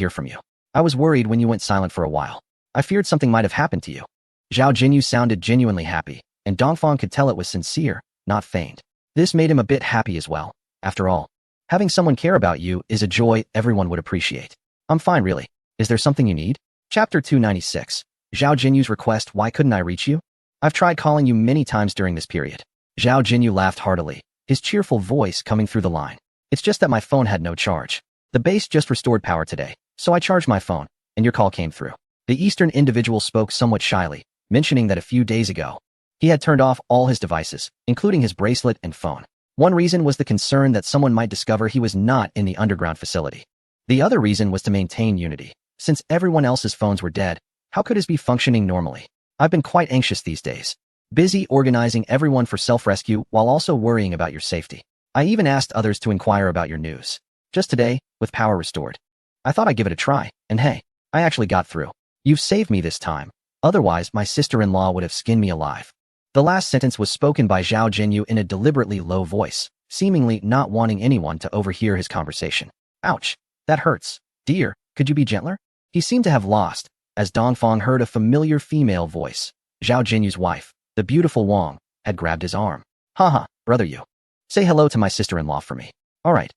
hear from you. I was worried when you went silent for a while. I feared something might have happened to you. Zhao Jinyu sounded genuinely happy, and Dongfang could tell it was sincere, not feigned. This made him a bit happy as well. After all, having someone care about you is a joy everyone would appreciate. I'm fine, really. Is there something you need? Chapter 296. Zhao Jinyu's request. Why couldn't I reach you? I've tried calling you many times during this period. Zhao Jinyu laughed heartily, his cheerful voice coming through the line. It's just that my phone had no charge. The base just restored power today, so I charged my phone, and your call came through. The Eastern individual spoke somewhat shyly, mentioning that a few days ago, he had turned off all his devices, including his bracelet and phone. One reason was the concern that someone might discover he was not in the underground facility. The other reason was to maintain unity. Since everyone else's phones were dead, how could his be functioning normally? I've been quite anxious these days, busy organizing everyone for self-rescue while also worrying about your safety. I even asked others to inquire about your news. Just today, with power restored, I thought I'd give it a try, and hey, I actually got through. You've saved me this time. Otherwise, my sister-in-law would have skinned me alive. The last sentence was spoken by Zhao Jinyu in a deliberately low voice, seemingly not wanting anyone to overhear his conversation. Ouch, that hurts. Dear, could you be gentler? He seemed to have lost, as Dongfang heard a familiar female voice. Zhao Jinyu's wife, the beautiful Wang, had grabbed his arm. Haha, brother you. Say hello to my sister-in-law for me. Alright,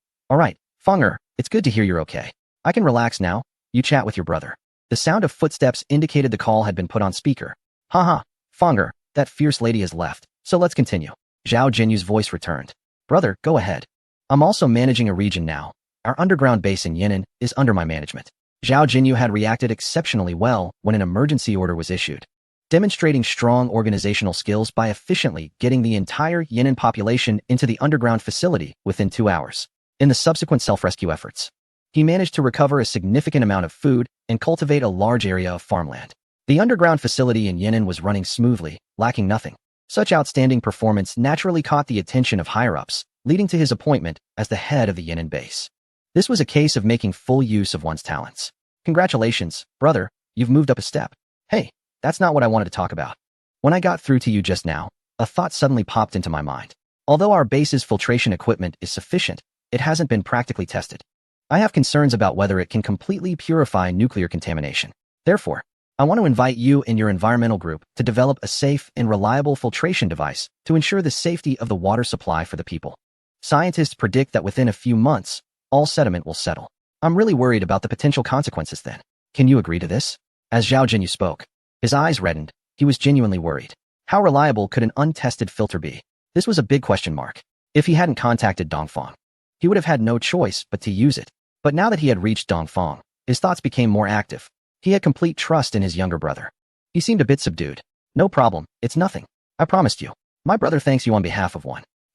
Fenger, it's good to hear you're okay. I can relax now. You chat with your brother. The sound of footsteps indicated the call had been put on speaker. Haha, Fenger, that fierce lady has left, so let's continue. Zhao Jinyu's voice returned. Brother, go ahead. I'm also managing a region now. Our underground base in Yan'an is under my management. Zhao Jinyu had reacted exceptionally well when an emergency order was issued, demonstrating strong organizational skills by efficiently getting the entire Yan'an population into the underground facility within 2 hours. In the subsequent self-rescue efforts, he managed to recover a significant amount of food and cultivate a large area of farmland. The underground facility in Yan'an was running smoothly, lacking nothing. Such outstanding performance naturally caught the attention of higher-ups, leading to his appointment as the head of the Yan'an base. This was a case of making full use of one's talents. Congratulations, brother, you've moved up a step. Hey, that's not what I wanted to talk about. When I got through to you just now, a thought suddenly popped into my mind. Although our base's filtration equipment is sufficient, it hasn't been practically tested. I have concerns about whether it can completely purify nuclear contamination. Therefore, I want to invite you and your environmental group to develop a safe and reliable filtration device to ensure the safety of the water supply for the people. Scientists predict that within a few months, all sediment will settle. I'm really worried about the potential consequences then. Can you agree to this? As Zhao Jinyu spoke, his eyes reddened. He was genuinely worried. How reliable could an untested filter be? This was a big question mark. If he hadn't contacted Dongfang, he would have had no choice but to use it. But now that he had reached Dongfang, his thoughts became more active. He had complete trust in his younger brother. He seemed a bit subdued. No problem, it's nothing. I promised you. My brother thanks you on behalf of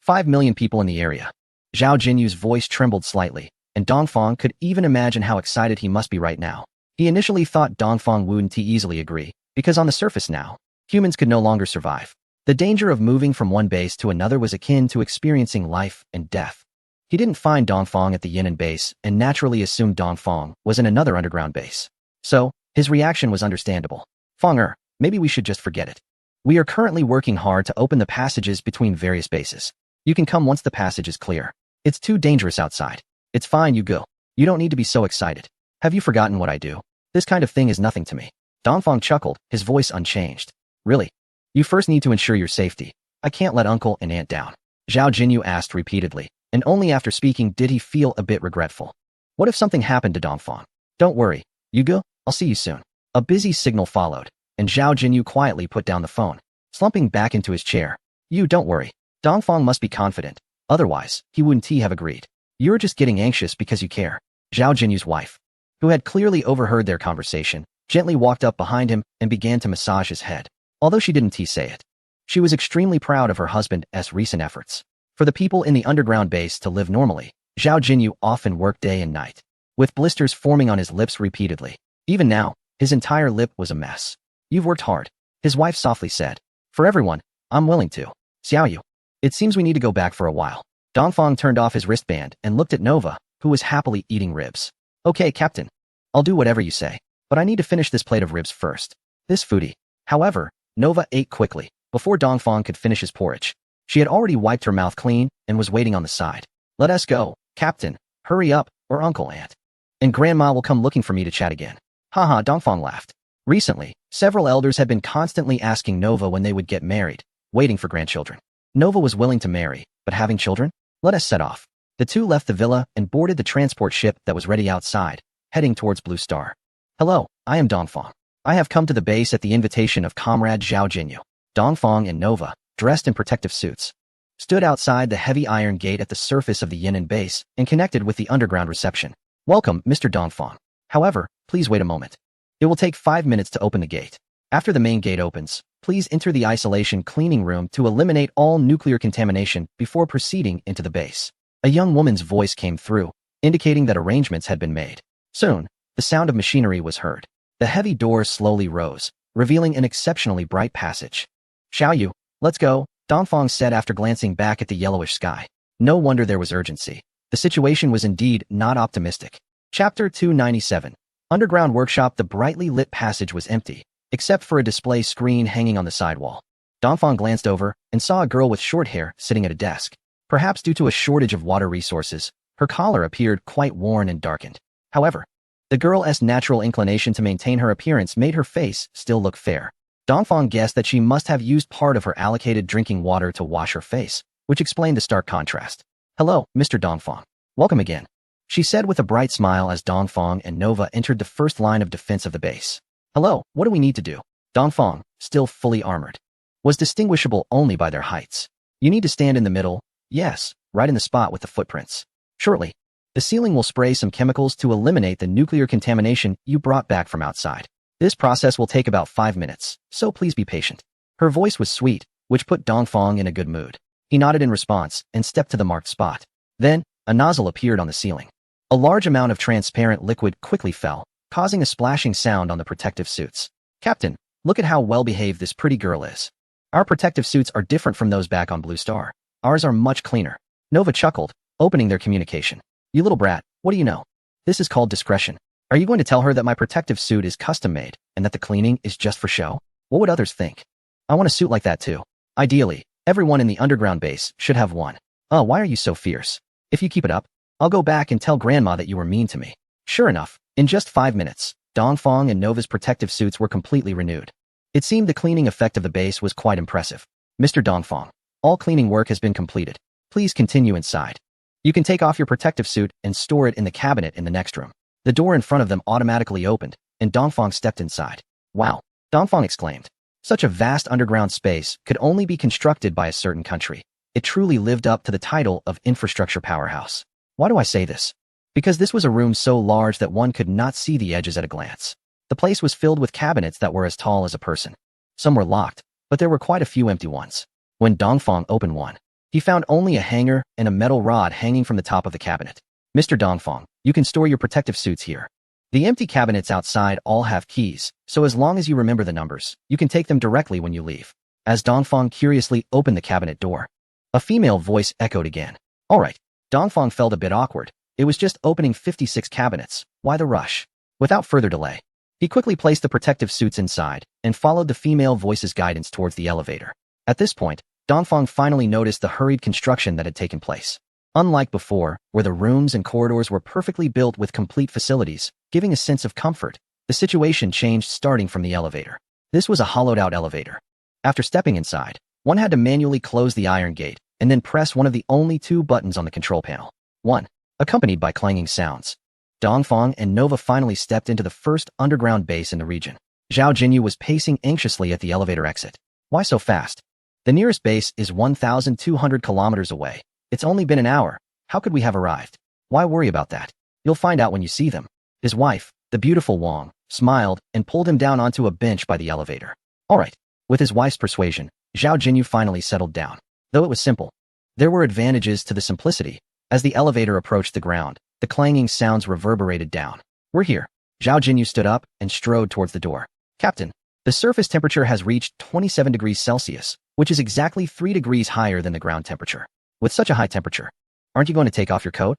5 million people in the area. Zhao Jinyu's voice trembled slightly, and Dongfang could even imagine how excited he must be right now. He initially thought Dongfang wouldn't easily agree, because on the surface now, humans could no longer survive. The danger of moving from one base to another was akin to experiencing life and death. He didn't find Dongfang at the Yan'an base and naturally assumed Dongfang was in another underground base. So, his reaction was understandable. Fenger, maybe we should just forget it. We are currently working hard to open the passages between various bases. You can come once the passage is clear. It's too dangerous outside. It's fine, you go. You don't need to be so excited. Have you forgotten what I do? This kind of thing is nothing to me. Dongfang chuckled, his voice unchanged. Really? You first need to ensure your safety. I can't let uncle and aunt down. Zhao Jinyu asked repeatedly, and only after speaking did he feel a bit regretful. What if something happened to Dongfang? Don't worry. You go. I'll see you soon. A busy signal followed, and Zhao Jinyu quietly put down the phone, slumping back into his chair. You don't worry. Dongfang must be confident. Otherwise, he wouldn't have agreed. You're just getting anxious because you care. Zhao Jinyu's wife, who had clearly overheard their conversation, gently walked up behind him and began to massage his head. Although she didn't say it, she was extremely proud of her husband's recent efforts. For the people in the underground base to live normally, Zhao Jinyu often worked day and night, with blisters forming on his lips repeatedly. Even now, his entire lip was a mess. You've worked hard, his wife softly said. For everyone, I'm willing to. Xiaoyu. It seems we need to go back for a while. Dongfang turned off his wristband and looked at Nova, who was happily eating ribs. Okay, Captain. I'll do whatever you say, but I need to finish this plate of ribs first. This foodie. However, Nova ate quickly, before Dongfang could finish his porridge. She had already wiped her mouth clean and was waiting on the side. Let us go, Captain. Hurry up, or Uncle Aunt and Grandma will come looking for me to chat again. Haha, Dongfang laughed. Recently, several elders had been constantly asking Nova when they would get married, waiting for grandchildren. Nova was willing to marry, but having children? Let us set off. The two left the villa and boarded the transport ship that was ready outside, heading towards Blue Star. Hello, I am Dongfang. I have come to the base at the invitation of Comrade Zhao Jinyu. Dongfang and Nova, dressed in protective suits, stood outside the heavy iron gate at the surface of the Yinan base and connected with the underground reception. Welcome, Mr. Dongfang. However, please wait a moment. It will take 5 minutes to open the gate. After the main gate opens, please enter the isolation cleaning room to eliminate all nuclear contamination before proceeding into the base. A young woman's voice came through, indicating that arrangements had been made. Soon, the sound of machinery was heard. The heavy doors slowly rose, revealing an exceptionally bright passage. Xiaoyu, let's go, Dongfang said after glancing back at the yellowish sky. No wonder there was urgency. The situation was indeed not optimistic. Chapter 297. Underground workshop. The brightly lit passage was empty, except for a display screen hanging on the sidewall. Dongfang glanced over and saw a girl with short hair sitting at a desk. Perhaps due to a shortage of water resources, her collar appeared quite worn and darkened. However, the girl's natural inclination to maintain her appearance made her face still look fair. Dongfang guessed that she must have used part of her allocated drinking water to wash her face, which explained the stark contrast. Hello, Mr. Dongfang. Welcome again, she said with a bright smile as Dongfang and Nova entered the first line of defense of the base. Hello, what do we need to do? Dongfang, still fully armored, was distinguishable only by their heights. You need to stand in the middle, yes, right in the spot with the footprints. Shortly, the ceiling will spray some chemicals to eliminate the nuclear contamination you brought back from outside. This process will take about 5 minutes, so please be patient. Her voice was sweet, which put Dongfang in a good mood. He nodded in response and stepped to the marked spot. Then, a nozzle appeared on the ceiling. A large amount of transparent liquid quickly fell, causing a splashing sound on the protective suits. Captain, look at how well-behaved this pretty girl is. Our protective suits are different from those back on Blue Star. Ours are much cleaner. Nova chuckled, opening their communication. You little brat, what do you know? This is called discretion. Are you going to tell her that my protective suit is custom-made and that the cleaning is just for show? What would others think? I want a suit like that too. Ideally, everyone in the underground base should have one. Oh, why are you so fierce? If you keep it up, I'll go back and tell Grandma that you were mean to me. Sure enough, in just 5 minutes, Dongfang and Nova's protective suits were completely renewed. It seemed the cleaning effect of the base was quite impressive. Mr. Dongfang, all cleaning work has been completed. Please continue inside. You can take off your protective suit and store it in the cabinet in the next room. The door in front of them automatically opened, and Dongfang stepped inside. Wow, Dongfang exclaimed. Such a vast underground space could only be constructed by a certain country. It truly lived up to the title of infrastructure powerhouse. Why do I say this? Because this was a room so large that one could not see the edges at a glance. The place was filled with cabinets that were as tall as a person. Some were locked, but there were quite a few empty ones. When Dongfang opened one, he found only a hanger and a metal rod hanging from the top of the cabinet. Mr. Dongfang, you can store your protective suits here. The empty cabinets outside all have keys, so as long as you remember the numbers, you can take them directly when you leave. As Dongfang curiously opened the cabinet door, a female voice echoed again. All right. Dongfang felt a bit awkward. It was just opening 56 cabinets. Why the rush? Without further delay, he quickly placed the protective suits inside and followed the female voice's guidance towards the elevator. At this point, Dongfang finally noticed the hurried construction that had taken place. Unlike before, where the rooms and corridors were perfectly built with complete facilities, giving a sense of comfort, the situation changed starting from the elevator. This was a hollowed-out elevator. After stepping inside, one had to manually close the iron gate and then press one of the only 2 buttons on the control panel. 1. Accompanied by clanging sounds. Dongfang and Nova finally stepped into the first underground base in the region. Zhao Jinyu was pacing anxiously at the elevator exit. Why so fast? The nearest base is 1,200 kilometers away. It's only been an hour. How could we have arrived? Why worry about that? You'll find out when you see them. His wife, the beautiful Wang, smiled and pulled him down onto a bench by the elevator. All right. With his wife's persuasion, Zhao Jinyu finally settled down. Though it was simple, there were advantages to the simplicity. As the elevator approached the ground, the clanging sounds reverberated down. We're here. Zhao Jinyu stood up and strode towards the door. Captain, the surface temperature has reached 27 degrees Celsius, which is exactly 3 degrees higher than the ground temperature. With such a high temperature, aren't you going to take off your coat?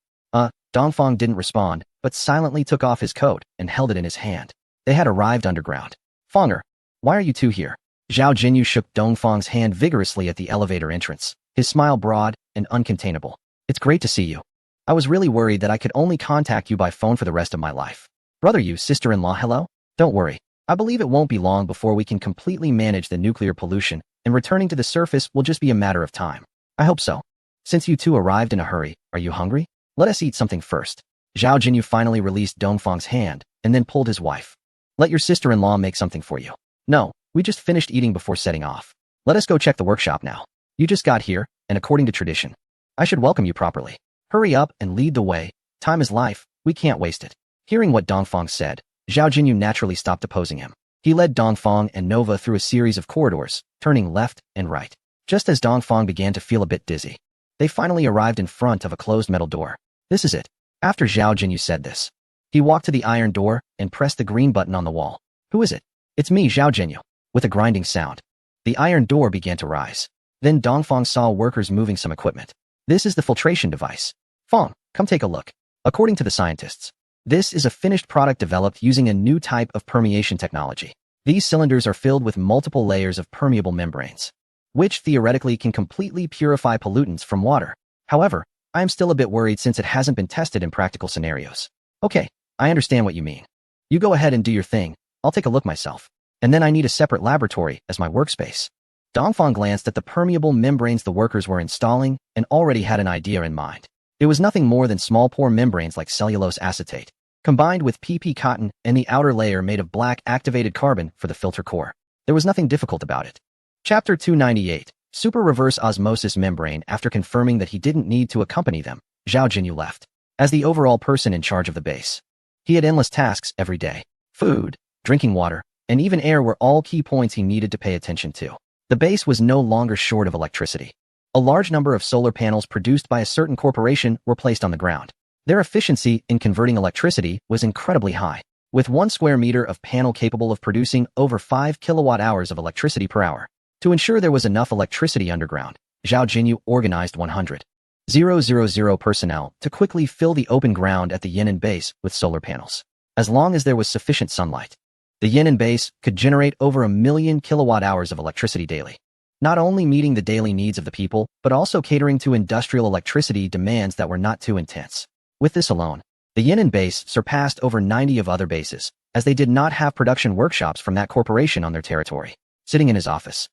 Dongfang didn't respond, but silently took off his coat and held it in his hand. They had arrived underground. Fanger, why are you two here? Zhao Jinyu shook Dongfang's hand vigorously at the elevator entrance, his smile broad and uncontainable. It's great to see you. I was really worried that I could only contact you by phone for the rest of my life. Brother you, sister-in-law, hello? Don't worry. I believe it won't be long before we can completely manage the nuclear pollution, and returning to the surface will just be a matter of time. I hope so. Since you two arrived in a hurry, are you hungry? Let us eat something first. Zhao Jinyu finally released Dongfang's hand, and then pulled his wife. Let your sister-in-law make something for you. No, we just finished eating before setting off. Let us go check the workshop now. You just got here, and according to tradition, I should welcome you properly. Hurry up and lead the way. Time is life, we can't waste it. Hearing what Dongfang said, Zhao Jinyu naturally stopped opposing him. He led Dongfang and Nova through a series of corridors, turning left and right. Just as Dongfang began to feel a bit dizzy, they finally arrived in front of a closed metal door. This is it. After Zhao Jinyu said this, he walked to the iron door and pressed the green button on the wall. Who is it? It's me, Zhao Jinyu. With a grinding sound, the iron door began to rise. Then Dongfang saw workers moving some equipment. This is the filtration device. Fang, come take a look. According to the scientists, this is a finished product developed using a new type of permeation technology. These cylinders are filled with multiple layers of permeable membranes, which theoretically can completely purify pollutants from water. However, I am still a bit worried since it hasn't been tested in practical scenarios. Okay, I understand what you mean. You go ahead and do your thing, I'll take a look myself. And then I need a separate laboratory as my workspace. Dongfang glanced at the permeable membranes the workers were installing and already had an idea in mind. It was nothing more than small pore membranes like cellulose acetate, combined with PP cotton and the outer layer made of black activated carbon for the filter core. There was nothing difficult about it. Chapter 298, Super Reverse Osmosis Membrane. After confirming that he didn't need to accompany them, Zhao Jinyu left. As the overall person in charge of the base, he had endless tasks every day. Food, drinking water, and even air were all key points he needed to pay attention to. The base was no longer short of electricity. A large number of solar panels produced by a certain corporation were placed on the ground. Their efficiency in converting electricity was incredibly high, with 1 square meter of panel capable of producing over 5 kilowatt-hours of electricity per hour. To ensure there was enough electricity underground, Zhao Jinyu organized 100,000 personnel to quickly fill the open ground at the Yan'an base with solar panels. As long as there was sufficient sunlight, the Yan'an base could generate over 1 million kilowatt-hours of electricity daily, not only meeting the daily needs of the people, but also catering to industrial electricity demands that were not too intense. With this alone, the Yan'an base surpassed over 90 of other bases, as they did not have production workshops from that corporation on their territory. Sitting in his office,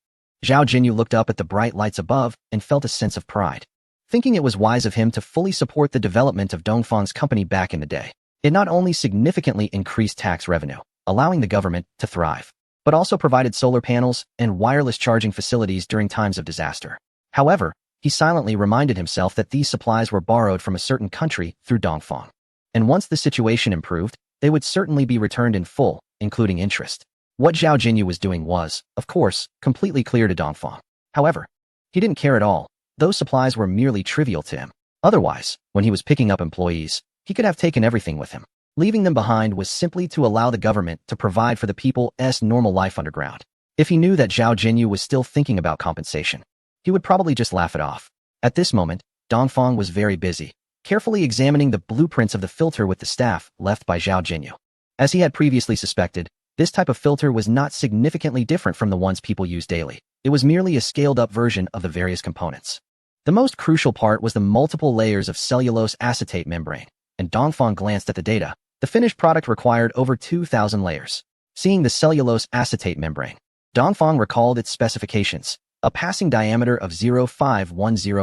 Zhao Jinyu looked up at the bright lights above and felt a sense of pride, thinking it was wise of him to fully support the development of Dongfang's company back in the day. It not only significantly increased tax revenue, allowing the government to thrive, but also provided solar panels and wireless charging facilities during times of disaster. However, he silently reminded himself that these supplies were borrowed from a certain country through Dongfang. And once the situation improved, they would certainly be returned in full, including interest. What Zhao Jinyu was doing was, of course, completely clear to Dongfang. However, he didn't care at all. Those supplies were merely trivial to him. Otherwise, when he was picking up employees, he could have taken everything with him. Leaving them behind was simply to allow the government to provide for the people's normal life underground. If he knew that Zhao Jinyu was still thinking about compensation, he would probably just laugh it off. At this moment, Dongfang was very busy, carefully examining the blueprints of the filter with the staff left by Zhao Jinyu. As he had previously suspected, this type of filter was not significantly different from the ones people use daily. It was merely a scaled-up version of the various components. The most crucial part was the multiple layers of cellulose acetate membrane, and Dongfang glanced at the data. The finished product required over 2,000 layers. Seeing the cellulose acetate membrane, Dongfang recalled its specifications, a passing diameter of 0.510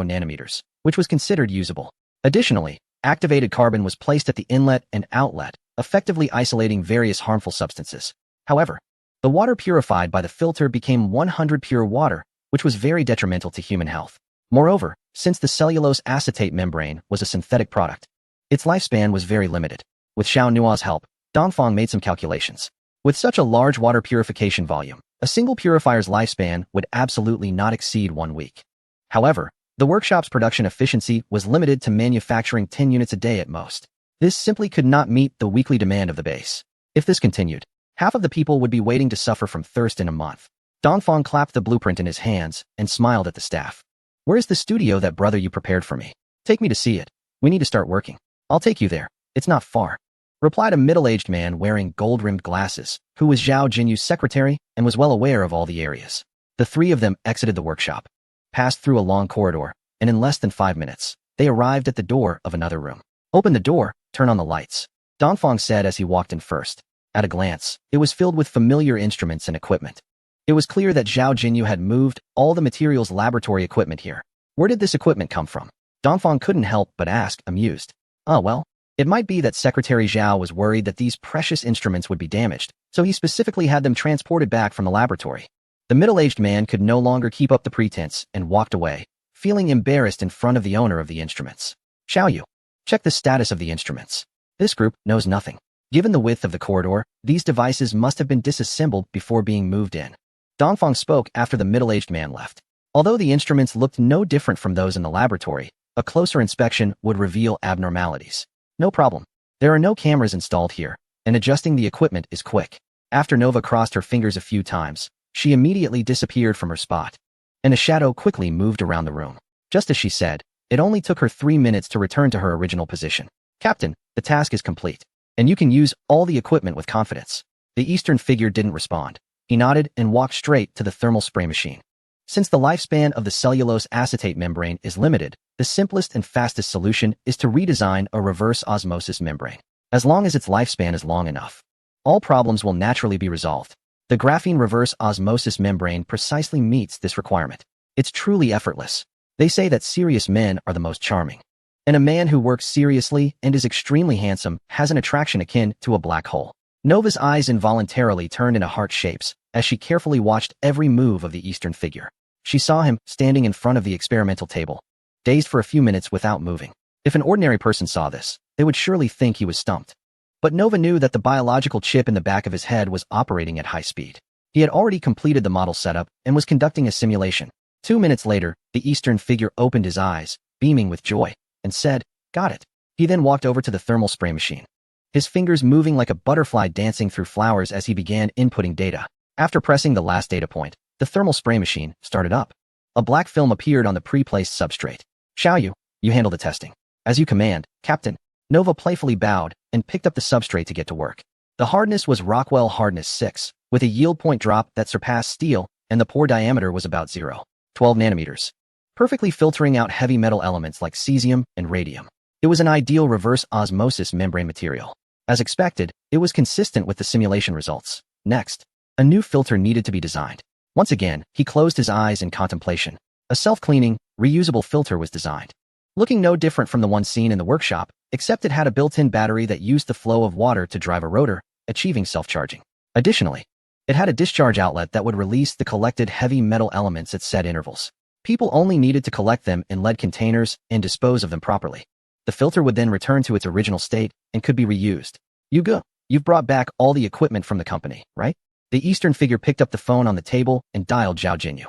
nanometers, which was considered usable. Additionally, activated carbon was placed at the inlet and outlet, effectively isolating various harmful substances. However, the water purified by the filter became 100% pure water, which was very detrimental to human health. Moreover, since the cellulose acetate membrane was a synthetic product, its lifespan was very limited. With Xiao Nua's help, Dongfang made some calculations. With such a large water purification volume, a single purifier's lifespan would absolutely not exceed 1 week. However, the workshop's production efficiency was limited to manufacturing 10 units a day at most. This simply could not meet the weekly demand of the base. If this continued, half of the people would be waiting to suffer from thirst in a month. Dongfang clapped the blueprint in his hands and smiled at the staff. Where's the studio that brother you prepared for me? Take me to see it. We need to start working. I'll take you there. It's not far, replied a middle-aged man wearing gold-rimmed glasses, who was Zhao Jinyu's secretary and was well aware of all the areas. The three of them exited the workshop, passed through a long corridor, and in less than 5 minutes, They arrived at the door of another room. Open the door, turn on the lights, Dongfang said as he walked in first. At a glance, it was filled with familiar instruments and equipment. It was clear that Zhao Jinyu had moved all the materials laboratory equipment here. Where did this equipment come from? Dongfang couldn't help but ask, amused. Oh well, it might be that Secretary Zhao was worried that these precious instruments would be damaged, so he specifically had them transported back from the laboratory. The middle-aged man could no longer keep up the pretense and walked away, feeling embarrassed in front of the owner of the instruments. Xiaoyu, check the status of the instruments. This group knows nothing. Given the width of the corridor, these devices must have been disassembled before being moved in. Dongfang spoke after the middle-aged man left. Although the instruments looked no different from those in the laboratory, a closer inspection would reveal abnormalities. No problem. There are no cameras installed here, and adjusting the equipment is quick. After Nova crossed her fingers a few times, she immediately disappeared from her spot, and a shadow quickly moved around the room. Just as she said, it only took her 3 minutes to return to her original position. Captain, the task is complete, and you can use all the equipment with confidence. The Eastern figure didn't respond. He nodded and walked straight to the thermal spray machine. Since the lifespan of the cellulose acetate membrane is limited, the simplest and fastest solution is to redesign a reverse osmosis membrane. As long as its lifespan is long enough, all problems will naturally be resolved. The graphene reverse osmosis membrane precisely meets this requirement. It's truly effortless. They say that serious men are the most charming. And a man who works seriously and is extremely handsome has an attraction akin to a black hole. Nova's eyes involuntarily turned into heart shapes as she carefully watched every move of the Eastern figure. She saw him standing in front of the experimental table, dazed for a few minutes without moving. If an ordinary person saw this, they would surely think he was stumped. But Nova knew that the biological chip in the back of his head was operating at high speed. He had already completed the model setup and was conducting a simulation. 2 minutes later, the Eastern figure opened his eyes, beaming with joy, and said, "Got it." He then walked over to the thermal spray machine, his fingers moving like a butterfly dancing through flowers as he began inputting data. After pressing the last data point, the thermal spray machine started up. A black film appeared on the pre-placed substrate. Xiaoyu, you handle the testing. As you command, Captain. Nova playfully bowed and picked up the substrate to get to work. The hardness was Rockwell Hardness 6, with a yield point drop that surpassed steel, and the pore diameter was about 0.12 nanometers, perfectly filtering out heavy metal elements like cesium and radium. It was an ideal reverse osmosis membrane material. As expected, it was consistent with the simulation results. Next, a new filter needed to be designed. Once again, he closed his eyes in contemplation. A self-cleaning, reusable filter was designed. Looking no different from the one seen in the workshop, except it had a built-in battery that used the flow of water to drive a rotor, achieving self-charging. Additionally, it had a discharge outlet that would release the collected heavy metal elements at set intervals. People only needed to collect them in lead containers and dispose of them properly. The filter would then return to its original state and could be reused. You've brought back all the equipment from the company, right? The Eastern figure picked up the phone on the table and dialed Zhao Jinyu.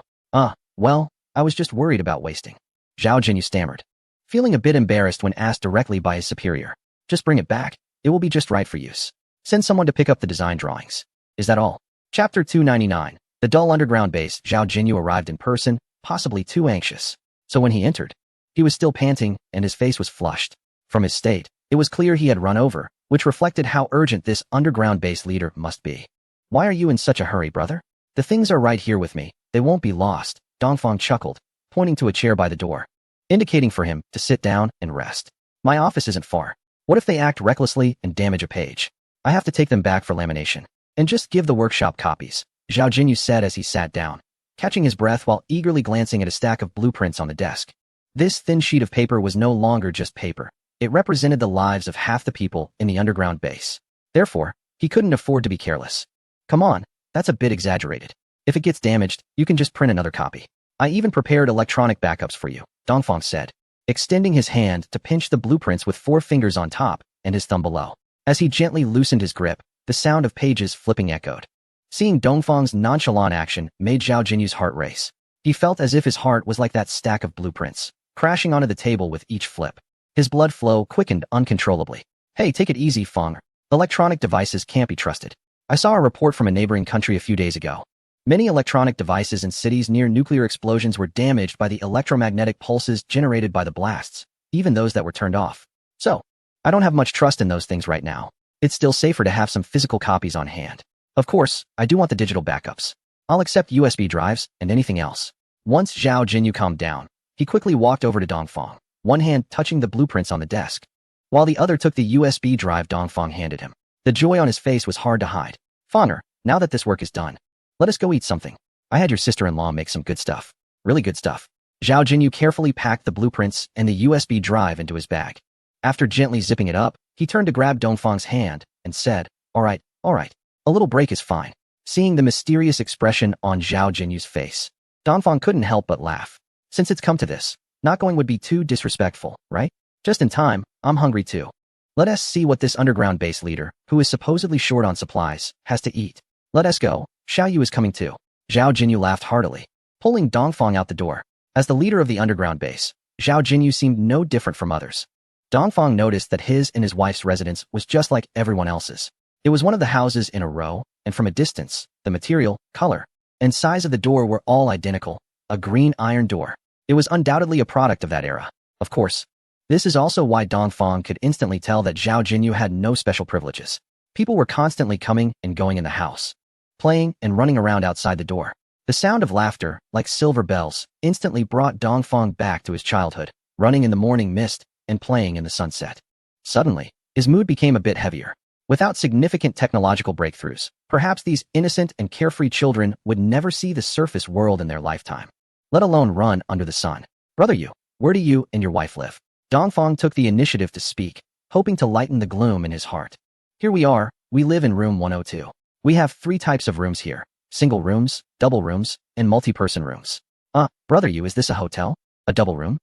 Well, I was just worried about wasting. Zhao Jinyu stammered, feeling a bit embarrassed when asked directly by his superior. Just bring it back. It will be just right for use. Send someone to pick up the design drawings. Is that all? Chapter 299. The dull underground base. Zhao Jinyu arrived in person, possibly too anxious. So when he entered, he was still panting and his face was flushed. From his state, it was clear he had run over, which reflected how urgent this underground base leader must be. Why are you in such a hurry, brother? The things are right here with me. They won't be lost. Dongfang chuckled, pointing to a chair by the door, indicating for him to sit down and rest. My office isn't far. What if they act recklessly and damage a page? I have to take them back for lamination. And just give the workshop copies, Zhao Jinyu said as he sat down, catching his breath while eagerly glancing at a stack of blueprints on the desk. This thin sheet of paper was no longer just paper. It represented the lives of half the people in the underground base. Therefore, he couldn't afford to be careless. Come on, that's a bit exaggerated. If it gets damaged, you can just print another copy. I even prepared electronic backups for you, Dongfang said, extending his hand to pinch the blueprints with 4 fingers on top and his thumb below. As he gently loosened his grip, the sound of pages flipping echoed. Seeing Dongfang's nonchalant action made Zhao Jinyu's heart race. He felt as if his heart was like that stack of blueprints, crashing onto the table with each flip. His blood flow quickened uncontrollably. Hey, take it easy, Feng. Electronic devices can't be trusted. I saw a report from a neighboring country a few days ago. Many electronic devices in cities near nuclear explosions were damaged by the electromagnetic pulses generated by the blasts, even those that were turned off. So, I don't have much trust in those things right now. It's still safer to have some physical copies on hand. Of course, I do want the digital backups. I'll accept USB drives and anything else. Once Zhao Jinyu calmed down, he quickly walked over to Dongfang. one hand touching the blueprints on the desk, while the other took the USB drive Dongfang handed him. The joy on his face was hard to hide. Faner, now that this work is done, let us go eat something. I had your sister-in-law make some good stuff. Really good stuff. Zhao Jinyu carefully packed the blueprints and the USB drive into his bag. After gently zipping it up, he turned to grab Dongfang's hand and said, all right. A little break is fine. Seeing the mysterious expression on Zhao Jinyu's face, Dongfang couldn't help but laugh. Since it's come to this, not going would be too disrespectful, right? Just in time, I'm hungry too. Let us see what this underground base leader, who is supposedly short on supplies, has to eat. Let us go. Xiao Yu is coming too. Zhao Jinyu laughed heartily, pulling Dongfang out the door. As the leader of the underground base, Zhao Jinyu seemed no different from others. Dongfang noticed that his and his wife's residence was just like everyone else's. It was one of the houses in a row, and from a distance, the material, color, and size of the door were all identical, a green iron door. It was undoubtedly a product of that era. Of course, this is also why Dongfang could instantly tell that Zhao Jinyu had no special privileges. People were constantly coming and going in the house, playing and running around outside the door. The sound of laughter, like silver bells, instantly brought Dongfang back to his childhood, running in the morning mist and playing in the sunset. Suddenly, his mood became a bit heavier. Without significant technological breakthroughs, perhaps these innocent and carefree children would never see the surface world in their lifetime, let alone run under the sun. Brother Yu, where do you and your wife live? Dongfang took the initiative to speak, hoping to lighten the gloom in his heart. Here we are, we live in room 102. We have 3 types of rooms here: single rooms, double rooms, and multi-person rooms. Brother Yu, is this a hotel? A double room?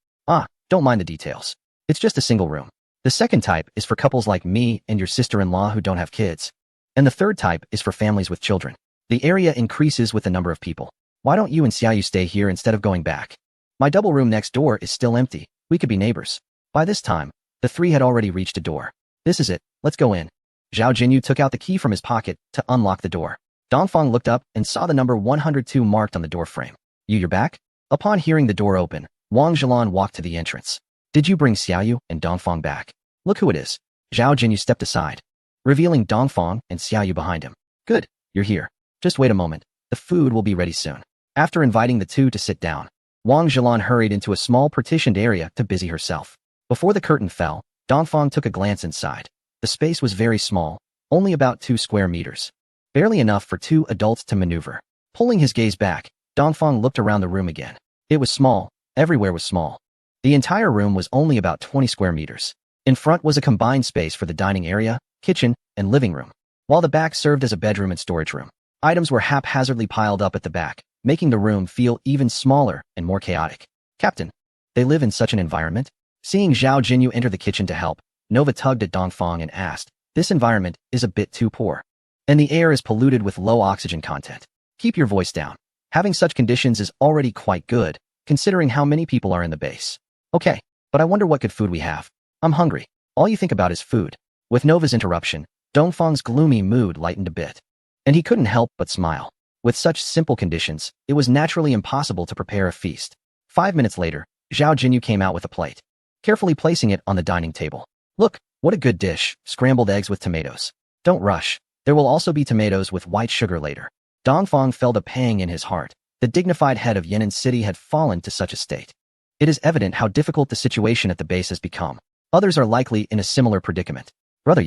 Don't mind the details. It's just a single room. The second type is for couples like me and your sister-in-law who don't have kids. And the third type is for families with children. The area increases with the number of people. Why don't you and Xiaoyu stay here instead of going back? My double room next door is still empty. We could be neighbors. By this time, the 3 had already reached a door. This is it. Let's go in. Zhao Jinyu took out the key from his pocket to unlock the door. Dongfang looked up and saw the number 102 marked on the door frame. You're back? Upon hearing the door open, Wang Zhilan walked to the entrance. Did you bring Xiaoyu and Dongfang back? Look who it is. Zhao Jinyu stepped aside, revealing Dongfang and Xiaoyu behind him. Good, you're here. Just wait a moment. The food will be ready soon. After inviting the 2 to sit down, Wang Zhilan hurried into a small partitioned area to busy herself. Before the curtain fell, Dongfang took a glance inside. The space was very small, only about 2 square meters. Barely enough for 2 adults to maneuver. Pulling his gaze back, Dongfang looked around the room again. It was small. Everywhere was small. The entire room was only about 20 square meters. In front was a combined space for the dining area, kitchen, and living room, while the back served as a bedroom and storage room. Items were haphazardly piled up at the back, making the room feel even smaller and more chaotic. Captain, they live in such an environment? Seeing Zhao Jinyu enter the kitchen to help, Nova tugged at Dongfang and asked, this environment is a bit too poor, and the air is polluted with low oxygen content. Keep your voice down. Having such conditions is already quite good, considering how many people are in the base. Okay, but I wonder what good food we have. I'm hungry. All you think about is food. With Nova's interruption, Dongfang's gloomy mood lightened a bit, and he couldn't help but smile. With such simple conditions, it was naturally impossible to prepare a feast. 5 minutes later, Zhao Jinyu came out with a plate, carefully placing it on the dining table. Look, what a good dish, scrambled eggs with tomatoes. Don't rush. There will also be tomatoes with white sugar later. Dongfang felt a pang in his heart. The dignified head of Yan'an City had fallen to such a state. It is evident how difficult the situation at the base has become. Others are likely in a similar predicament. Brother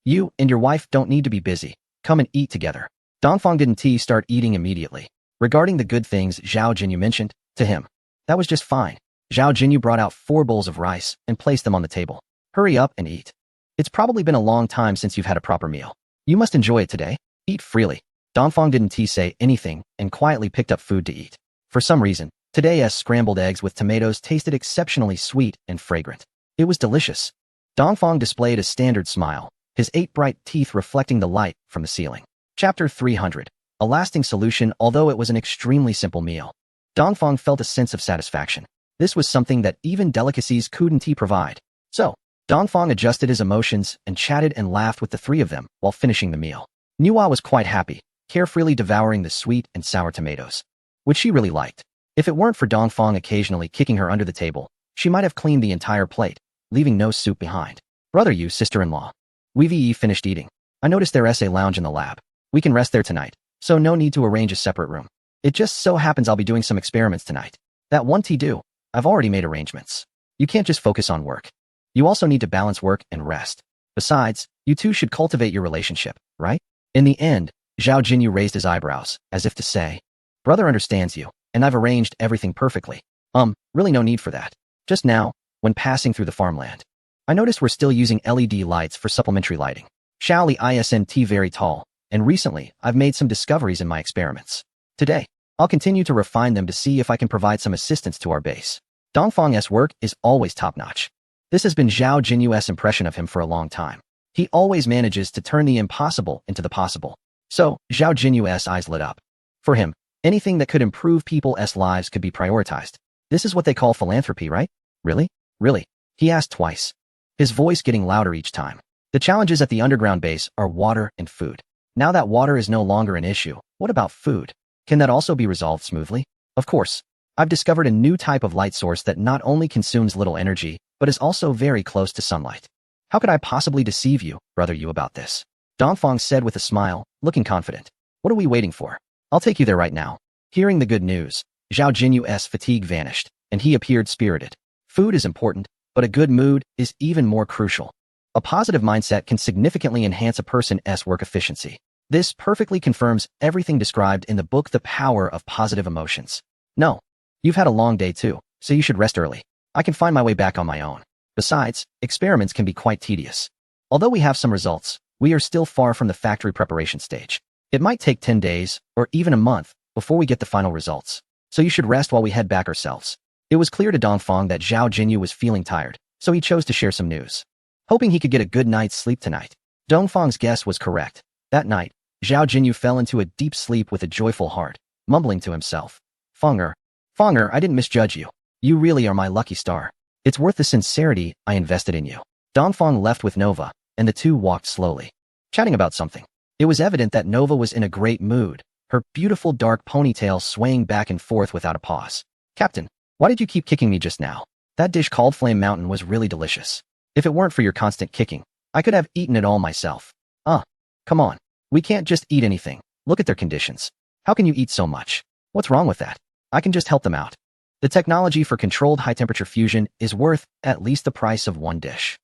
you and your wife don't need to be busy. Come and eat together. Dongfang didn't start eating immediately. Regarding the good things Zhao Jinyu mentioned, to him, that was just fine. Zhao Jinyu brought out 4 bowls of rice and placed them on the table. Hurry up and eat. It's probably been a long time since you've had a proper meal. You must enjoy it today. Eat freely. Dongfang didn't say anything and quietly picked up food to eat. For some reason, today's scrambled eggs with tomatoes tasted exceptionally sweet and fragrant. It was delicious. Dongfang displayed a standard smile, his 8 bright teeth reflecting the light from the ceiling. Chapter 300. A lasting solution. Although it was an extremely simple meal, Dongfang felt a sense of satisfaction. This was something that even delicacies couldn't provide. So, Dongfang adjusted his emotions and chatted and laughed with the 3 of them while finishing the meal. Nuwa was quite happy, carefully devouring the sweet and sour tomatoes, which she really liked. If it weren't for Dongfang occasionally kicking her under the table, she might have cleaned the entire plate, leaving no soup behind. Brother you, sister-in-law. We've finished eating. I noticed there's a lounge in the lab. We can rest there tonight, so no need to arrange a separate room. It just so happens I'll be doing some experiments tonight. That one do. I've already made arrangements. You can't just focus on work. You also need to balance work and rest. Besides, you two should cultivate your relationship, right? In the end, Zhao Jinyu raised his eyebrows, as if to say, brother understands you, and I've arranged everything perfectly. Really no need for that. Just now, when passing through the farmland, I noticed we're still using LED lights for supplementary lighting. Shaoli isn't very tall, and recently, I've made some discoveries in my experiments. Today, I'll continue to refine them to see if I can provide some assistance to our base. Dongfang's work is always top-notch. This has been Zhao Jinyu's impression of him for a long time. He always manages to turn the impossible into the possible. So, Zhao Jinyu's eyes lit up. For him, anything that could improve people's lives could be prioritized. This is what they call philanthropy, right? Really? Really? He asked twice, his voice getting louder each time. The challenges at the underground base are water and food. Now that water is no longer an issue, what about food? Can that also be resolved smoothly? Of course. I've discovered a new type of light source that not only consumes little energy, but is also very close to sunlight. How could I possibly deceive you, brother Yu, about this? Dongfang said with a smile, looking confident. What are we waiting for? I'll take you there right now. Hearing the good news, Zhao Jinyu's fatigue vanished, and he appeared spirited. Food is important, but a good mood is even more crucial. A positive mindset can significantly enhance a person's work efficiency. This perfectly confirms everything described in the book The Power of Positive Emotions. No, you've had a long day too, so you should rest early. I can find my way back on my own. Besides, experiments can be quite tedious. Although we have some results, we are still far from the factory preparation stage. It might take 10 days, or even a month, before we get the final results. So you should rest while we head back ourselves. It was clear to Dongfang that Zhao Jinyu was feeling tired, so he chose to share some news. Hoping he could get a good night's sleep tonight. Dongfang's guess was correct. That night, Zhao Jinyu fell into a deep sleep with a joyful heart, mumbling to himself. Fenger, I didn't misjudge you. You really are my lucky star. It's worth the sincerity I invested in you. Dongfang left with Nova, and the two walked slowly, chatting about something. It was evident that Nova was in a great mood, her beautiful dark ponytail swaying back and forth without a pause. Captain, why did you keep kicking me just now? That dish called Flame Mountain was really delicious. If it weren't for your constant kicking, I could have eaten it all myself. Come on. We can't just eat anything. Look at their conditions. How can you eat so much? What's wrong with that? I can just help them out. The technology for controlled high-temperature fusion is worth at least the price of one dish.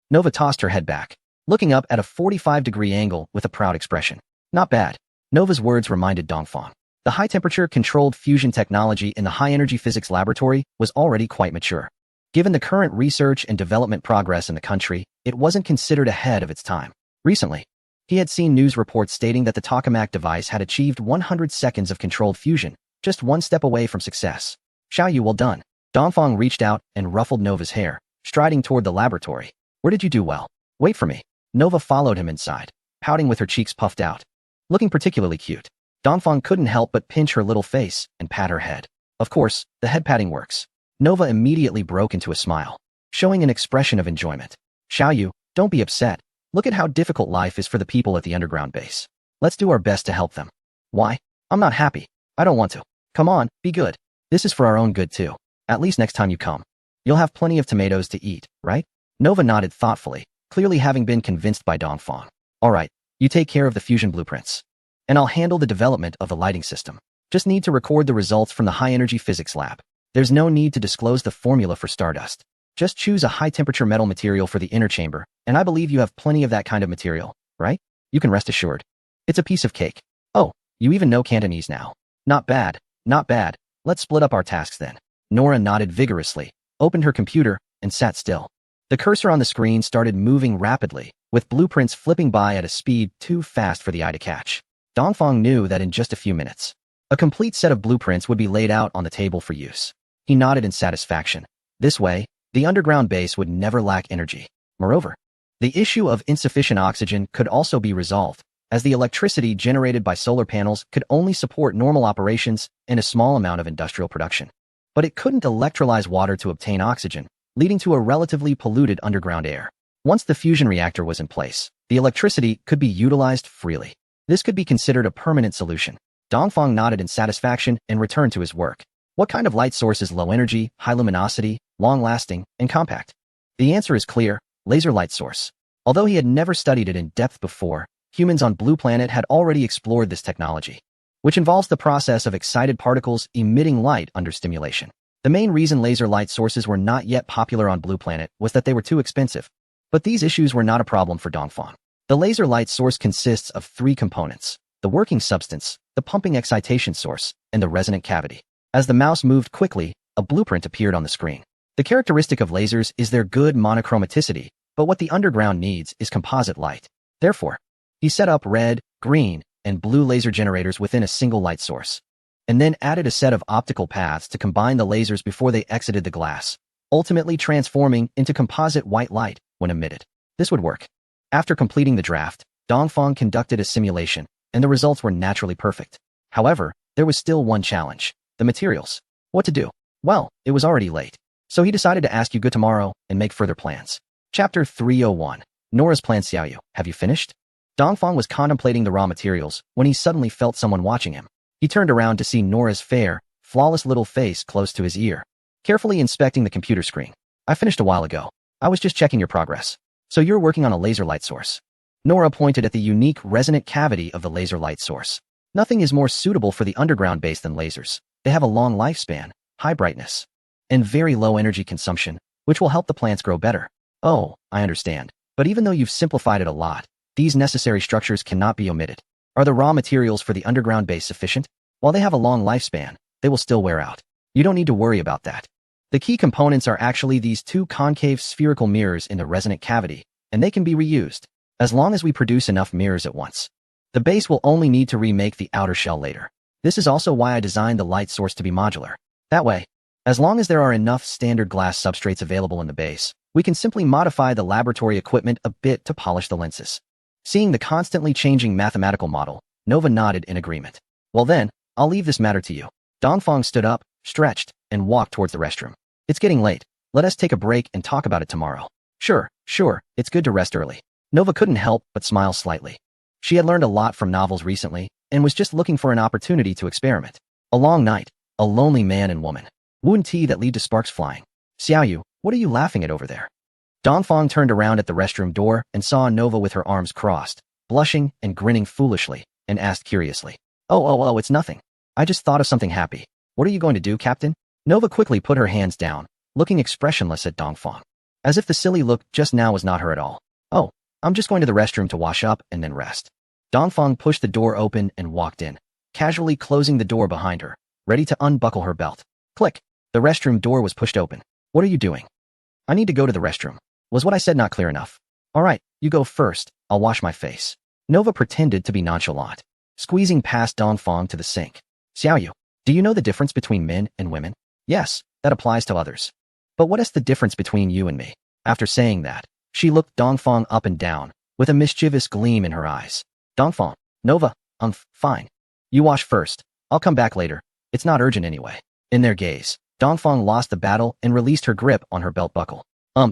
Nova tossed her head back, looking up at a 45-degree angle with a proud expression. Not bad. Nova's words reminded Dongfang. The high-temperature controlled fusion technology in the high-energy physics laboratory was already quite mature. Given the current research and development progress in the country, it wasn't considered ahead of its time. Recently, he had seen news reports stating that the tokamak device had achieved 100 seconds of controlled fusion, just one step away from success. Xiaoyu, well done. Dongfang reached out and ruffled Nova's hair, striding toward the laboratory. Where did you do well? Wait for me. Nova followed him inside, pouting with her cheeks puffed out. Looking particularly cute. Dongfang couldn't help but pinch her little face and pat her head. Of course, the head patting works. Nova immediately broke into a smile, showing an expression of enjoyment. Xiaoyu, don't be upset. Look at how difficult life is for the people at the underground base. Let's do our best to help them. Why? I'm not happy. I don't want to. Come on, be good. This is for our own good too. At least next time you come. You'll have plenty of tomatoes to eat, right? Nova nodded thoughtfully, clearly having been convinced by Dongfang. All right, you take care of the fusion blueprints. And I'll handle the development of the lighting system. Just need to record the results from the high-energy physics lab. There's no need to disclose the formula for Stardust. Just choose a high-temperature metal material for the inner chamber, and I believe you have plenty of that kind of material, right? You can rest assured. It's a piece of cake. Oh, you even know Cantonese now. Not bad, not bad. Let's split up our tasks then. Nora nodded vigorously, opened her computer, and sat still. The cursor on the screen started moving rapidly, with blueprints flipping by at a speed too fast for the eye to catch. Dongfang knew that in just a few minutes, a complete set of blueprints would be laid out on the table for use. He nodded in satisfaction. This way, the underground base would never lack energy. Moreover, the issue of insufficient oxygen could also be resolved, as the electricity generated by solar panels could only support normal operations and a small amount of industrial production. But it couldn't electrolyze water to obtain oxygen, leading to a relatively polluted underground air. Once the fusion reactor was in place, the electricity could be utilized freely. This could be considered a permanent solution. Dongfang nodded in satisfaction and returned to his work. What kind of light source is low energy, high luminosity, long-lasting, and compact? The answer is clear: laser light source. Although he had never studied it in depth before, humans on Blue Planet had already explored this technology, which involves the process of excited particles emitting light under stimulation. The main reason laser light sources were not yet popular on Blue Planet was that they were too expensive. But these issues were not a problem for Dongfang. The laser light source consists of 3 components: the working substance, the pumping excitation source, and the resonant cavity. As the mouse moved quickly, a blueprint appeared on the screen. The characteristic of lasers is their good monochromaticity, but what the underground needs is composite light. Therefore, he set up red, green, and blue laser generators within a single light source, and then added a set of optical paths to combine the lasers before they exited the glass, ultimately transforming into composite white light when emitted. This would work. After completing the draft, Dongfang conducted a simulation, and the results were naturally perfect. However, there was still one challenge: the materials. What to do? Well, it was already late, so he decided to ask Hugo tomorrow and make further plans. Chapter 301. Nora's plan. Xiaoyu, have you finished? Dongfang was contemplating the raw materials when he suddenly felt someone watching him. He turned around to see Nora's fair, flawless little face close to his ear, carefully inspecting the computer screen. I finished a while ago. I was just checking your progress. So you're working on a laser light source. Nora pointed at the unique resonant cavity of the laser light source. Nothing is more suitable for the underground base than lasers. They have a long lifespan, high brightness, and very low energy consumption, which will help the plants grow better. Oh, I understand. But even though you've simplified it a lot, these necessary structures cannot be omitted. Are the raw materials for the underground base sufficient? While they have a long lifespan, they will still wear out. You don't need to worry about that. The key components are actually these 2 concave spherical mirrors in the resonant cavity, and they can be reused, as long as we produce enough mirrors at once. The base will only need to remake the outer shell later. This is also why I designed the light source to be modular. That way, as long as there are enough standard glass substrates available in the base, we can simply modify the laboratory equipment a bit to polish the lenses. Seeing the constantly changing mathematical model, Nova nodded in agreement. Well then, I'll leave this matter to you. Dongfang stood up, stretched, and walked towards the restroom. It's getting late. Let us take a break and talk about it tomorrow. Sure, it's good to rest early. Nova couldn't help but smile slightly. She had learned a lot from novels recently, and was just looking for an opportunity to experiment. A long night, a lonely man and woman. Wound tea that lead to sparks flying. Xiaoyu, what are you laughing at over there? Dongfang turned around at the restroom door and saw Nova with her arms crossed, blushing and grinning foolishly, and asked curiously. Oh, it's nothing. I just thought of something happy. What are you going to do, Captain? Nova quickly put her hands down, looking expressionless at Dongfang, as if the silly look just now was not her at all. Oh, I'm just going to the restroom to wash up and then rest. Dongfang pushed the door open and walked in, casually closing the door behind her, ready to unbuckle her belt. Click. The restroom door was pushed open. What are you doing? I need to go to the restroom. Was what I said not clear enough? All right, you go first. I'll wash my face. Nova pretended to be nonchalant, squeezing past Dongfang to the sink. Xiaoyu, do you know the difference between men and women? Yes, that applies to others. But what is the difference between you and me? After saying that, she looked Dongfang up and down, with a mischievous gleam in her eyes. Dongfang, Nova, fine. You wash first. I'll come back later. It's not urgent anyway. In their gaze, Dongfang lost the battle and released her grip on her belt buckle.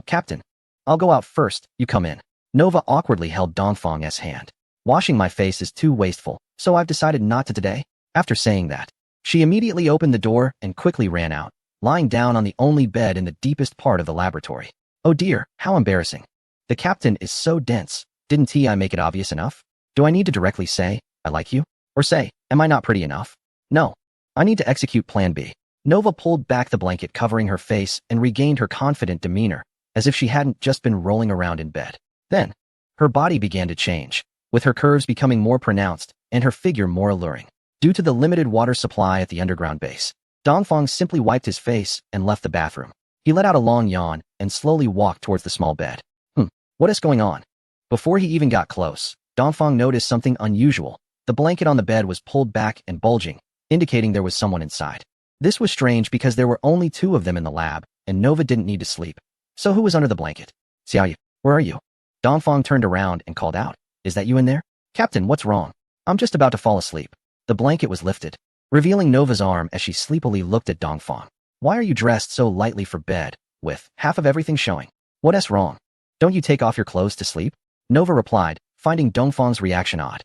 Captain. I'll go out first, you come in. Nova awkwardly held Dongfang's hand. Washing my face is too wasteful, so I've decided not to today. After saying that, she immediately opened the door and quickly ran out, lying down on the only bed in the deepest part of the laboratory. Oh dear, how embarrassing. The captain is so dense. Didn't I make it obvious enough? Do I need to directly say, I like you? Or say, am I not pretty enough? No. I need to execute plan B. Nova pulled back the blanket covering her face and regained her confident demeanor, as if she hadn't just been rolling around in bed. Then, her body began to change, with her curves becoming more pronounced and her figure more alluring. Due to the limited water supply at the underground base, Dongfang simply wiped his face and left the bathroom. He let out a long yawn and slowly walked towards the small bed. What is going on? Before he even got close, Dongfang noticed something unusual. The blanket on the bed was pulled back and bulging, indicating there was someone inside. This was strange because there were only 2 of them in the lab, and Nova didn't need to sleep. So who was under the blanket? Xiaoyu, where are you? Dongfang turned around and called out. Is that you in there? Captain, what's wrong? I'm just about to fall asleep. The blanket was lifted, revealing Nova's arm as she sleepily looked at Dongfang. Why are you dressed so lightly for bed, with half of everything showing? What's wrong? Don't you take off your clothes to sleep? Nova replied, finding Dongfang's reaction odd.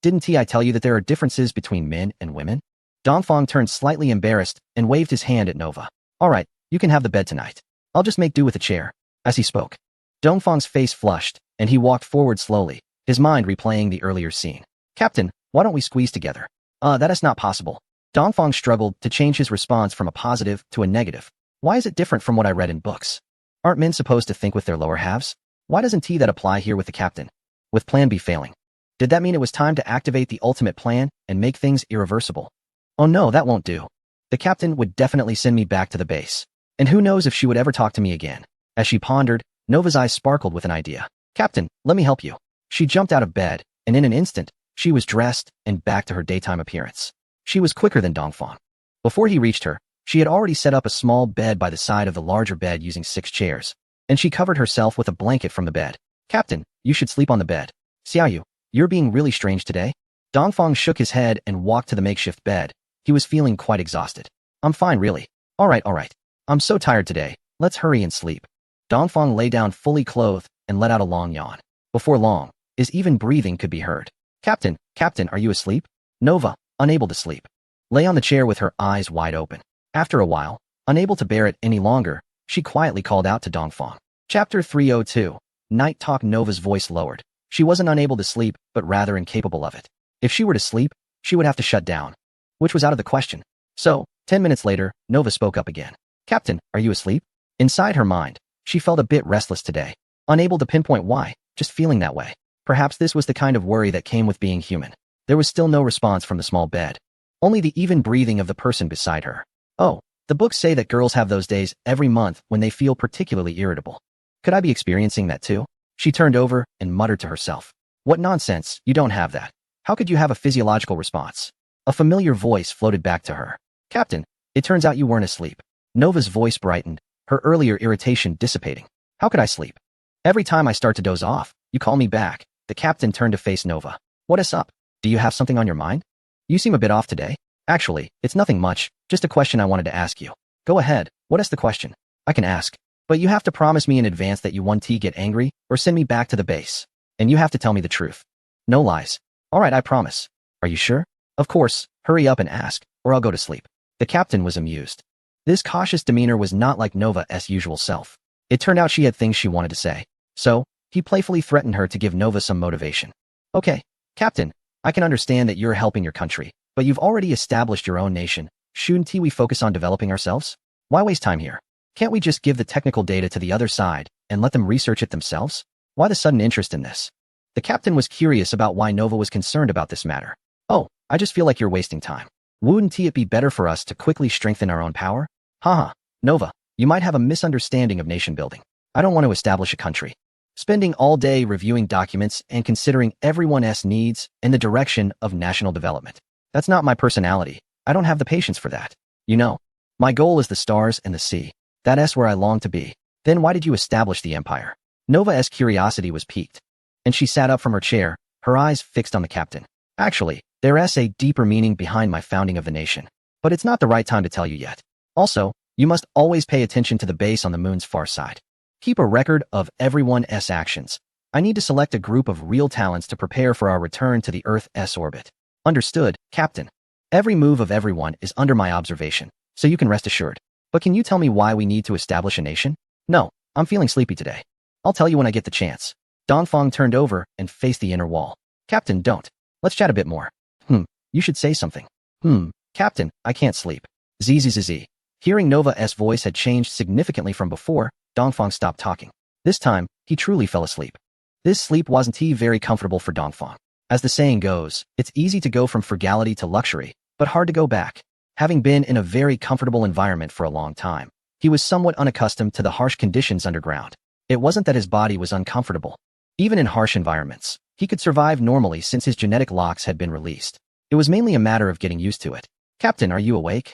Didn't I tell you that there are differences between men and women? Dongfang turned slightly embarrassed and waved his hand at Nova. All right, you can have the bed tonight. I'll just make do with a chair. As he spoke, Dongfang's face flushed, and he walked forward slowly, his mind replaying the earlier scene. Captain, why don't we squeeze together? That is not possible. Dongfang struggled to change his response from a positive to a negative. Why is it different from what I read in books? Aren't men supposed to think with their lower halves? Why doesn't T that apply here with the captain? With plan B failing. Did that mean it was time to activate the ultimate plan and make things irreversible? Oh no, that won't do. The captain would definitely send me back to the base. And who knows if she would ever talk to me again. As she pondered, Nova's eyes sparkled with an idea. Captain, let me help you. She jumped out of bed, and in an instant, she was dressed and back to her daytime appearance. She was quicker than Dongfang. Before he reached her, she had already set up a small bed by the side of the larger bed using 6 chairs, and she covered herself with a blanket from the bed. Captain, you should sleep on the bed. Xiaoyu, you're being really strange today. Dongfang shook his head and walked to the makeshift bed. He was feeling quite exhausted. I'm fine, really. All right. I'm so tired today. Let's hurry and sleep. Dongfang lay down fully clothed and let out a long yawn. Before long, his even breathing could be heard. Captain, are you asleep? Nova, unable to sleep, lay on the chair with her eyes wide open. After a while, unable to bear it any longer, she quietly called out to Dongfang. Chapter 302. Night Talk. Nova's voice lowered. She wasn't unable to sleep, but rather incapable of it. If she were to sleep, she would have to shut down, which was out of the question. So, 10 minutes later, Nova spoke up again. Captain, are you asleep? Inside her mind, she felt a bit restless today. Unable to pinpoint why, just feeling that way. Perhaps this was the kind of worry that came with being human. There was still no response from the small bed. Only the even breathing of the person beside her. Oh, the books say that girls have those days every month when they feel particularly irritable. Could I be experiencing that too? She turned over and muttered to herself. What nonsense, you don't have that. How could you have a physiological response? A familiar voice floated back to her. Captain, it turns out you weren't asleep. Nova's voice brightened, her earlier irritation dissipating. How could I sleep? Every time I start to doze off, you call me back. The captain turned to face Nova. What is up? Do you have something on your mind? You seem a bit off today. Actually, it's nothing much, just a question I wanted to ask you. Go ahead, what is the question? I can ask. But you have to promise me in advance that you won't get angry or send me back to the base. And you have to tell me the truth. No lies. All right, I promise. Are you sure? Of course, hurry up and ask, or I'll go to sleep. The captain was amused. This cautious demeanor was not like Nova's usual self. It turned out she had things she wanted to say. So, he playfully threatened her to give Nova some motivation. Okay, Captain, I can understand that you're helping your country, but you've already established your own nation. Shouldn't we focus on developing ourselves? Why waste time here? Can't we just give the technical data to the other side and let them research it themselves? Why the sudden interest in this? The captain was curious about why Nova was concerned about this matter. Oh, I just feel like you're wasting time. Wouldn't it be better for us to quickly strengthen our own power? Haha, Nova, you might have a misunderstanding of nation building. I don't want to establish a country. Spending all day reviewing documents and considering everyone's needs in the direction of national development. That's not my personality. I don't have the patience for that. You know, my goal is the stars and the sea. That's where I long to be. Then why did you establish the empire? Nova's curiosity was piqued, and she sat up from her chair, her eyes fixed on the captain. Actually, there's a deeper meaning behind my founding of the nation. But it's not the right time to tell you yet. Also, you must always pay attention to the base on the moon's far side. Keep a record of everyone's actions. I need to select a group of real talents to prepare for our return to the Earth's orbit. Understood, Captain. Every move of everyone is under my observation, so you can rest assured. But can you tell me why we need to establish a nation? No, I'm feeling sleepy today. I'll tell you when I get the chance. Dongfang turned over and faced the inner wall. Captain, don't. Let's chat a bit more. You should say something. Captain, I can't sleep. Zzz. Hearing Nova's voice had changed significantly from before, Dongfang stopped talking. This time, he truly fell asleep. This sleep wasn't very comfortable for Dongfang. As the saying goes, it's easy to go from frugality to luxury, but hard to go back. Having been in a very comfortable environment for a long time, he was somewhat unaccustomed to the harsh conditions underground. It wasn't that his body was uncomfortable. Even in harsh environments, he could survive normally since his genetic locks had been released. It was mainly a matter of getting used to it. Captain, are you awake?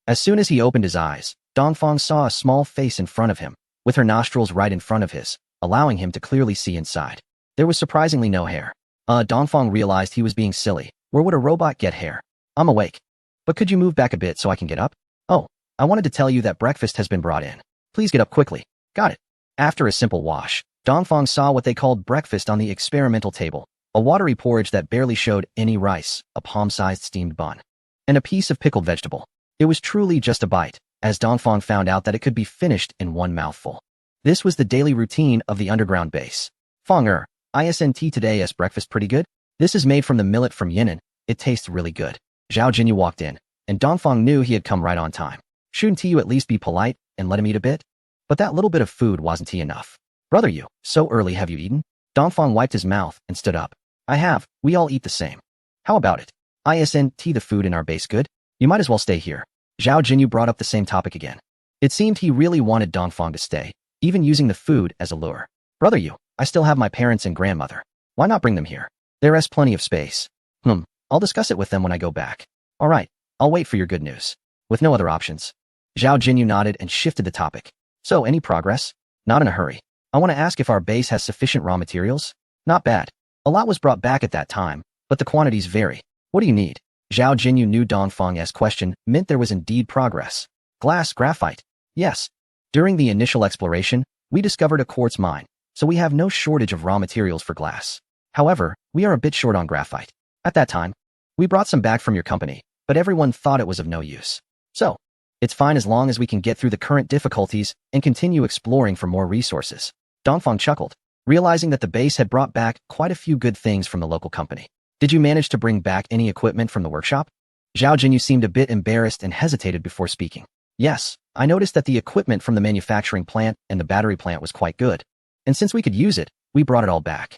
As soon as he opened his eyes, Dongfang saw a small face in front of him, with her nostrils right in front of his, allowing him to clearly see inside. There was surprisingly no hair. Dongfang realized he was being silly. Where would a robot get hair? I'm awake. But could you move back a bit so I can get up? Oh, I wanted to tell you that breakfast has been brought in. Please get up quickly. Got it. After a simple wash, Dongfang saw what they called breakfast on the experimental table, a watery porridge that barely showed any rice, a palm-sized steamed bun, and a piece of pickled vegetable. It was truly just a bite, as Dongfang found out that it could be finished in one mouthful. This was the daily routine of the underground base. Fang isn't today's breakfast pretty good? This is made from the millet from Yinan. It tastes really good. Zhao Jinyu walked in, and Dongfang knew he had come right on time. Shouldn't you at least be polite and let him eat a bit? But that little bit of food wasn't enough. Brother, you, so early have you eaten? Dongfang wiped his mouth and stood up. I have, we all eat the same. How about it? Isn't the food in our base good? You might as well stay here. Zhao Jinyu brought up the same topic again. It seemed he really wanted Dongfang to stay, even using the food as a lure. Brother, you, I still have my parents and grandmother. Why not bring them here? There's plenty of space. I'll discuss it with them when I go back. All right, I'll wait for your good news. With no other options. Zhao Jinyu nodded and shifted the topic. So, any progress? Not in a hurry. I want to ask if our base has sufficient raw materials? Not bad. A lot was brought back at that time, but the quantities vary. What do you need? Zhao Jinyu knew Dongfang's question meant there was indeed progress. Glass, graphite. Yes. During the initial exploration, we discovered a quartz mine, so we have no shortage of raw materials for glass. However, we are a bit short on graphite. At that time, we brought some back from your company, but everyone thought it was of no use. So, it's fine as long as we can get through the current difficulties and continue exploring for more resources. Dongfang chuckled, realizing that the base had brought back quite a few good things from the local company. Did you manage to bring back any equipment from the workshop? Zhao Jinyu seemed a bit embarrassed and hesitated before speaking. Yes, I noticed that the equipment from the manufacturing plant and the battery plant was quite good. And since we could use it, we brought it all back.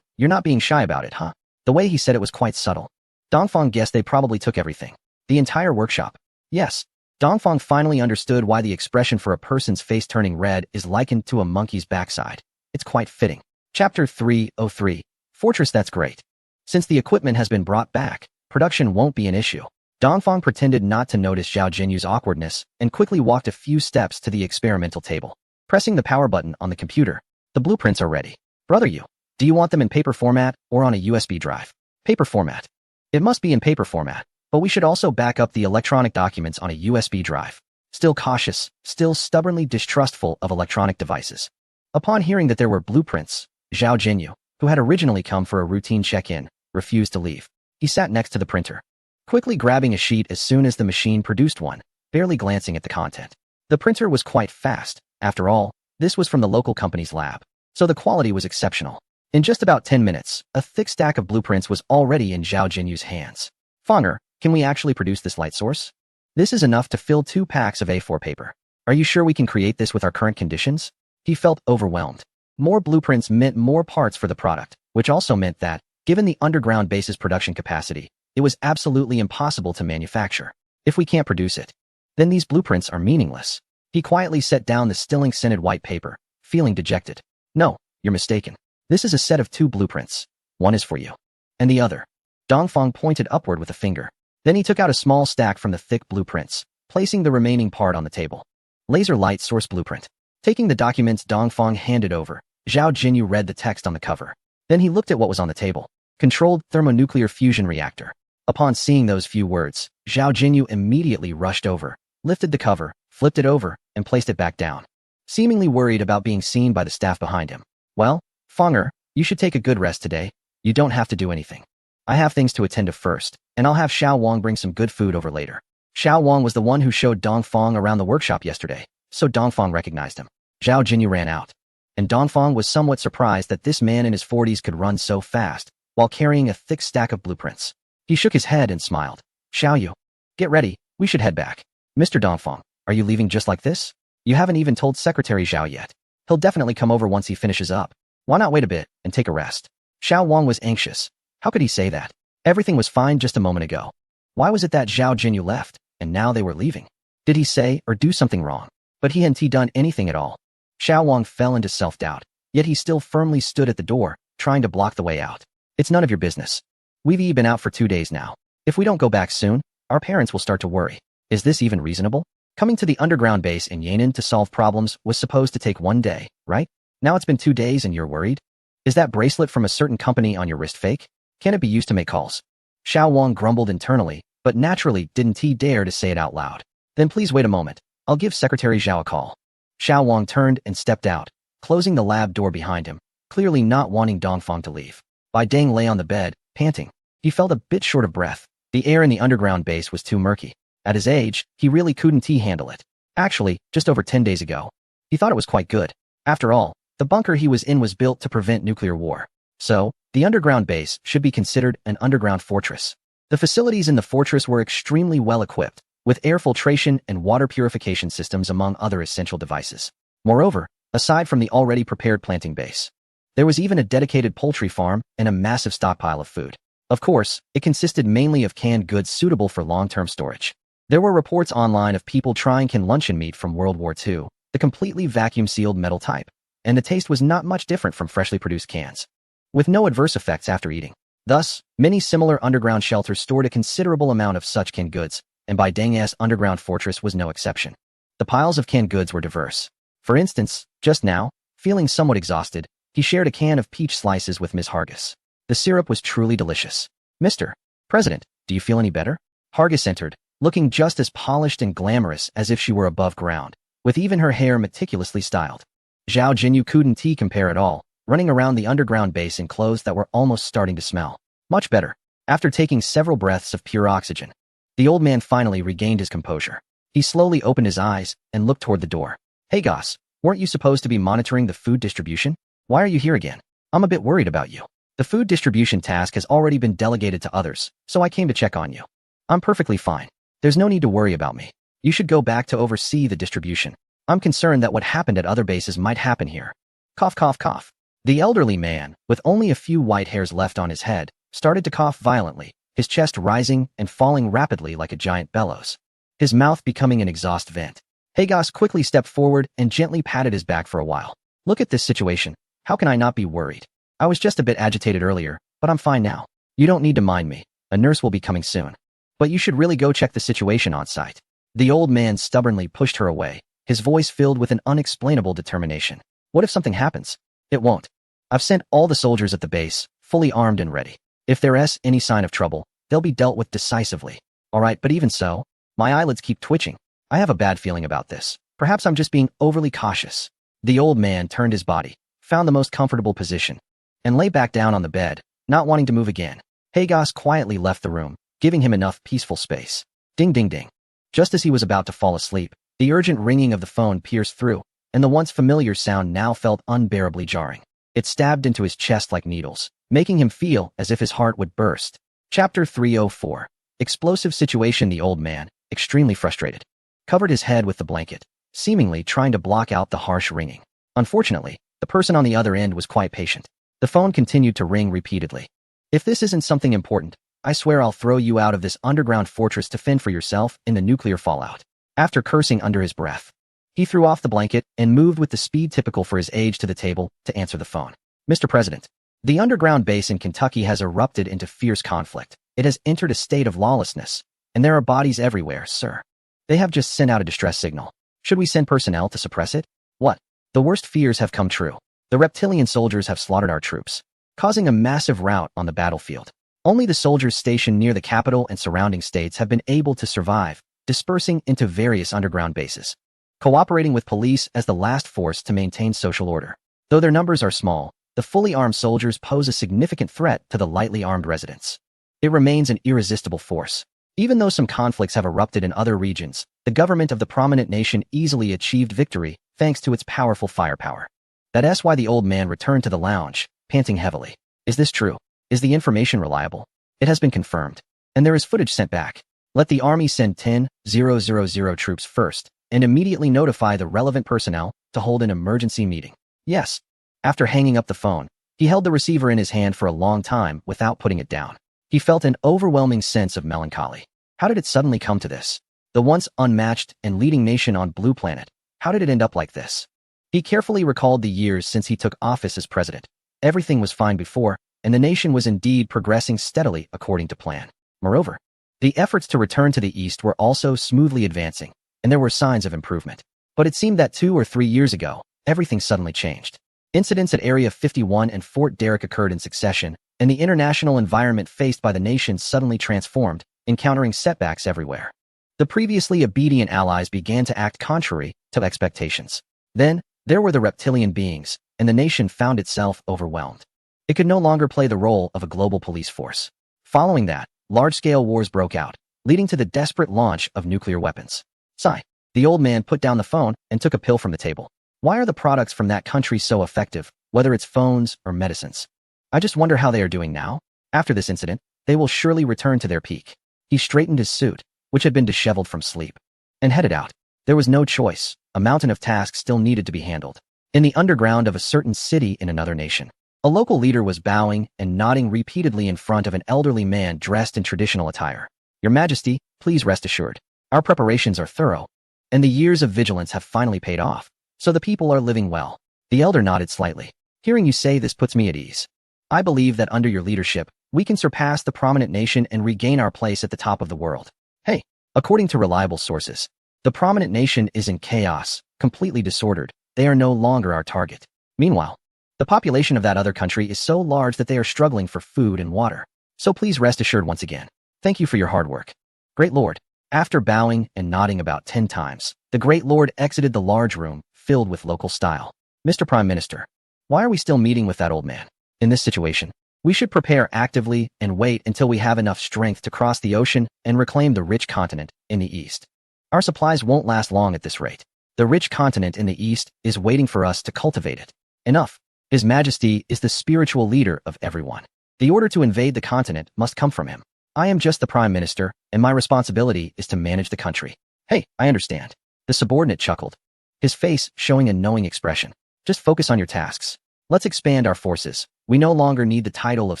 You're not being shy about it, huh? The way he said it was quite subtle. Dongfang guessed they probably took everything. The entire workshop. Yes. Dongfang finally understood why the expression for a person's face turning red is likened to a monkey's backside. It's quite fitting. Chapter 303. Fortress. That's great. Since the equipment has been brought back, production won't be an issue. Dongfang pretended not to notice Zhao Jinyu's awkwardness and quickly walked a few steps to the experimental table. Pressing the power button on the computer, the blueprints are ready. Brother, you, do you want them in paper format or on a USB drive? Paper format. It must be in paper format, but we should also back up the electronic documents on a USB drive. Still cautious, still stubbornly distrustful of electronic devices. Upon hearing that there were blueprints, Zhao Jinyu, who had originally come for a routine check-in, refused to leave. He sat next to the printer, quickly grabbing a sheet as soon as the machine produced one, barely glancing at the content. The printer was quite fast. After all, this was from the local company's lab, so the quality was exceptional. In just about 10 minutes, a thick stack of blueprints was already in Zhao Jinyu's hands. Fanger, can we actually produce this light source? This is enough to fill 2 packs of A4 paper. Are you sure we can create this with our current conditions? He felt overwhelmed. More blueprints meant more parts for the product, which also meant that, given the underground base's production capacity, it was absolutely impossible to manufacture. If we can't produce it, then these blueprints are meaningless. He quietly set down the stilling-scented white paper, feeling dejected. No, you're mistaken. This is a set of 2 blueprints. One is for you. And the other. Dongfang pointed upward with a finger. Then he took out a small stack from the thick blueprints, placing the remaining part on the table. Laser light source blueprint. Taking the documents Dongfang handed over, Zhao Jinyu read the text on the cover. Then he looked at what was on the table. Controlled thermonuclear fusion reactor. Upon seeing those few words, Zhao Jinyu immediately rushed over, lifted the cover, flipped it over, and placed it back down, seemingly worried about being seen by the staff behind him. Well, Fanger, you should take a good rest today. You don't have to do anything. I have things to attend to first, and I'll have Xiao Wang bring some good food over later. Xiao Wang was the one who showed Dongfang around the workshop yesterday, so Dongfang recognized him. Zhao Jinyu ran out, and Dongfang was somewhat surprised that this man in his 40s could run so fast, while carrying a thick stack of blueprints. He shook his head and smiled. Xiao Yu, get ready, we should head back. Mr. Dongfang, are you leaving just like this? You haven't even told Secretary Zhao yet. He'll definitely come over once he finishes up. Why not wait a bit and take a rest? Xiao Wang was anxious. How could he say that? Everything was fine just a moment ago. Why was it that Zhao Jinyu left, and now they were leaving? Did he say or do something wrong? But he hadn't done anything at all. Xiao Wang fell into self-doubt, yet he still firmly stood at the door, trying to block the way out. It's none of your business. We've been out for 2 days now. If we don't go back soon, our parents will start to worry. Is this even reasonable? Coming to the underground base in Yan'an to solve problems was supposed to take 1 day, right? Now it's been 2 days and you're worried? Is that bracelet from a certain company on your wrist fake? Can it be used to make calls? Xiao Wang grumbled internally, but naturally didn't he dare to say it out loud. Then please wait a moment. I'll give Secretary Zhao a call. Xiao Wang turned and stepped out, closing the lab door behind him, clearly not wanting Dongfang to leave. Bai Deng lay on the bed, panting. He felt a bit short of breath. The air in the underground base was too murky. At his age, he really couldn't handle it. Actually, just over 10 days ago, he thought it was quite good. After all, the bunker he was in was built to prevent nuclear war. So, the underground base should be considered an underground fortress. The facilities in the fortress were extremely well equipped, with air filtration and water purification systems among other essential devices. Moreover, aside from the already prepared planting base, there was even a dedicated poultry farm and a massive stockpile of food. Of course, it consisted mainly of canned goods suitable for long-term storage. There were reports online of people trying canned luncheon meat from World War II, the completely vacuum-sealed metal type, and the taste was not much different from freshly produced cans, with no adverse effects after eating. Thus, many similar underground shelters stored a considerable amount of such canned goods, and Bai Deng's underground fortress was no exception. The piles of canned goods were diverse. For instance, just now, feeling somewhat exhausted, he shared a can of peach slices with Ms. Hargis. The syrup was truly delicious. Mr. President, do you feel any better? Hargis entered, looking just as polished and glamorous as if she were above ground, with even her hair meticulously styled. Zhao Jinyu couldn't compare at all, running around the underground base in clothes that were almost starting to smell. Much better. After taking several breaths of pure oxygen, the old man finally regained his composure. He slowly opened his eyes and looked toward the door. Hey Goss, weren't you supposed to be monitoring the food distribution? Why are you here again? I'm a bit worried about you. The food distribution task has already been delegated to others, so I came to check on you. I'm perfectly fine. There's no need to worry about me. You should go back to oversee the distribution. I'm concerned that what happened at other bases might happen here. Cough, cough, cough. The elderly man, with only a few white hairs left on his head, started to cough violently, his chest rising and falling rapidly like a giant bellows, his mouth becoming an exhaust vent. Hagos quickly stepped forward and gently patted his back for a while. Look at this situation. How can I not be worried? I was just a bit agitated earlier, but I'm fine now. You don't need to mind me. A nurse will be coming soon. But you should really go check the situation on site. The old man stubbornly pushed her away, his voice filled with an unexplainable determination. What if something happens? It won't. I've sent all the soldiers at the base, fully armed and ready. If there's any sign of trouble, they'll be dealt with decisively. Alright, but even so, my eyelids keep twitching. I have a bad feeling about this. Perhaps I'm just being overly cautious. The old man turned his body, found the most comfortable position, and lay back down on the bed, not wanting to move again. Hagos quietly left the room, giving him enough peaceful space. Ding ding ding. Just as he was about to fall asleep, the urgent ringing of the phone pierced through, and the once familiar sound now felt unbearably jarring. It stabbed into his chest like needles, making him feel as if his heart would burst. Chapter 304. Explosive situation. The old man, extremely frustrated, covered his head with the blanket, seemingly trying to block out the harsh ringing. Unfortunately, the person on the other end was quite patient. The phone continued to ring repeatedly. If this isn't something important, I swear I'll throw you out of this underground fortress to fend for yourself in the nuclear fallout. After cursing under his breath, he threw off the blanket and moved with the speed typical for his age to the table to answer the phone. Mr. President, the underground base in Kentucky has erupted into fierce conflict. It has entered a state of lawlessness, and there are bodies everywhere, sir. They have just sent out a distress signal. Should we send personnel to suppress it? What? The worst fears have come true. The reptilian soldiers have slaughtered our troops, causing a massive rout on the battlefield. Only the soldiers stationed near the capital and surrounding states have been able to survive, dispersing into various underground bases, cooperating with police as the last force to maintain social order. Though their numbers are small, the fully armed soldiers pose a significant threat to the lightly armed residents. It remains an irresistible force. Even though some conflicts have erupted in other regions, the government of the prominent nation easily achieved victory thanks to its powerful firepower. That's why the old man returned to the lounge, panting heavily. Is this true? Is the information reliable? It has been confirmed, and there is footage sent back. Let the army send 10,000 troops first, and immediately notify the relevant personnel to hold an emergency meeting. Yes. After hanging up the phone, he held the receiver in his hand for a long time without putting it down. He felt an overwhelming sense of melancholy. How did it suddenly come to this? The once unmatched and leading nation on Blue Planet. How did it end up like this? He carefully recalled the years since he took office as president. Everything was fine before, and the nation was indeed progressing steadily according to plan. Moreover, the efforts to return to the East were also smoothly advancing, and there were signs of improvement. But it seemed that 2 or 3 years ago, everything suddenly changed. Incidents at Area 51 and Fort Derrick occurred in succession, and the international environment faced by the nation suddenly transformed, encountering setbacks everywhere. The previously obedient allies began to act contrary to expectations. Then, there were the reptilian beings, and the nation found itself overwhelmed. It could no longer play the role of a global police force. Following that, large-scale wars broke out, leading to the desperate launch of nuclear weapons. Sigh. The old man put down the phone and took a pill from the table. Why are the products from that country so effective, whether it's phones or medicines? I just wonder how they are doing now. After this incident, They will surely return to their peak. He straightened his suit, which had been disheveled from sleep, and headed out. There was no choice. A mountain of tasks still needed to be handled. In the underground of a certain city in another nation, a local leader was bowing and nodding repeatedly in front of an elderly man dressed in traditional attire. Your Majesty, please rest assured. Our preparations are thorough, and the years of vigilance have finally paid off, so the people are living well. The elder nodded slightly. Hearing you say this puts me at ease. I believe that under your leadership, we can surpass the prominent nation and regain our place at the top of the world. Hey, according to reliable sources, the prominent nation is in chaos, completely disordered. They are no longer our target. Meanwhile, the population of that other country is so large that they are struggling for food and water. So please rest assured once again. Thank you for your hard work. Great Lord. After bowing and nodding about 10 times, the Great Lord exited the large room, filled with local style. Mr. Prime Minister, why are we still meeting with that old man? In this situation, we should prepare actively and wait until we have enough strength to cross the ocean and reclaim the rich continent in the east. Our supplies won't last long at this rate. The rich continent in the east is waiting for us to cultivate it. Enough. His Majesty is the spiritual leader of everyone. The order to invade the continent must come from him. I am just the Prime Minister, and my responsibility is to manage the country. Hey, I understand. The subordinate chuckled, his face showing a knowing expression. Just focus on your tasks. Let's expand our forces. We no longer need the title of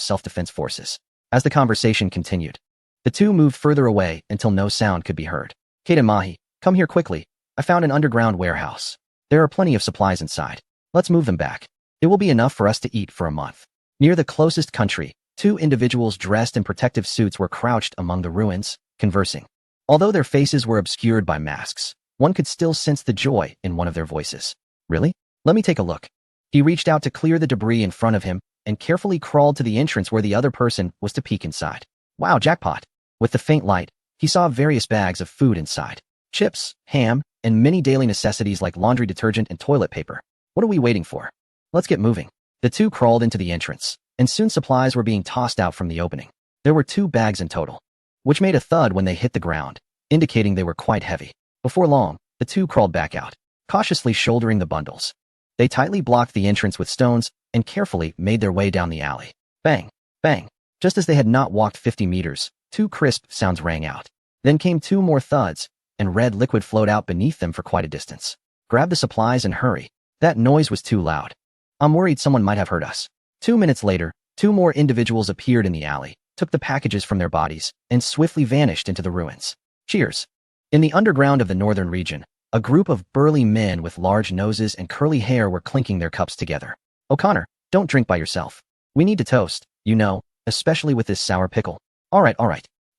self-defense forces. As the conversation continued, the two moved further away until no sound could be heard. Kate and Mahi, come here quickly. I found an underground warehouse. There are plenty of supplies inside. Let's move them back. It will be enough for us to eat for a month. Near the closest country, two individuals dressed in protective suits were crouched among the ruins, conversing. Although their faces were obscured by masks, one could still sense the joy in one of their voices. Really? Let me take a look. He reached out to clear the debris in front of him and carefully crawled to the entrance where the other person was to peek inside. Wow, jackpot. With the faint light, he saw various bags of food inside. Chips, ham, and many daily necessities like laundry detergent and toilet paper. What are we waiting for? Let's get moving. The two crawled into the entrance, and soon supplies were being tossed out from the opening. There were 2 bags in total, which made a thud when they hit the ground, indicating they were quite heavy. Before long, the two crawled back out, cautiously shouldering the bundles. They tightly blocked the entrance with stones and carefully made their way down the alley. Bang, bang. Just as they had not walked 50 meters, 2 crisp sounds rang out. Then came 2 more thuds, and red liquid flowed out beneath them for quite a distance. Grab the supplies and hurry. That noise was too loud. I'm worried someone might have heard us. 2 minutes later, 2 more individuals appeared in the alley, took the packages from their bodies, and swiftly vanished into the ruins. Cheers. In the underground of the northern region, a group of burly men with large noses and curly hair were clinking their cups together. O'Connor, don't drink by yourself. We need to toast, you know, especially with this sour pickle. All right.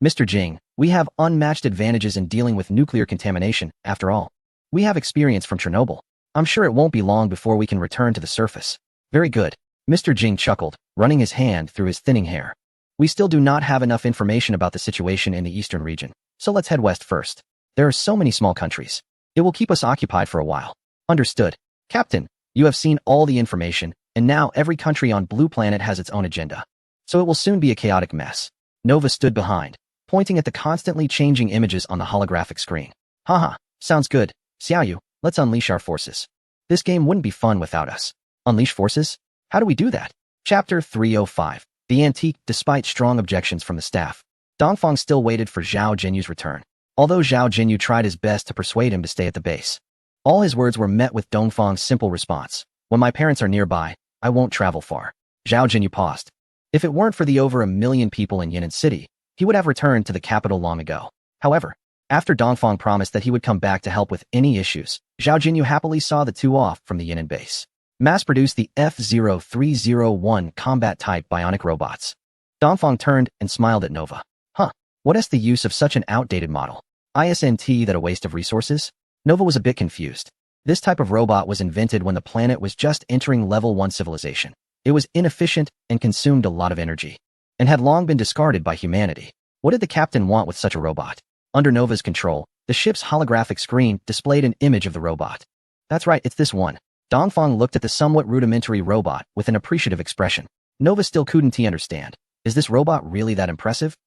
Mr. Jing, we have unmatched advantages in dealing with nuclear contamination, after all. We have experience from Chernobyl. I'm sure it won't be long before we can return to the surface. Very good. Mr. Jing chuckled, running his hand through his thinning hair. We still do not have enough information about the situation in the eastern region, so let's head west first. There are so many small countries. It will keep us occupied for a while. Understood. Captain, you have seen all the information, and now every country on Blue Planet has its own agenda. So it will soon be a chaotic mess. Nova stood behind, pointing at the constantly changing images on the holographic screen. Haha, sounds good. Xiaoyu, let's unleash our forces. This game wouldn't be fun without us. Unleash forces? How do we do that? Chapter 305. The Antique. Despite strong objections from the staff, Dongfang still waited for Zhao Jinyu's return, although Zhao Jinyu tried his best to persuade him to stay at the base. All his words were met with Dongfang's simple response. When my parents are nearby, I won't travel far. Zhao Jinyu paused. If it weren't for the over 1 million people in Yan'an City, he would have returned to the capital long ago. However, after Dongfang promised that he would come back to help with any issues, Zhao Jinyu happily saw the two off from the Yan'an base. Mass-produced the F-0301 combat-type bionic robots. Dongfang turned and smiled at Nova. Huh, what is the use of such an outdated model? ISNT that a waste of resources? Nova was a bit confused. This type of robot was invented when the planet was just entering level 1 civilization. It was inefficient and consumed a lot of energy, and had long been discarded by humanity. What did the captain want with such a robot? Under Nova's control, the ship's holographic screen displayed an image of the robot. That's right, it's this one. Dongfang looked at the somewhat rudimentary robot with an appreciative expression. Nova still couldn't understand. Is this robot really that impressive?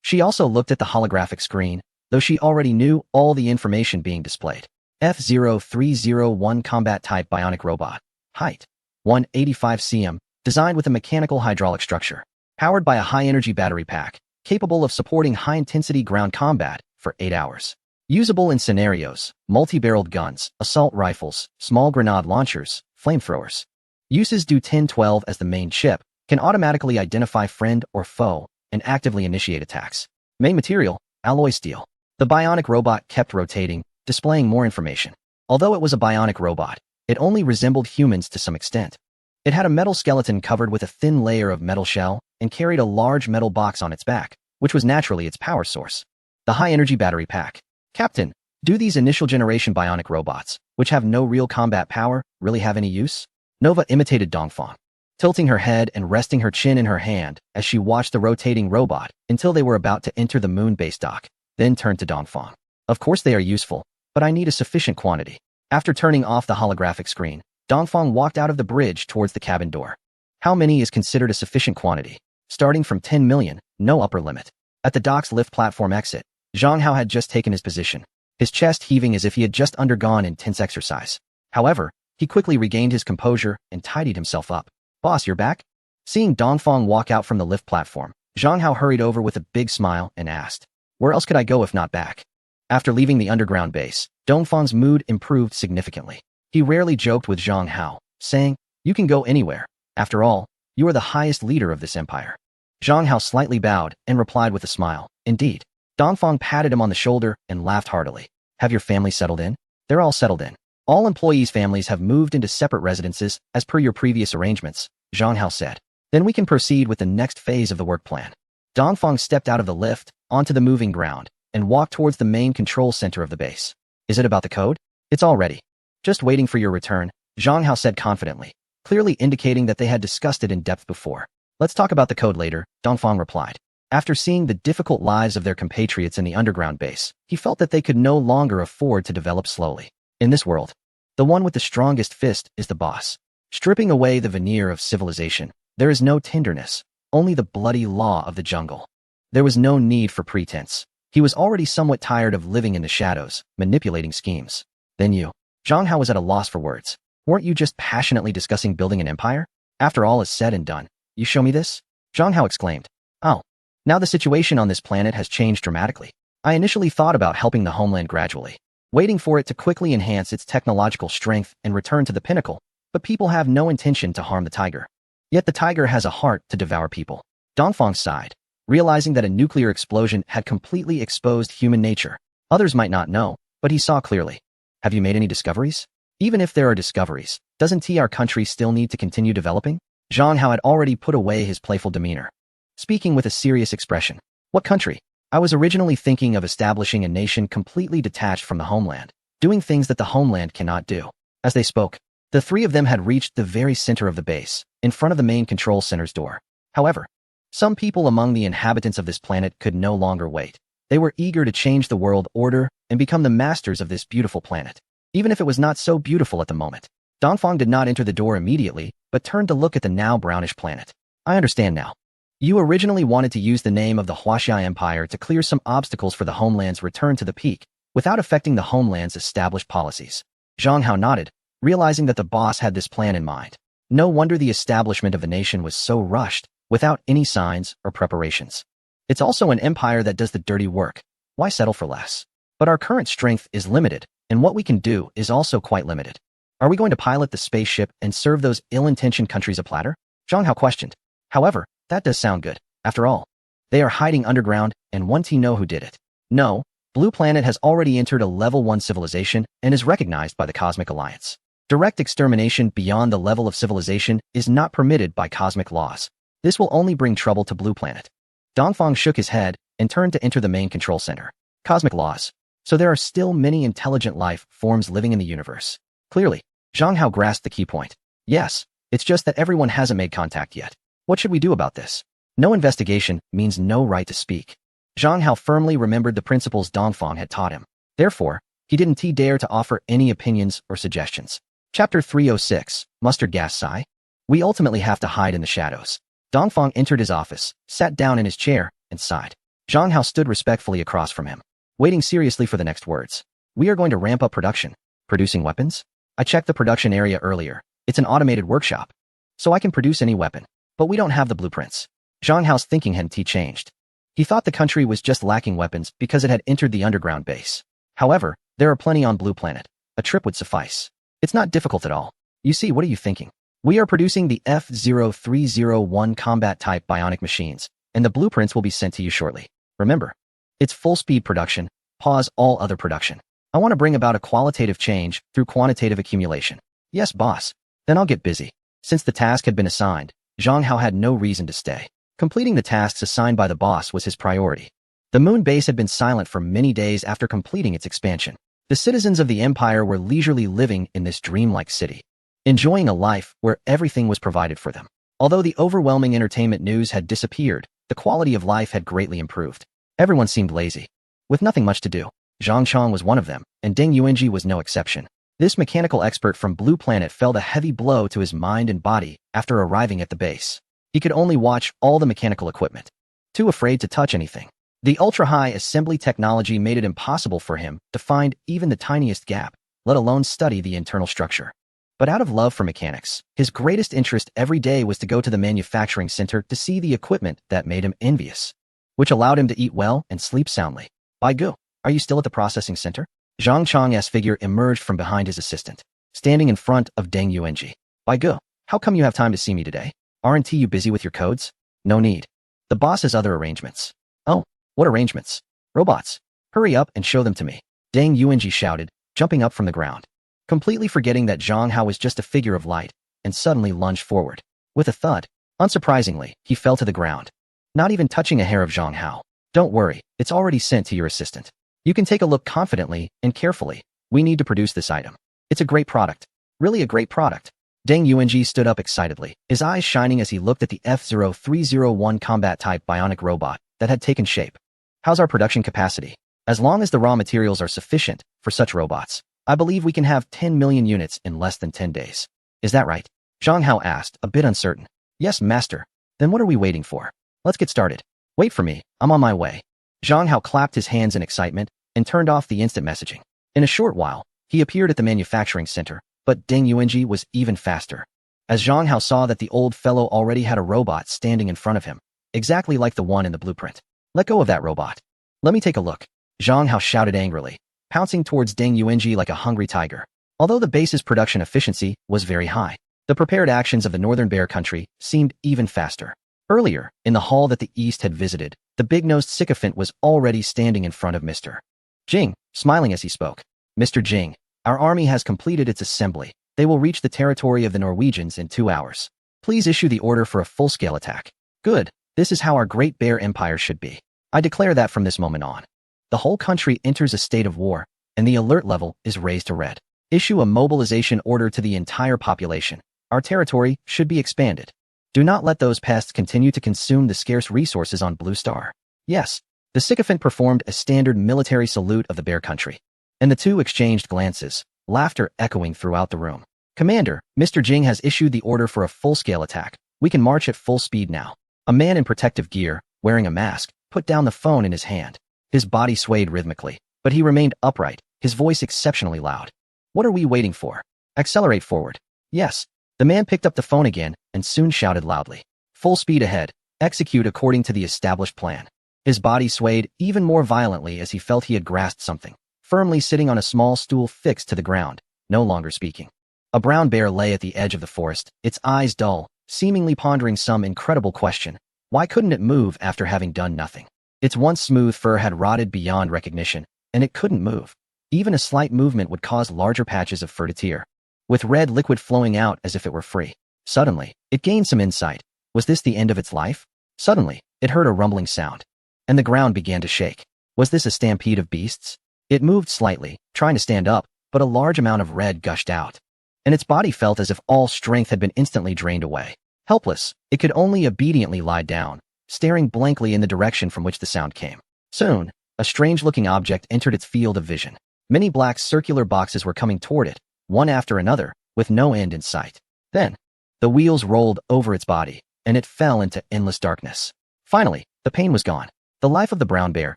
She also looked at the holographic screen, though she already knew all the information being displayed. F-0301 combat-type bionic robot. Height: 185 cm, designed with a mechanical hydraulic structure. Powered by a high-energy battery pack. capable of supporting high-intensity ground combat for 8 hours. Usable in scenarios, multi-barreled guns, assault rifles, small grenade launchers, flamethrowers. Uses do 10-12 as the main chip, can automatically identify friend or foe, and actively initiate attacks. Main material, alloy steel. The bionic robot kept rotating, displaying more information. Although it was a bionic robot, it only resembled humans to some extent. It had a metal skeleton covered with a thin layer of metal shell and carried a large metal box on its back, which was naturally its power source. The high-energy battery pack. Captain, do these initial generation bionic robots, which have no real combat power, really have any use? Nova imitated Dongfang, tilting her head and resting her chin in her hand as she watched the rotating robot until they were about to enter the moon base dock, then turned to Dongfang. Of course they are useful, but I need a sufficient quantity. After turning off the holographic screen, Dongfang walked out of the bridge towards the cabin door. How many is considered a sufficient quantity? Starting from 10 million, no upper limit. At the dock's lift platform exit, Zhang Hao had just taken his position, his chest heaving as if he had just undergone intense exercise. However, he quickly regained his composure and tidied himself up. Boss, you're back? Seeing Dongfang walk out from the lift platform, Zhang Hao hurried over with a big smile and asked, "Where else could I go if not back?" After leaving the underground base, Dongfang's mood improved significantly. He rarely joked with Zhang Hao, saying, "You can go anywhere. After all, you are the highest leader of this empire." Zhang Hao slightly bowed and replied with a smile, "Indeed." Dongfang patted him on the shoulder and laughed heartily. "Have your family settled in?" "They're all settled in. All employees' families have moved into separate residences as per your previous arrangements," Zhang Hao said. "Then we can proceed with the next phase of the work plan." Dongfang stepped out of the lift, onto the moving ground, and walked towards the main control center of the base. "Is it about the code?" "It's all ready. Just waiting for your return," Zhang Hao said confidently, clearly indicating that they had discussed it in depth before. "Let's talk about the code later," Dongfang replied. After seeing the difficult lives of their compatriots in the underground base, he felt that they could no longer afford to develop slowly. In this world, the one with the strongest fist is the boss. Stripping away the veneer of civilization, there is no tenderness, only the bloody law of the jungle. There was no need for pretense. He was already somewhat tired of living in the shadows, manipulating schemes. "Then you." Zhang Hao was at a loss for words. "Weren't you just passionately discussing building an empire? After all is said and done, you show me this?" Zhang Hao exclaimed. "Oh. Now the situation on this planet has changed dramatically. I initially thought about helping the homeland gradually, waiting for it to quickly enhance its technological strength and return to the pinnacle, but people have no intention to harm the tiger. Yet the tiger has a heart to devour people." Dongfang sighed, realizing that a nuclear explosion had completely exposed human nature. Others might not know, but he saw clearly. "Have you made any discoveries?" "Even if there are discoveries, doesn't our country still need to continue developing?" Zhang Hao had already put away his playful demeanor, speaking with a serious expression. "What country? I was originally thinking of establishing a nation completely detached from the homeland, doing things that the homeland cannot do." As they spoke, the three of them had reached the very center of the base, in front of the main control center's door. However, some people among the inhabitants of this planet could no longer wait. They were eager to change the world order and become the masters of this beautiful planet, even if it was not so beautiful at the moment. Dongfang did not enter the door immediately, but turned to look at the now brownish planet. "I understand now. You originally wanted to use the name of the Huaxia Empire to clear some obstacles for the homeland's return to the peak, without affecting the homeland's established policies." Zhang Hao nodded, realizing that the boss had this plan in mind. No wonder the establishment of the nation was so rushed, without any signs or preparations. It's also an empire that does the dirty work. Why settle for less? But our current strength is limited, and what we can do is also quite limited. Are we going to pilot the spaceship and serve those ill-intentioned countries a platter? Zhang Hao questioned. However, that does sound good. After all, they are hiding underground, and won't he know who did it? No, Blue Planet has already entered a level 1 civilization and is recognized by the Cosmic Alliance. Direct extermination beyond the level of civilization is not permitted by cosmic laws. This will only bring trouble to Blue Planet. Dongfang shook his head and turned to enter the main control center. Cosmic laws. So there are still many intelligent life forms living in the universe. Clearly, Zhang Hao grasped the key point. Yes, it's just that everyone hasn't made contact yet. What should we do about this? No investigation means no right to speak. Zhang Hao firmly remembered the principles Dongfang had taught him. Therefore, he didn't dare to offer any opinions or suggestions. Chapter 306, Mustard Gas Sigh. We ultimately have to hide in the shadows. Dongfang entered his office, sat down in his chair, and sighed. Zhang Hao stood respectfully across from him, waiting seriously for the next words. We are going to ramp up production. Producing weapons? I checked the production area earlier. It's an automated workshop, so I can produce any weapon. But we don't have the blueprints. Zhang Hao's thinking hadn't changed. He thought the country was just lacking weapons because it had entered the underground base. However, there are plenty on Blue Planet. A trip would suffice. It's not difficult at all. You see, what are you thinking? We are producing the F-0301 combat-type bionic machines, and the blueprints will be sent to you shortly. Remember, it's full-speed production. Pause all other production. I want to bring about a qualitative change through quantitative accumulation. Yes, boss. Then I'll get busy. Since the task had been assigned, Zhang Hao had no reason to stay. Completing the tasks assigned by the boss was his priority. The moon base had been silent for many days after completing its expansion. The citizens of the empire were leisurely living in this dreamlike city, enjoying a life where everything was provided for them. Although the overwhelming entertainment news had disappeared, the quality of life had greatly improved. Everyone seemed lazy, with nothing much to do. Zhang Chong was one of them, and Deng Yuanji was no exception. This mechanical expert from Blue Planet felt a heavy blow to his mind and body after arriving at the base. He could only watch all the mechanical equipment, too afraid to touch anything. The ultra-high assembly technology made it impossible for him to find even the tiniest gap, let alone study the internal structure. But out of love for mechanics, his greatest interest every day was to go to the manufacturing center to see the equipment that made him envious, which allowed him to eat well and sleep soundly. Bai Gu, are you still at the processing center? Zhang Chong's figure emerged from behind his assistant, standing in front of Deng Yuanji. Bai Gu, how come you have time to see me today? Aren't you busy with your codes? No need. The boss has other arrangements. Oh, what arrangements? Robots. Hurry up and show them to me. Deng Yuanji shouted, jumping up from the ground, completely forgetting that Zhang Hao was just a figure of light, and suddenly lunged forward. With a thud, unsurprisingly, he fell to the ground, not even touching a hair of Zhang Hao. Don't worry, it's already sent to your assistant. You can take a look confidently and carefully. We need to produce this item. It's a great product. Really a great product. Deng Yuanji stood up excitedly, his eyes shining as he looked at the F-0301 combat-type bionic robot that had taken shape. How's our production capacity? As long as the raw materials are sufficient for such robots, I believe we can have 10 million units in less than 10 days. Is that right? Zhang Hao asked, a bit uncertain. Yes, master. Then what are we waiting for? Let's get started. Wait for me, I'm on my way. Zhang Hao clapped his hands in excitement and turned off the instant messaging. In a short while, he appeared at the manufacturing center, but Deng Yuanji was even faster. As Zhang Hao saw that the old fellow already had a robot standing in front of him, exactly like the one in the blueprint. Let go of that robot. Let me take a look. Zhang Hao shouted angrily, pouncing towards Deng Yuanji like a hungry tiger. Although the base's production efficiency was very high, the prepared actions of the Northern Bear Country seemed even faster. Earlier, in the hall that the East had visited, the big-nosed sycophant was already standing in front of Mr. Jing, smiling as he spoke. Mr. Jing, our army has completed its assembly. They will reach the territory of the Norwegians in 2 hours. Please issue the order for a full-scale attack. Good. This is how our Great Bear Empire should be. I declare that from this moment on, the whole country enters a state of war, and the alert level is raised to red. Issue a mobilization order to the entire population. Our territory should be expanded. Do not let those pests continue to consume the scarce resources on Blue Star. Yes, the sycophant performed a standard military salute of the Bear Country, and the two exchanged glances, laughter echoing throughout the room. Commander, Mr. Jing has issued the order for a full-scale attack. We can march at full speed now. A man in protective gear, wearing a mask, put down the phone in his hand. His body swayed rhythmically, but he remained upright, his voice exceptionally loud. What are we waiting for? Accelerate forward. Yes. The man picked up the phone again and soon shouted loudly. Full speed ahead. Execute according to the established plan. His body swayed even more violently as he felt he had grasped something, firmly sitting on a small stool fixed to the ground, no longer speaking. A brown bear lay at the edge of the forest, its eyes dull, seemingly pondering some incredible question. Why couldn't it move after having done nothing? Its once smooth fur had rotted beyond recognition, and it couldn't move. Even a slight movement would cause larger patches of fur to tear, with red liquid flowing out as if it were free. Suddenly, it gained some insight. Was this the end of its life? Suddenly, it heard a rumbling sound, and the ground began to shake. Was this a stampede of beasts? It moved slightly, trying to stand up, but a large amount of red gushed out, and its body felt as if all strength had been instantly drained away. Helpless, it could only obediently lie down, staring blankly in the direction from which the sound came. Soon, a strange-looking object entered its field of vision. Many black circular boxes were coming toward it, one after another, with no end in sight. Then, the wheels rolled over its body, and it fell into endless darkness. Finally, the pain was gone. The life of the brown bear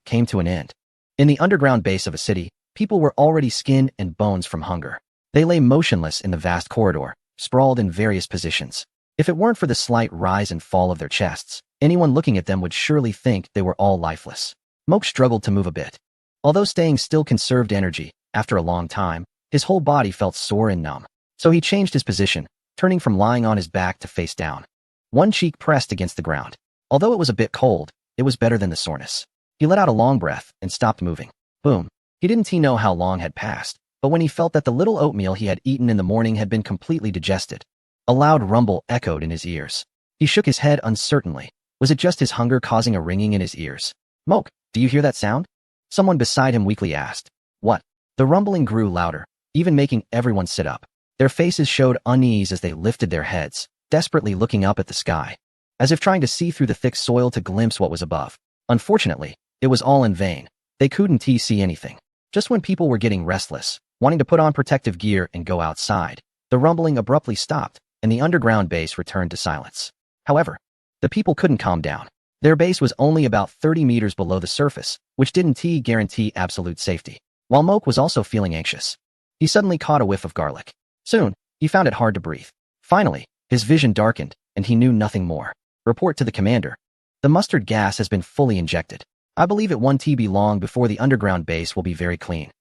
came to an end. In the underground base of a city, people were already skin and bones from hunger. They lay motionless in the vast corridor, sprawled in various positions. If it weren't for the slight rise and fall of their chests, Anyone looking at them would surely think they were all lifeless. Moke struggled to move a bit. Although staying still conserved energy, after a long time, his whole body felt sore and numb. So he changed his position, turning from lying on his back to face down. One cheek pressed against the ground. Although it was a bit cold, it was better than the soreness. He let out a long breath and stopped moving. Boom. He didn't know how long had passed, but when he felt that the little oatmeal he had eaten in the morning had been completely digested, a loud rumble echoed in his ears. He shook his head uncertainly. Was it just his hunger causing a ringing in his ears? Moke, do you hear that sound? Someone beside him weakly asked. What? The rumbling grew louder, even making everyone sit up. Their faces showed unease as they lifted their heads, desperately looking up at the sky, as if trying to see through the thick soil to glimpse what was above. Unfortunately, it was all in vain. They couldn't see anything. Just when people were getting restless, wanting to put on protective gear and go outside, the rumbling abruptly stopped, and the underground base returned to silence. However, the people couldn't calm down. Their base was only about 30 meters below the surface, which didn't guarantee absolute safety. While Moke was also feeling anxious, he suddenly caught a whiff of garlic. Soon, he found it hard to breathe. Finally, his vision darkened, and he knew nothing more. Report to the commander. The mustard gas has been fully injected. I believe it won't be long before the underground base will be very clean.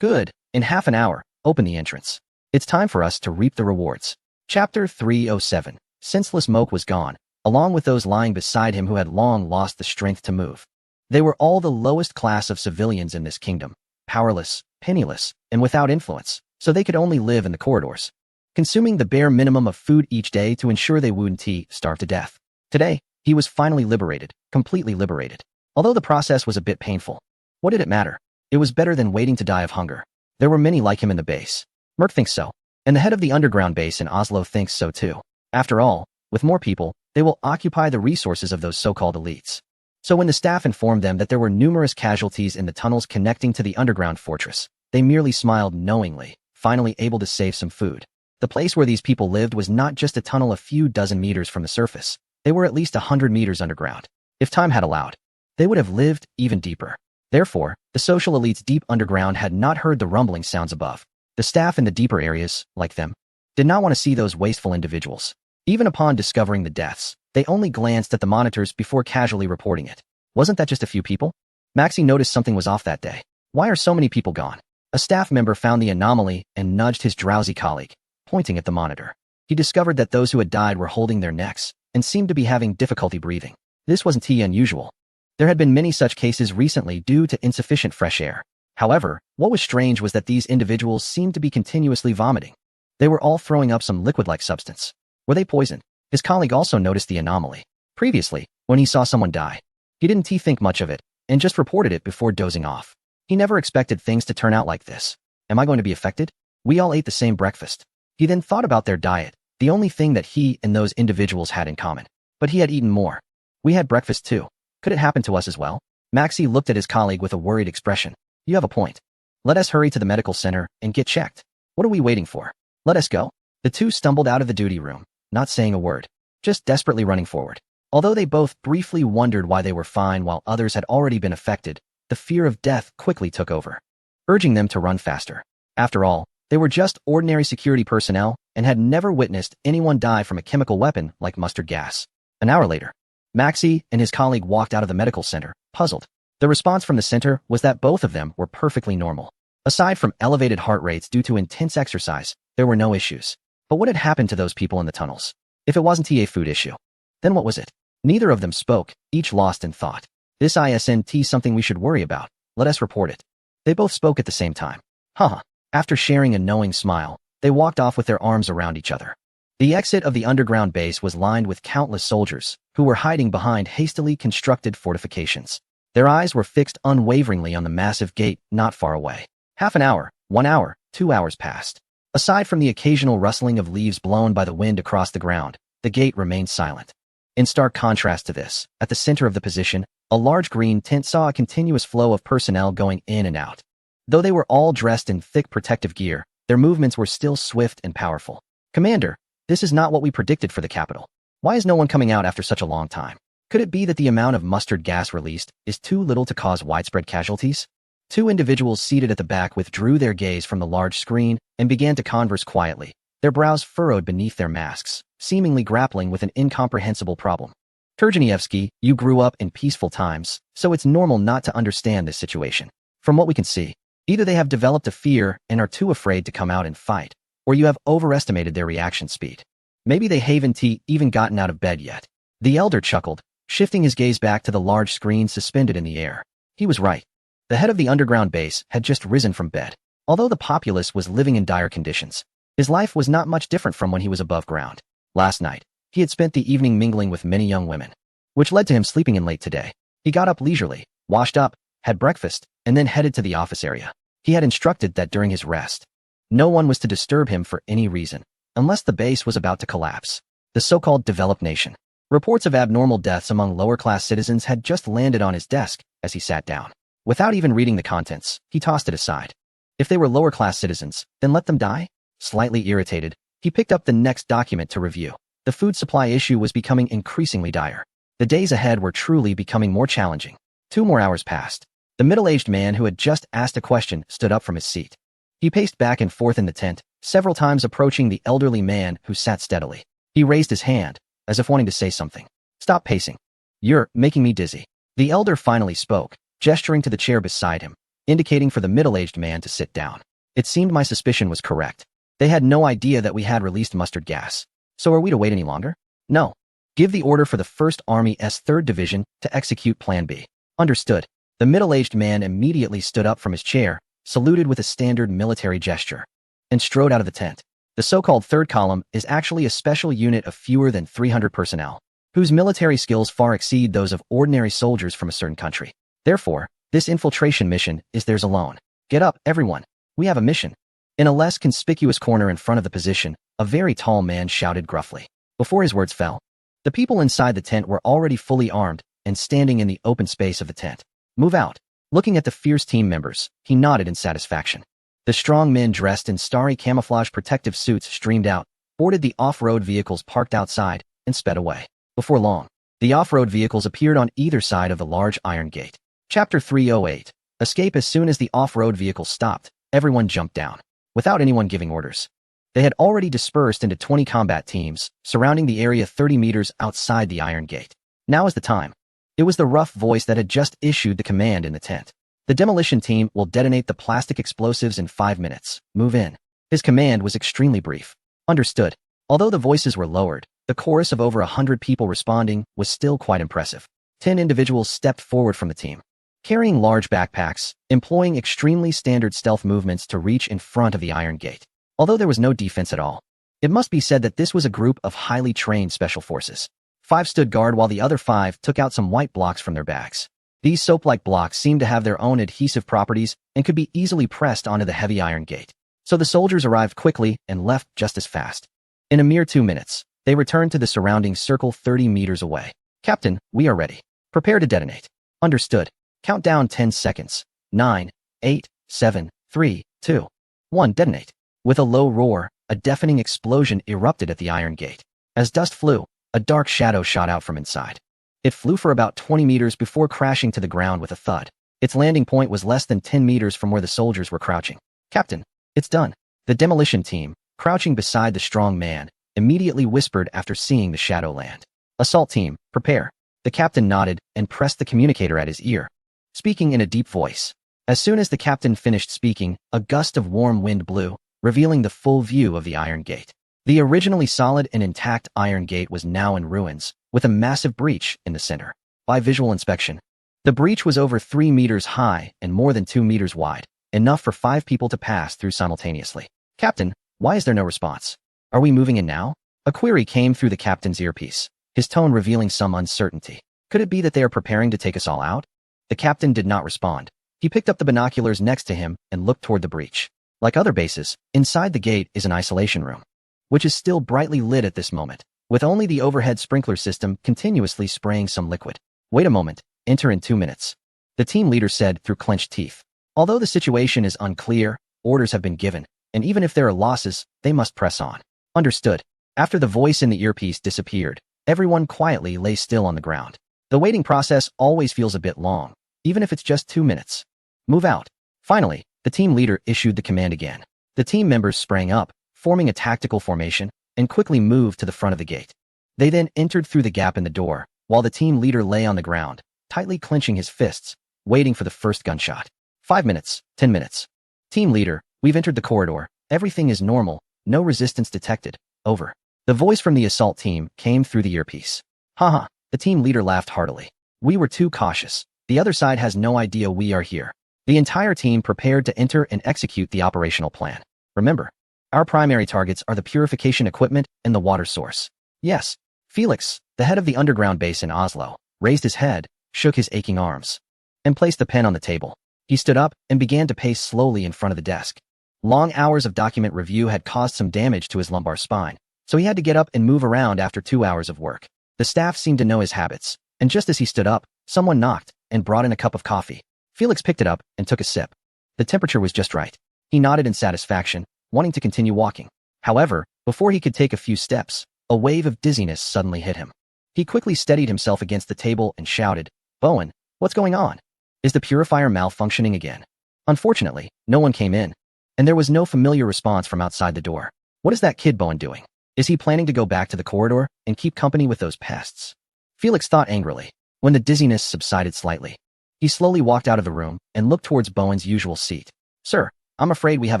Good. In half an hour, open the entrance. It's time for us to reap the rewards. Chapter 307. Senseless Moke was gone, along with those lying beside him who had long lost the strength to move. They were all the lowest class of civilians in this kingdom, powerless, penniless, and without influence, so they could only live in the corridors, consuming the bare minimum of food each day to ensure they wouldn't starve to death. Today, he was finally liberated, completely liberated. Although the process was a bit painful, what did it matter? It was better than waiting to die of hunger. There were many like him in the base. Merc thinks so, and the head of the underground base in Oslo thinks so too. After all, with more people, they will occupy the resources of those so-called elites. So when the staff informed them that there were numerous casualties in the tunnels connecting to the underground fortress, they merely smiled knowingly, finally able to save some food. The place where these people lived was not just a tunnel a few dozen meters from the surface. They were at least 100 meters underground. If time had allowed, they would have lived even deeper. Therefore, the social elites deep underground had not heard the rumbling sounds above. The staff in the deeper areas, like them, did not want to see those wasteful individuals. Even upon discovering the deaths, they only glanced at the monitors before casually reporting it. Wasn't that just a few people? Maxie noticed something was off that day. Why are so many people gone? A staff member found the anomaly and nudged his drowsy colleague, pointing at the monitor. He discovered that those who had died were holding their necks and seemed to be having difficulty breathing. This wasn't unusual. There had been many such cases recently due to insufficient fresh air. However, what was strange was that these individuals seemed to be continuously vomiting. They were all throwing up some liquid-like substance. Were they poisoned? His colleague also noticed the anomaly. Previously, when he saw someone die, he didn't think much of it and just reported it before dozing off. He never expected things to turn out like this. Am I going to be affected? We all ate the same breakfast. He then thought about their diet, the only thing that he and those individuals had in common. But he had eaten more. We had breakfast too. Could it happen to us as well? Maxie looked at his colleague with a worried expression. You have a point. Let us hurry to the medical center and get checked. What are we waiting for? Let us go. The two stumbled out of the duty room, not saying a word, just desperately running forward. Although they both briefly wondered why they were fine while others had already been affected, the fear of death quickly took over, urging them to run faster. After all, they were just ordinary security personnel and had never witnessed anyone die from a chemical weapon like mustard gas. An hour later, Maxie and his colleague walked out of the medical center, puzzled. The response from the center was that both of them were perfectly normal. Aside from elevated heart rates due to intense exercise, there were no issues. But what had happened to those people in the tunnels? If it wasn't a food issue, then what was it? Neither of them spoke, each lost in thought. This isn't something we should worry about. Let us report it. They both spoke at the same time. Haha. After sharing a knowing smile, they walked off with their arms around each other. The exit of the underground base was lined with countless soldiers who were hiding behind hastily constructed fortifications. Their eyes were fixed unwaveringly on the massive gate not far away. Half an hour, 1 hour, 2 hours passed. Aside from the occasional rustling of leaves blown by the wind across the ground, the gate remained silent. In stark contrast to this, at the center of the position, a large green tent saw a continuous flow of personnel going in and out. Though they were all dressed in thick protective gear, their movements were still swift and powerful. Commander, this is not what we predicted for the capital. Why is no one coming out after such a long time? Could it be that the amount of mustard gas released is too little to cause widespread casualties? Two individuals seated at the back withdrew their gaze from the large screen and began to converse quietly, their brows furrowed beneath their masks, seemingly grappling with an incomprehensible problem. Turgeneevsky, you grew up in peaceful times, so it's normal not to understand this situation. From what we can see, either they have developed a fear and are too afraid to come out and fight, or you have overestimated their reaction speed. Maybe they haven't even gotten out of bed yet. The elder chuckled, shifting his gaze back to the large screen suspended in the air. He was right. The head of the underground base had just risen from bed. Although the populace was living in dire conditions, his life was not much different from when he was above ground. Last night, he had spent the evening mingling with many young women, which led to him sleeping in late today. He got up leisurely, washed up, had breakfast, and then headed to the office area. He had instructed that during his rest, no one was to disturb him for any reason, unless the base was about to collapse. The so-called developed nation. Reports of abnormal deaths among lower-class citizens had just landed on his desk as he sat down. Without even reading the contents, he tossed it aside. If they were lower-class citizens, then let them die? Slightly irritated, he picked up the next document to review. The food supply issue was becoming increasingly dire. The days ahead were truly becoming more challenging. 2 more hours passed. The middle-aged man who had just asked a question stood up from his seat. He paced back and forth in the tent, several times approaching the elderly man who sat steadily. He raised his hand, as if wanting to say something. Stop pacing. You're making me dizzy. The elder finally spoke, gesturing to the chair beside him, indicating for the middle-aged man to sit down. It seemed my suspicion was correct. They had no idea that we had released mustard gas. So are we to wait any longer? No. Give the order for the 1st Army's 3rd Division to execute Plan B. Understood. The middle-aged man immediately stood up from his chair, saluted with a standard military gesture, and strode out of the tent. The so-called 3rd Column is actually a special unit of fewer than 300 personnel, whose military skills far exceed those of ordinary soldiers from a certain country. Therefore, this infiltration mission is theirs alone. Get up, everyone. We have a mission. In a less conspicuous corner in front of the position, a very tall man shouted gruffly. Before his words fell, the people inside the tent were already fully armed and standing in the open space of the tent. Move out. Looking at the fierce team members, he nodded in satisfaction. The strong men dressed in starry camouflage protective suits streamed out, boarded the off-road vehicles parked outside, and sped away. Before long, the off-road vehicles appeared on either side of the large iron gate. Chapter 308. Escape. As soon as the off-road vehicle stopped, everyone jumped down, without anyone giving orders. They had already dispersed into 20 combat teams, surrounding the area 30 meters outside the iron gate. Now is the time. It was the rough voice that had just issued the command in the tent. The demolition team will detonate the plastic explosives in 5 minutes. Move in. His command was extremely brief. Understood. Although the voices were lowered, the chorus of over 100 people responding was still quite impressive. 10 individuals stepped forward from the team, carrying large backpacks, employing extremely standard stealth movements to reach in front of the iron gate. Although there was no defense at all, it must be said that this was a group of highly trained special forces. 5 stood guard while the other 5 took out some white blocks from their bags. These soap-like blocks seemed to have their own adhesive properties and could be easily pressed onto the heavy iron gate. So the soldiers arrived quickly and left just as fast. In a mere 2 minutes, they returned to the surrounding circle 30 meters away. Captain, we are ready. Prepare to detonate. Understood. Count down 10 seconds. 9, 8, 7, 3, 2, 1. Detonate. With a low roar, a deafening explosion erupted at the iron gate. As dust flew, a dark shadow shot out from inside. It flew for about 20 meters before crashing to the ground with a thud. Its landing point was less than 10 meters from where the soldiers were crouching. Captain, it's done. The demolition team, crouching beside the strong man, immediately whispered after seeing the shadow land. Assault team, prepare. The captain nodded and pressed the communicator at his ear, speaking in a deep voice. As soon as the captain finished speaking, a gust of warm wind blew, revealing the full view of the iron gate. The originally solid and intact iron gate was now in ruins, with a massive breach in the center. By visual inspection, the breach was over 3 meters high and more than 2 meters wide, enough for 5 people to pass through simultaneously. Captain, why is there no response? Are we moving in now? A query came through the captain's earpiece, his tone revealing some uncertainty. Could it be that they are preparing to take us all out? The captain did not respond. He picked up the binoculars next to him and looked toward the breach. Like other bases, inside the gate is an isolation room, which is still brightly lit at this moment, with only the overhead sprinkler system continuously spraying some liquid. Wait a moment, enter in 2 minutes, the team leader said through clenched teeth. Although the situation is unclear, orders have been given, and even if there are losses, they must press on. Understood. After the voice in the earpiece disappeared, everyone quietly lay still on the ground. The waiting process always feels a bit long, even if it's just 2 minutes. Move out. Finally, the team leader issued the command again. The team members sprang up, forming a tactical formation, and quickly moved to the front of the gate. They then entered through the gap in the door, while the team leader lay on the ground, tightly clenching his fists, waiting for the first gunshot. 5 minutes, 10 minutes. Team leader, we've entered the corridor. Everything is normal, no resistance detected. Over. The voice from the assault team came through the earpiece. Haha, the team leader laughed heartily. We were too cautious. The other side has no idea we are here. The entire team prepared to enter and execute the operational plan. Remember, our primary targets are the purification equipment and the water source. Yes. Felix, the head of the underground base in Oslo, raised his head, shook his aching arms, and placed the pen on the table. He stood up and began to pace slowly in front of the desk. Long hours of document review had caused some damage to his lumbar spine, so he had to get up and move around after 2 hours of work. The staff seemed to know his habits, and just as he stood up, someone knocked and brought in a cup of coffee. Felix picked it up and took a sip. The temperature was just right. He nodded in satisfaction, wanting to continue walking. However, before he could take a few steps, a wave of dizziness suddenly hit him. He quickly steadied himself against the table and shouted, Bowen, what's going on? Is the purifier malfunctioning again? Unfortunately, no one came in, and there was no familiar response from outside the door. What is that kid Bowen doing? Is he planning to go back to the corridor and keep company with those pests? Felix thought angrily. When the dizziness subsided slightly, he slowly walked out of the room and looked towards Bowen's usual seat. Sir, I'm afraid we have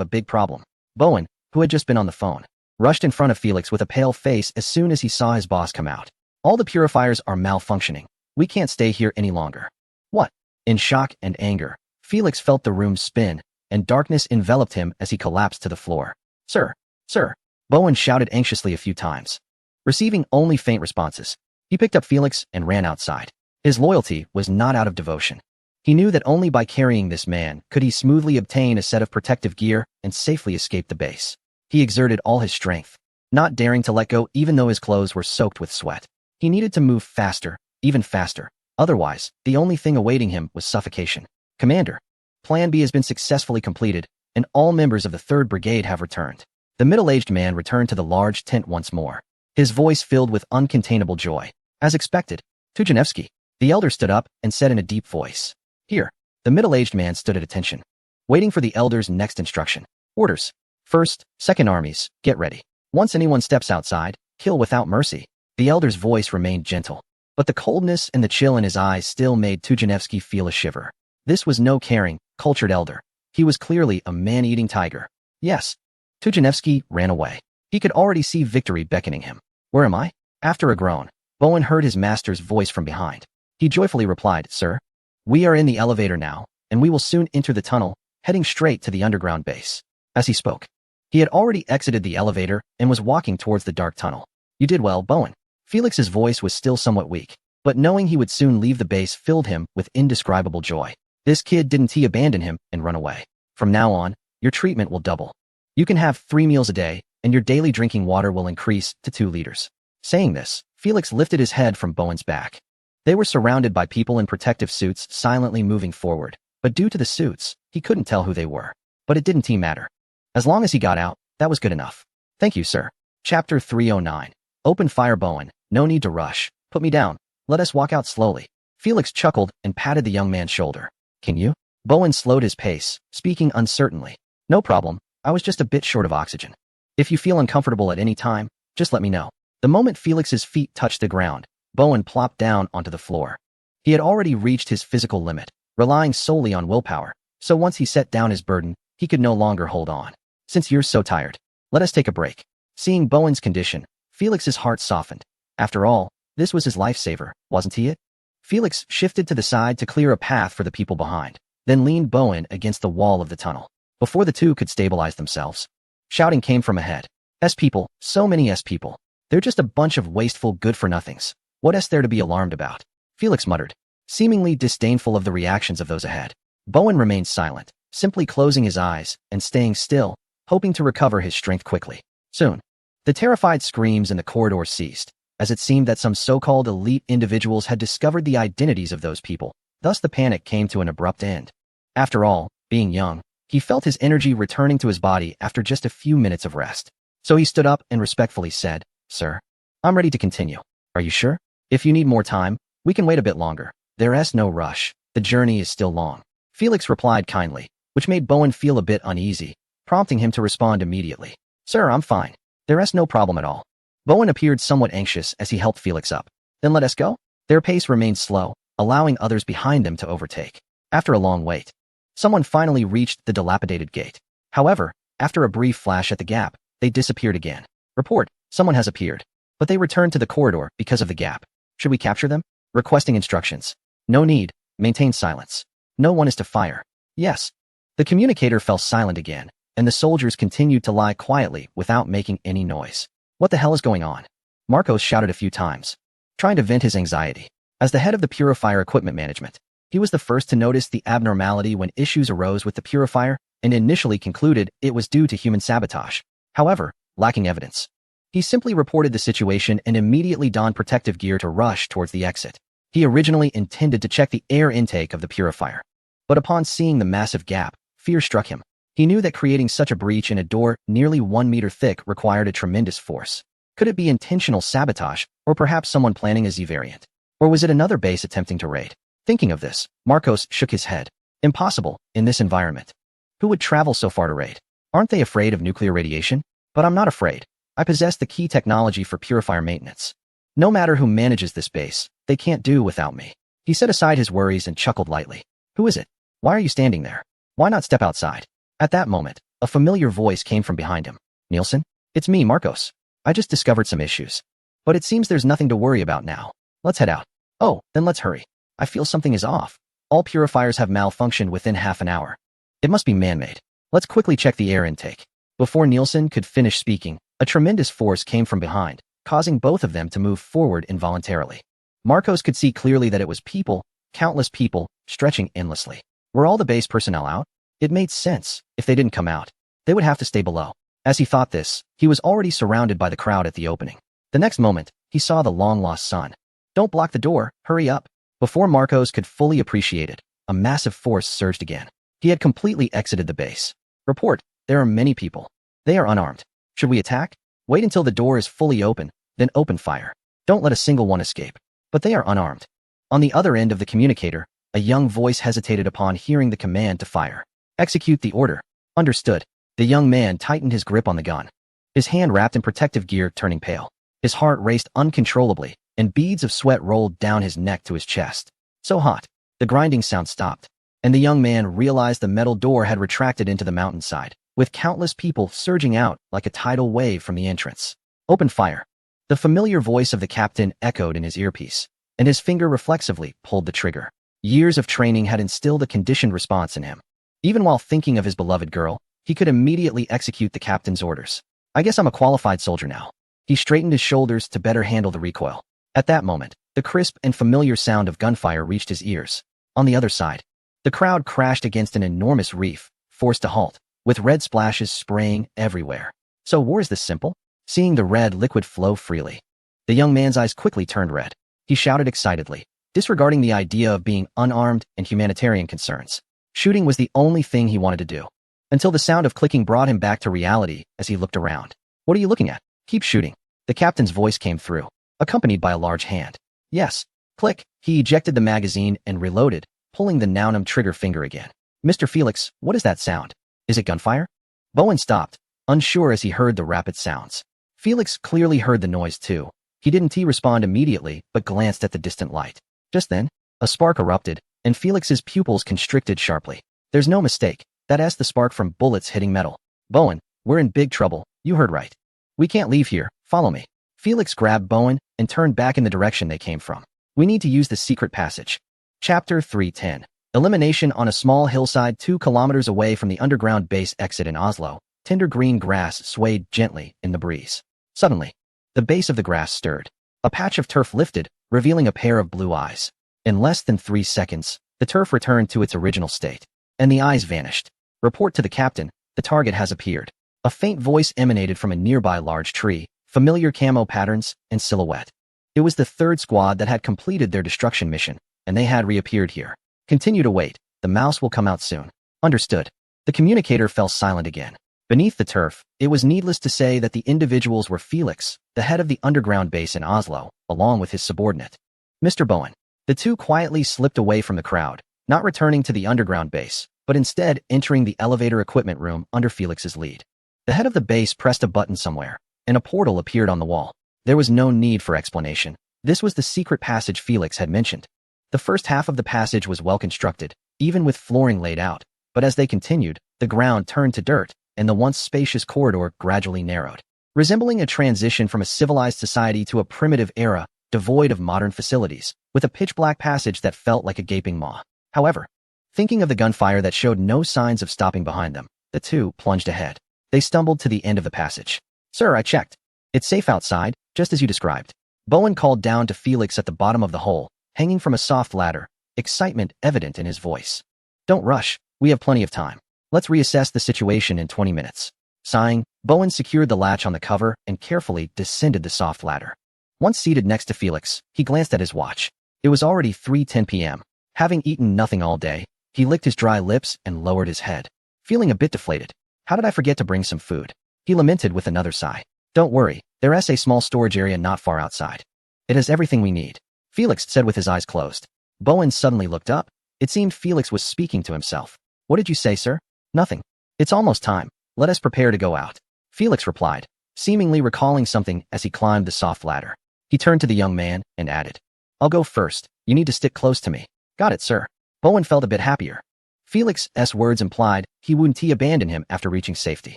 a big problem. Bowen, who had just been on the phone, rushed in front of Felix with a pale face as soon as he saw his boss come out. All the purifiers are malfunctioning. We can't stay here any longer. What? In shock and anger, Felix felt the room spin, and darkness enveloped him as he collapsed to the floor. Sir, sir, Bowen shouted anxiously a few times. Receiving only faint responses, he picked up Felix and ran outside. His loyalty was not out of devotion. He knew that only by carrying this man could he smoothly obtain a set of protective gear and safely escape the base. He exerted all his strength, not daring to let go even though his clothes were soaked with sweat. He needed to move faster, even faster. Otherwise, the only thing awaiting him was suffocation. Commander, Plan B has been successfully completed, and all members of the 3rd Brigade have returned. The middle-aged man returned to the large tent once more, his voice filled with uncontainable joy. As expected, Tujanevsky, the elder, stood up and said in a deep voice. Here. The middle-aged man stood at attention, waiting for the elder's next instruction. Orders. 1st, 2nd Armies, get ready. Once anyone steps outside, kill without mercy. The elder's voice remained gentle, but the coldness and the chill in his eyes still made Tujanevsky feel a shiver. This was no caring, cultured elder. He was clearly a man-eating tiger. Yes. Tujanevsky ran away. He could already see victory beckoning him. Where am I? After a groan, Bowen heard his master's voice from behind. He joyfully replied, Sir, we are in the elevator now, and we will soon enter the tunnel, heading straight to the underground base. As he spoke, he had already exited the elevator and was walking towards the dark tunnel. You did well, Bowen. Felix's voice was still somewhat weak, but knowing he would soon leave the base filled him with indescribable joy. This kid didn't abandon him and run away. From now on, your treatment will double. You can have 3 meals a day, and your daily drinking water will increase to 2 liters. Saying this, Felix lifted his head from Bowen's back. They were surrounded by people in protective suits silently moving forward, but due to the suits, he couldn't tell who they were. But it didn't matter. As long as he got out, that was good enough. Thank you, sir. Chapter 309. Open fire, Bowen. No need to rush. Put me down. Let us walk out slowly. Felix chuckled and patted the young man's shoulder. Can you? Bowen slowed his pace, speaking uncertainly. No problem. I was just a bit short of oxygen. If you feel uncomfortable at any time, just let me know. The moment Felix's feet touched the ground, Bowen plopped down onto the floor. He had already reached his physical limit, relying solely on willpower, so once he set down his burden, he could no longer hold on. Since you're so tired, let us take a break. Seeing Bowen's condition, Felix's heart softened. After all, this was his lifesaver, wasn't he it? Felix shifted to the side to clear a path for the people behind, then leaned Bowen against the wall of the tunnel. Before the two could stabilize themselves, shouting came from ahead. S-people, so many S-people. They're just a bunch of wasteful good-for-nothings. What is there to be alarmed about? Felix muttered, seemingly disdainful of the reactions of those ahead. Bowen remained silent, simply closing his eyes and staying still, hoping to recover his strength quickly. Soon, the terrified screams in the corridor ceased, as it seemed that some so-called elite individuals had discovered the identities of those people. Thus the panic came to an abrupt end. After all, being young, he felt his energy returning to his body after just a few minutes of rest. So he stood up and respectfully said, Sir, I'm ready to continue. Are you sure? If you need more time, we can wait a bit longer. There is no rush. The journey is still long. Felix replied kindly, which made Bowen feel a bit uneasy, prompting him to respond immediately. Sir, I'm fine. There is no problem at all. Bowen appeared somewhat anxious as he helped Felix up. Then let us go? Their pace remained slow, allowing others behind them to overtake. After a long wait, someone finally reached the dilapidated gate. However, after a brief flash at the gap, they disappeared again. Report, someone has appeared. But they returned to the corridor because of the gap. Should we capture them? Requesting instructions. No need. Maintain silence. No one is to fire. Yes. The communicator fell silent again, and the soldiers continued to lie quietly without making any noise. What the hell is going on? Marcos shouted a few times, trying to vent his anxiety. As the head of the Purifier Equipment Management, he was the first to notice the abnormality when issues arose with the Purifier and initially concluded it was due to human sabotage. However, lacking evidence, he simply reported the situation and immediately donned protective gear to rush towards the exit. He originally intended to check the air intake of the Purifier, but upon seeing the massive gap, fear struck him. He knew that creating such a breach in a door nearly 1 meter thick required a tremendous force. Could it be intentional sabotage, or perhaps someone planning a Z variant? Or was it another base attempting to raid? Thinking of this, Marcos shook his head. Impossible, in this environment. Who would travel so far to raid? Aren't they afraid of nuclear radiation? But I'm not afraid. I possess the key technology for Purifier maintenance. No matter who manages this base, they can't do without me. He set aside his worries and chuckled lightly. Who is it? Why are you standing there? Why not step outside? At that moment, a familiar voice came from behind him. Nielsen? It's me, Marcos. I just discovered some issues. But it seems there's nothing to worry about now. Let's head out. Oh, then let's hurry. I feel something is off. All purifiers have malfunctioned within half an hour. It must be man-made. Let's quickly check the air intake. Before Nielsen could finish speaking, a tremendous force came from behind, causing both of them to move forward involuntarily. Marcos could see clearly that it was people, countless people, stretching endlessly. Were all the base personnel out? It made sense. If they didn't come out, they would have to stay below. As he thought this, he was already surrounded by the crowd at the opening. The next moment, he saw the long-lost son. Don't block the door, hurry up. Before Marcos could fully appreciate it, a massive force surged again. He had completely exited the base. Report, there are many people. They are unarmed. Should we attack? Wait until the door is fully open, then open fire. Don't let a single one escape. But they are unarmed. On the other end of the communicator, a young voice hesitated upon hearing the command to fire. Execute the order. Understood. The young man tightened his grip on the gun, his hand wrapped in protective gear turning pale. His heart raced uncontrollably, and beads of sweat rolled down his neck to his chest. So hot. The grinding sound stopped, and the young man realized the metal door had retracted into the mountainside, with countless people surging out like a tidal wave from the entrance. Open fire. The familiar voice of the captain echoed in his earpiece, and his finger reflexively pulled the trigger. Years of training had instilled a conditioned response in him. Even while thinking of his beloved girl, he could immediately execute the captain's orders. I guess I'm a qualified soldier now. He straightened his shoulders to better handle the recoil. At that moment, the crisp and familiar sound of gunfire reached his ears. On the other side, the crowd crashed against an enormous reef, forced to halt, with red splashes spraying everywhere. So war is this simple? Seeing the red liquid flow freely, the young man's eyes quickly turned red. He shouted excitedly, disregarding the idea of being unarmed and humanitarian concerns. Shooting was the only thing he wanted to do. Until the sound of clicking brought him back to reality as he looked around. What are you looking at? Keep shooting. The captain's voice came through, accompanied by a large hand. Yes. Click. He ejected the magazine and reloaded, pulling the now-numb trigger finger again. Mr. Felix, what is that sound? Is it gunfire? Bowen stopped, unsure as he heard the rapid sounds. Felix clearly heard the noise too. He didn't respond immediately, but glanced at the distant light. Just then, a spark erupted, and Felix's pupils constricted sharply. There's no mistake. That's the spark from bullets hitting metal. Bowen, we're in big trouble. You heard right. We can't leave here. Follow me. Felix grabbed Bowen and turned back in the direction they came from. We need to use the secret passage. Chapter 310. Elimination. On a small hillside 2 kilometers away from the underground base exit in Oslo, tender green grass swayed gently in the breeze. Suddenly, the base of the grass stirred. A patch of turf lifted, revealing a pair of blue eyes. In less than 3 seconds, the turf returned to its original state, and the eyes vanished. Report to the captain, the target has appeared. A faint voice emanated from a nearby large tree, familiar camo patterns and silhouette. It was the 3rd squad that had completed their destruction mission, and they had reappeared here. Continue to wait. The mouse will come out soon. Understood. The communicator fell silent again. Beneath the turf, it was needless to say that the individuals were Felix, the head of the underground base in Oslo, along with his subordinate, Mr. Bowen. The two quietly slipped away from the crowd, not returning to the underground base, but instead entering the elevator equipment room under Felix's lead. The head of the base pressed a button somewhere, and a portal appeared on the wall. There was no need for explanation. This was the secret passage Felix had mentioned. The first half of the passage was well constructed, even with flooring laid out, but as they continued, the ground turned to dirt, and the once spacious corridor gradually narrowed, resembling a transition from a civilized society to a primitive era, devoid of modern facilities, with a pitch-black passage that felt like a gaping maw. However, thinking of the gunfire that showed no signs of stopping behind them, the two plunged ahead. They stumbled to the end of the passage. "Sir, I checked. It's safe outside, just as you described." Bowen called down to Felix at the bottom of the hole, hanging from a soft ladder, excitement evident in his voice. "Don't rush, we have plenty of time. Let's reassess the situation in 20 minutes. Sighing, Bowen secured the latch on the cover and carefully descended the soft ladder. Once seated next to Felix, he glanced at his watch. It was already 3:10 p.m. Having eaten nothing all day, he licked his dry lips and lowered his head. Feeling a bit deflated. "How did I forget to bring some food?" he lamented with another sigh. "Don't worry, there's a small storage area not far outside. It has everything we need," Felix said with his eyes closed. Bowen suddenly looked up. It seemed Felix was speaking to himself. "What did you say, sir?" "Nothing. It's almost time. Let us prepare to go out," Felix replied, seemingly recalling something as he climbed the soft ladder. He turned to the young man and added, "I'll go first. You need to stick close to me." "Got it, sir." Bowen felt a bit happier. Felix's words implied he wouldn't abandon him after reaching safety.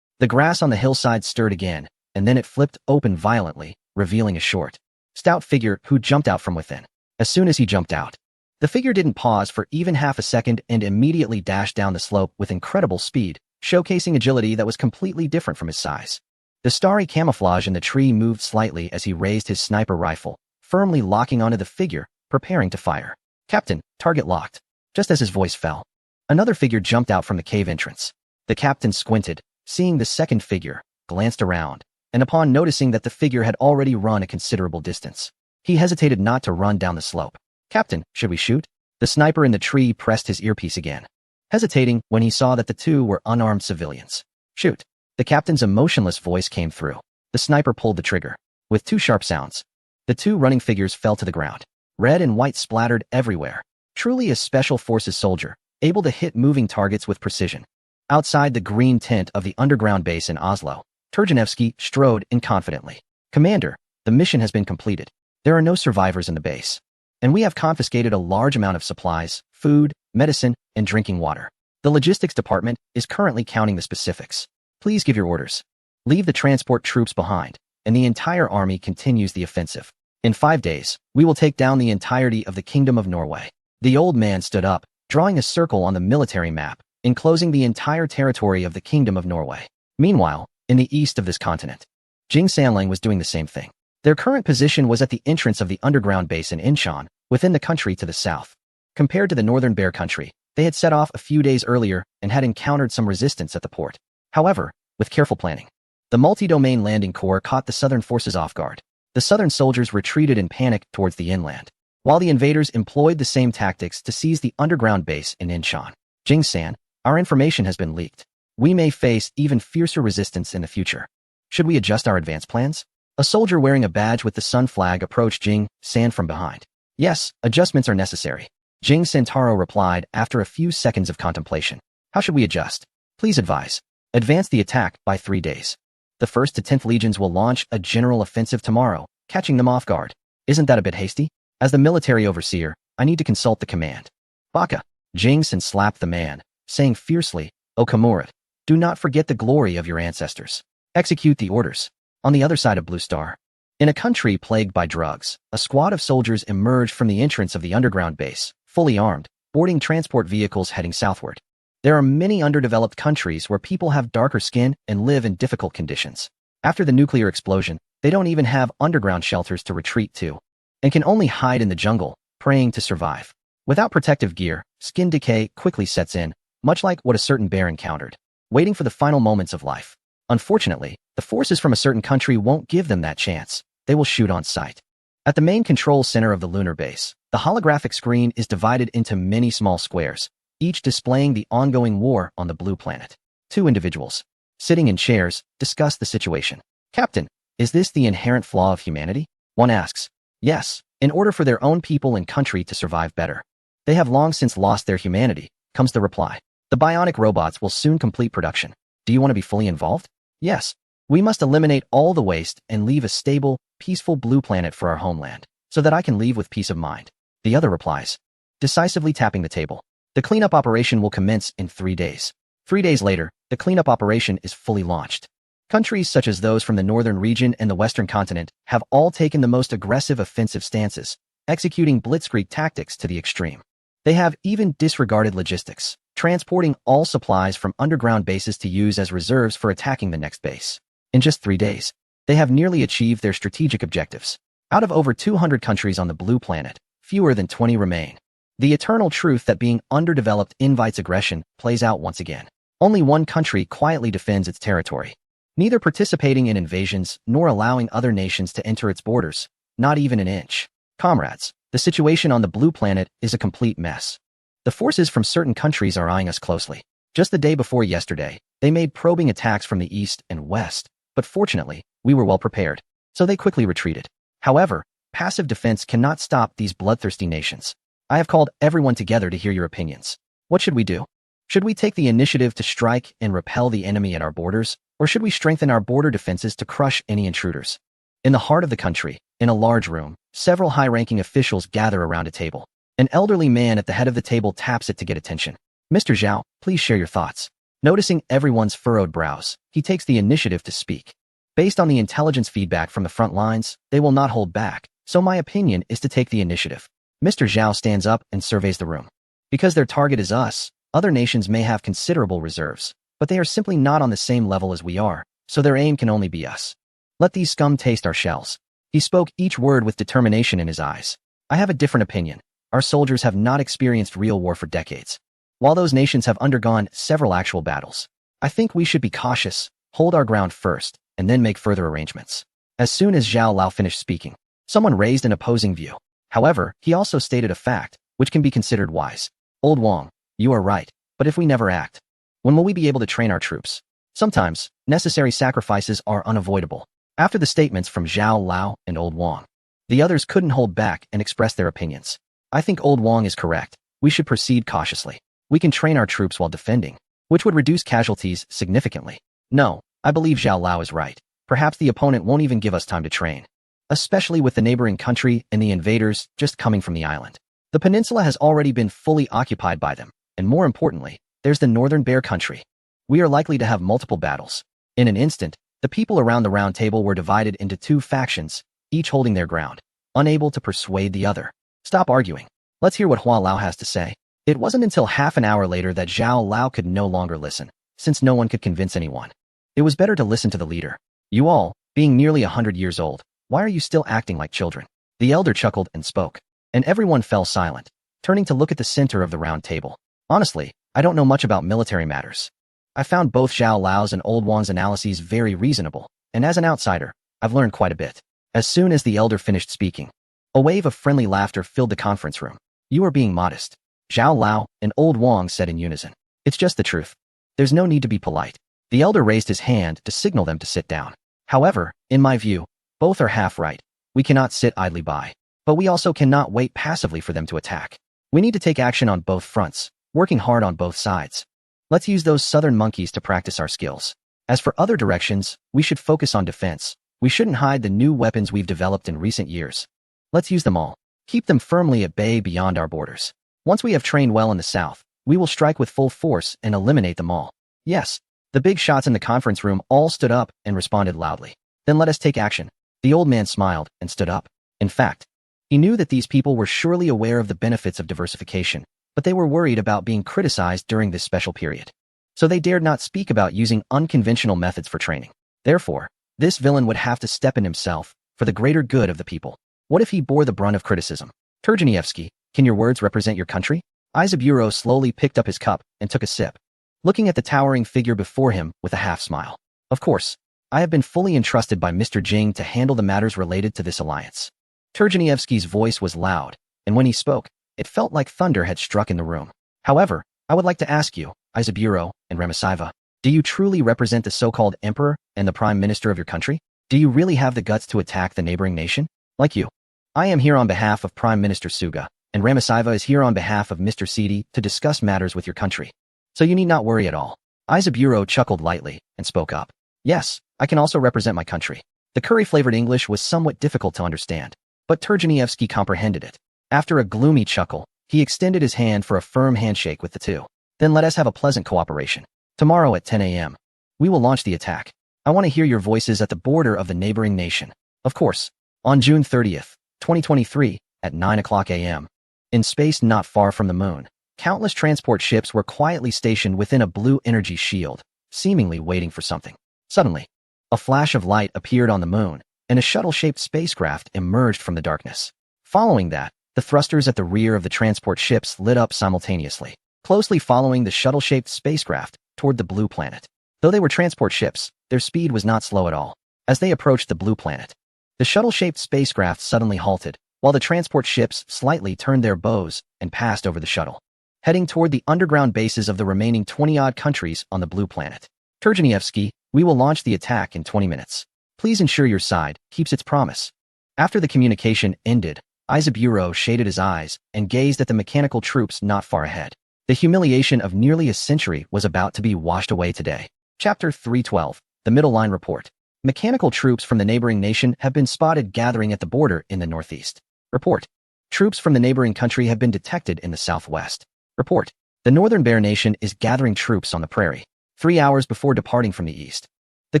The grass on the hillside stirred again, and then it flipped open violently, revealing a short, stout figure who jumped out from within. As soon as he jumped out, the figure didn't pause for even half a second and immediately dashed down the slope with incredible speed, showcasing agility that was completely different from his size. The starry camouflage in the tree moved slightly as he raised his sniper rifle, firmly locking onto the figure, preparing to fire. "Captain, target locked." Just as his voice fell, another figure jumped out from the cave entrance. The captain squinted, seeing the second figure, glanced around, and upon noticing that the figure had already run a considerable distance, he hesitated not to run down the slope. "Captain, should we shoot?" The sniper in the tree pressed his earpiece again, hesitating when he saw that the two were unarmed civilians. "Shoot." The captain's emotionless voice came through. The sniper pulled the trigger. With two sharp sounds, the two running figures fell to the ground. Red and white splattered everywhere. Truly a special forces soldier, able to hit moving targets with precision. Outside the green tent of the underground base in Oslo, Turgenevsky strode inconfidently. "Commander, the mission has been completed. There are no survivors in the base, and we have confiscated a large amount of supplies, food, medicine, and drinking water. The logistics department is currently counting the specifics. Please give your orders. Leave the transport troops behind, and the entire army continues the offensive. In 5 days, we will take down the entirety of the Kingdom of Norway." The old man stood up, drawing a circle on the military map, enclosing the entire territory of the Kingdom of Norway. Meanwhile, in the east of this continent, Jing Sanlang was doing the same thing. Their current position was at the entrance of the underground base in Incheon, within the country to the south. Compared to the northern Bear Country, they had set off a few days earlier and had encountered some resistance at the port. However, with careful planning, the multi-domain landing corps caught the southern forces off guard. The southern soldiers retreated in panic towards the inland, while the invaders employed the same tactics to seize the underground base in Incheon. "Jing San, our information has been leaked. We may face even fiercer resistance in the future. Should we adjust our advance plans?" A soldier wearing a badge with the sun flag approached Jing San from behind. "Yes, adjustments are necessary," Jing Santaro replied after a few seconds of contemplation. "How should we adjust? Please advise." "Advance the attack by 3 days. The 1st to 10th Legions will launch a general offensive tomorrow, catching them off guard." "Isn't that a bit hasty? As the military overseer, I need to consult the command." "Baka." Jing San slapped the man, saying fiercely, "O Kamurat, do not forget the glory of your ancestors. Execute the orders." On the other side of Blue Star, in a country plagued by drugs, a squad of soldiers emerged from the entrance of the underground base, fully armed, boarding transport vehicles heading southward. There are many underdeveloped countries where people have darker skin and live in difficult conditions. After the nuclear explosion, they don't even have underground shelters to retreat to, and can only hide in the jungle, praying to survive. Without protective gear, skin decay quickly sets in, much like what a certain bear encountered, waiting for the final moments of life. Unfortunately, the forces from a certain country won't give them that chance. They will shoot on sight. At the main control center of the lunar base, the holographic screen is divided into many small squares, each displaying the ongoing war on the blue planet. Two individuals, sitting in chairs, discuss the situation. "Captain, is this the inherent flaw of humanity?" One asks. "Yes, in order for their own people and country to survive better. They have long since lost their humanity," comes the reply. "The bionic robots will soon complete production. Do you want to be fully involved?" "Yes. We must eliminate all the waste and leave a stable, peaceful blue planet for our homeland," so that I can leave with peace of mind. The other replies, decisively tapping the table. The cleanup operation will commence in 3 days. 3 days later, the cleanup operation is fully launched. Countries such as those from the northern region and the western continent have all taken the most aggressive offensive stances, executing blitzkrieg tactics to the extreme. They have even disregarded logistics, transporting all supplies from underground bases to use as reserves for attacking the next base. In just 3 days, they have nearly achieved their strategic objectives. Out of over 200 countries on the blue planet, fewer than 20 remain. The eternal truth that being underdeveloped invites aggression plays out once again. Only one country quietly defends its territory, neither participating in invasions nor allowing other nations to enter its borders, not even an inch. Comrades, the situation on the blue planet is a complete mess. The forces from certain countries are eyeing us closely. Just the day before yesterday, they made probing attacks from the east and west, but fortunately, we were well prepared, so they quickly retreated. However, passive defense cannot stop these bloodthirsty nations. I have called everyone together to hear your opinions. What should we do? Should we take the initiative to strike and repel the enemy at our borders, or should we strengthen our border defenses to crush any intruders? In the heart of the country, in a large room, several high-ranking officials gather around a table. An elderly man at the head of the table taps it to get attention. Mr. Zhao, please share your thoughts. Noticing everyone's furrowed brows, he takes the initiative to speak. Based on the intelligence feedback from the front lines, they will not hold back, so my opinion is to take the initiative. Mr. Zhao stands up and surveys the room. Because their target is us, other nations may have considerable reserves, but they are simply not on the same level as we are, so their aim can only be us. Let these scum taste our shells. He spoke each word with determination in his eyes. I have a different opinion. Our soldiers have not experienced real war for decades. While those nations have undergone several actual battles, I think we should be cautious, hold our ground first, and then make further arrangements. As soon as Zhao Lao finished speaking, someone raised an opposing view. However, he also stated a fact, which can be considered wise. Old Wang, you are right, but if we never act, when will we be able to train our troops? Sometimes, necessary sacrifices are unavoidable. After the statements from Zhao Lao and Old Wang, the others couldn't hold back and express their opinions. I think Old Wang is correct. We should proceed cautiously. We can train our troops while defending, which would reduce casualties significantly. No, I believe Zhao Lao is right. Perhaps the opponent won't even give us time to train, especially with the neighboring country and the invaders just coming from the island. The peninsula has already been fully occupied by them, and more importantly, there's the northern Bear country. We are likely to have multiple battles. In an instant, the people around the round table were divided into 2 factions, each holding their ground, unable to persuade the other. Stop arguing. Let's hear what Hua Lao has to say. It wasn't until half an hour later that Zhao Lao could no longer listen, since no one could convince anyone. It was better to listen to the leader. You all, being nearly 100 years old, why are you still acting like children? The elder chuckled and spoke, and everyone fell silent, turning to look at the center of the round table. Honestly, I don't know much about military matters. I found both Zhao Lao's and Old Wang's analyses very reasonable, and as an outsider, I've learned quite a bit. As soon as the elder finished speaking, a wave of friendly laughter filled the conference room. You are being modest, Zhao Lao and Old Wang said in unison. It's just the truth. There's no need to be polite. The elder raised his hand to signal them to sit down. However, in my view, both are half right. We cannot sit idly by, but we also cannot wait passively for them to attack. We need to take action on both fronts, working hard on both sides. Let's use those southern monkeys to practice our skills. As for other directions, we should focus on defense. We shouldn't hide the new weapons we've developed in recent years. Let's use them all. Keep them firmly at bay beyond our borders. Once we have trained well in the south, we will strike with full force and eliminate them all. Yes, the big shots in the conference room all stood up and responded loudly. Then let us take action. The old man smiled and stood up. In fact, he knew that these people were surely aware of the benefits of diversification, but they were worried about being criticized during this special period. So they dared not speak about using unconventional methods for training. Therefore, this villain would have to step in himself for the greater good of the people. What if he bore the brunt of criticism? Turgeneevsky, can your words represent your country? Izaburo slowly picked up his cup and took a sip, looking at the towering figure before him with a half-smile. Of course, I have been fully entrusted by Mr. Jing to handle the matters related to this alliance. Turgeneevsky's voice was loud, and when he spoke, it felt like thunder had struck in the room. However, I would like to ask you, Izaburo and Ramasiva, do you truly represent the so-called emperor and the prime minister of your country? Do you really have the guts to attack the neighboring nation? Like you. I am here on behalf of Prime Minister Suga, and Ramasiva is here on behalf of Mr. Sidi to discuss matters with your country. So you need not worry at all. Izaburo chuckled lightly and spoke up. Yes, I can also represent my country. The curry-flavored English was somewhat difficult to understand. But Turgeneevsky comprehended it. After a gloomy chuckle, he extended his hand for a firm handshake with the two. Then let us have a pleasant cooperation. Tomorrow at 10 a.m. we will launch the attack. I want to hear your voices at the border of the neighboring nation. Of course, on June 30th, 2023, at 9 o'clock a.m. In space not far from the moon, countless transport ships were quietly stationed within a blue energy shield, seemingly waiting for something. Suddenly, a flash of light appeared on the moon, and a shuttle-shaped spacecraft emerged from the darkness. Following that, the thrusters at the rear of the transport ships lit up simultaneously, closely following the shuttle-shaped spacecraft toward the blue planet. Though they were transport ships, their speed was not slow at all. As they approached the blue planet, the shuttle-shaped spacecraft suddenly halted, while the transport ships slightly turned their bows and passed over the shuttle, heading toward the underground bases of the remaining 20-odd countries on the blue planet. Turgeneevsky, we will launch the attack in 20 minutes. Please ensure your side keeps its promise. After the communication ended, Isaburo shaded his eyes and gazed at the mechanical troops not far ahead. The humiliation of nearly a century was about to be washed away today. Chapter 312, The Middle Line Report. Mechanical troops from the neighboring nation have been spotted gathering at the border in the northeast. Report. Troops from the neighboring country have been detected in the southwest. Report. The Northern Bear Nation is gathering troops on the prairie, 3 hours before departing from the east. The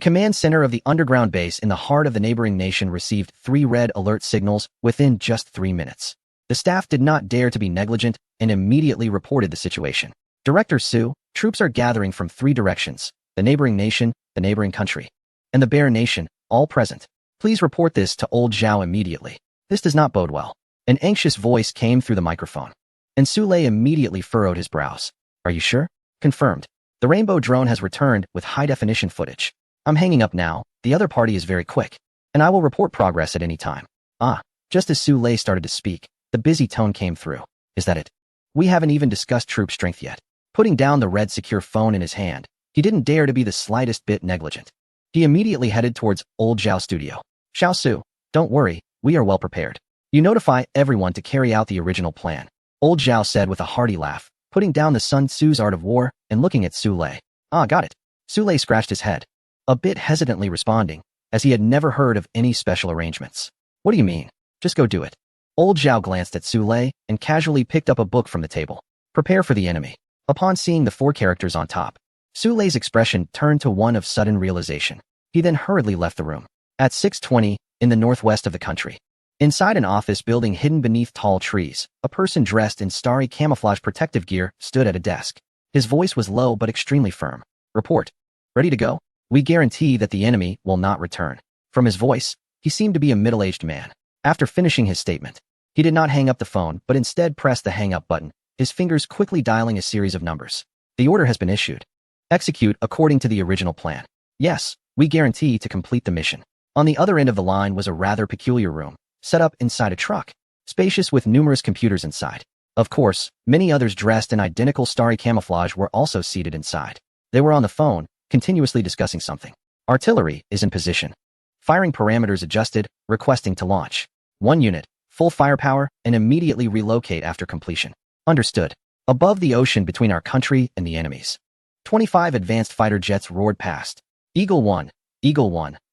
command center of the underground base in the heart of the neighboring nation received 3 red alert signals within just 3 minutes. The staff did not dare to be negligent and immediately reported the situation. Director Su, troops are gathering from 3 directions: the neighboring nation, the neighboring country, and the Bear Nation, all present. Please report this to Old Zhao immediately. This does not bode well. An anxious voice came through the microphone, and Su Lei immediately furrowed his brows. Are you sure? Confirmed. The Rainbow drone has returned with high-definition footage. I'm hanging up now. The other party is very quick, and I will report progress at any time. Just as Su Lei started to speak, the busy tone came through. Is that it? We haven't even discussed troop strength yet. Putting down the red secure phone in his hand, he didn't dare to be the slightest bit negligent. He immediately headed towards Old Zhao's studio. Xiao Su, don't worry, we are well prepared. You notify everyone to carry out the original plan. Old Zhao said with a hearty laugh, putting down the Sun Tzu's Art of War and looking at Su Lei. Got it. Su Lei scratched his head, a bit hesitantly responding, as he had never heard of any special arrangements. What do you mean? Just go do it. Old Zhao glanced at Su Lei and casually picked up a book from the table. Prepare for the enemy. Upon seeing the 4 characters on top, Su Lei's expression turned to one of sudden realization. He then hurriedly left the room. At 6:20, in the northwest of the country, inside an office building hidden beneath tall trees, a person dressed in starry camouflage protective gear stood at a desk. His voice was low but extremely firm. Report. Ready to go? We guarantee that the enemy will not return. From his voice, he seemed to be a middle-aged man. After finishing his statement, he did not hang up the phone but instead pressed the hang-up button, his fingers quickly dialing a series of numbers. The order has been issued. Execute according to the original plan. Yes, we guarantee to complete the mission. On the other end of the line was a rather peculiar room, set up inside a truck, spacious with numerous computers inside. Of course, many others dressed in identical starry camouflage were also seated inside. They were on the phone, continuously discussing something. Artillery is in position. Firing parameters adjusted, requesting to launch. 1 unit, full firepower, and immediately relocate after completion. Understood. Above the ocean between our country and the enemies, 25 advanced fighter jets roared past. Eagle 1,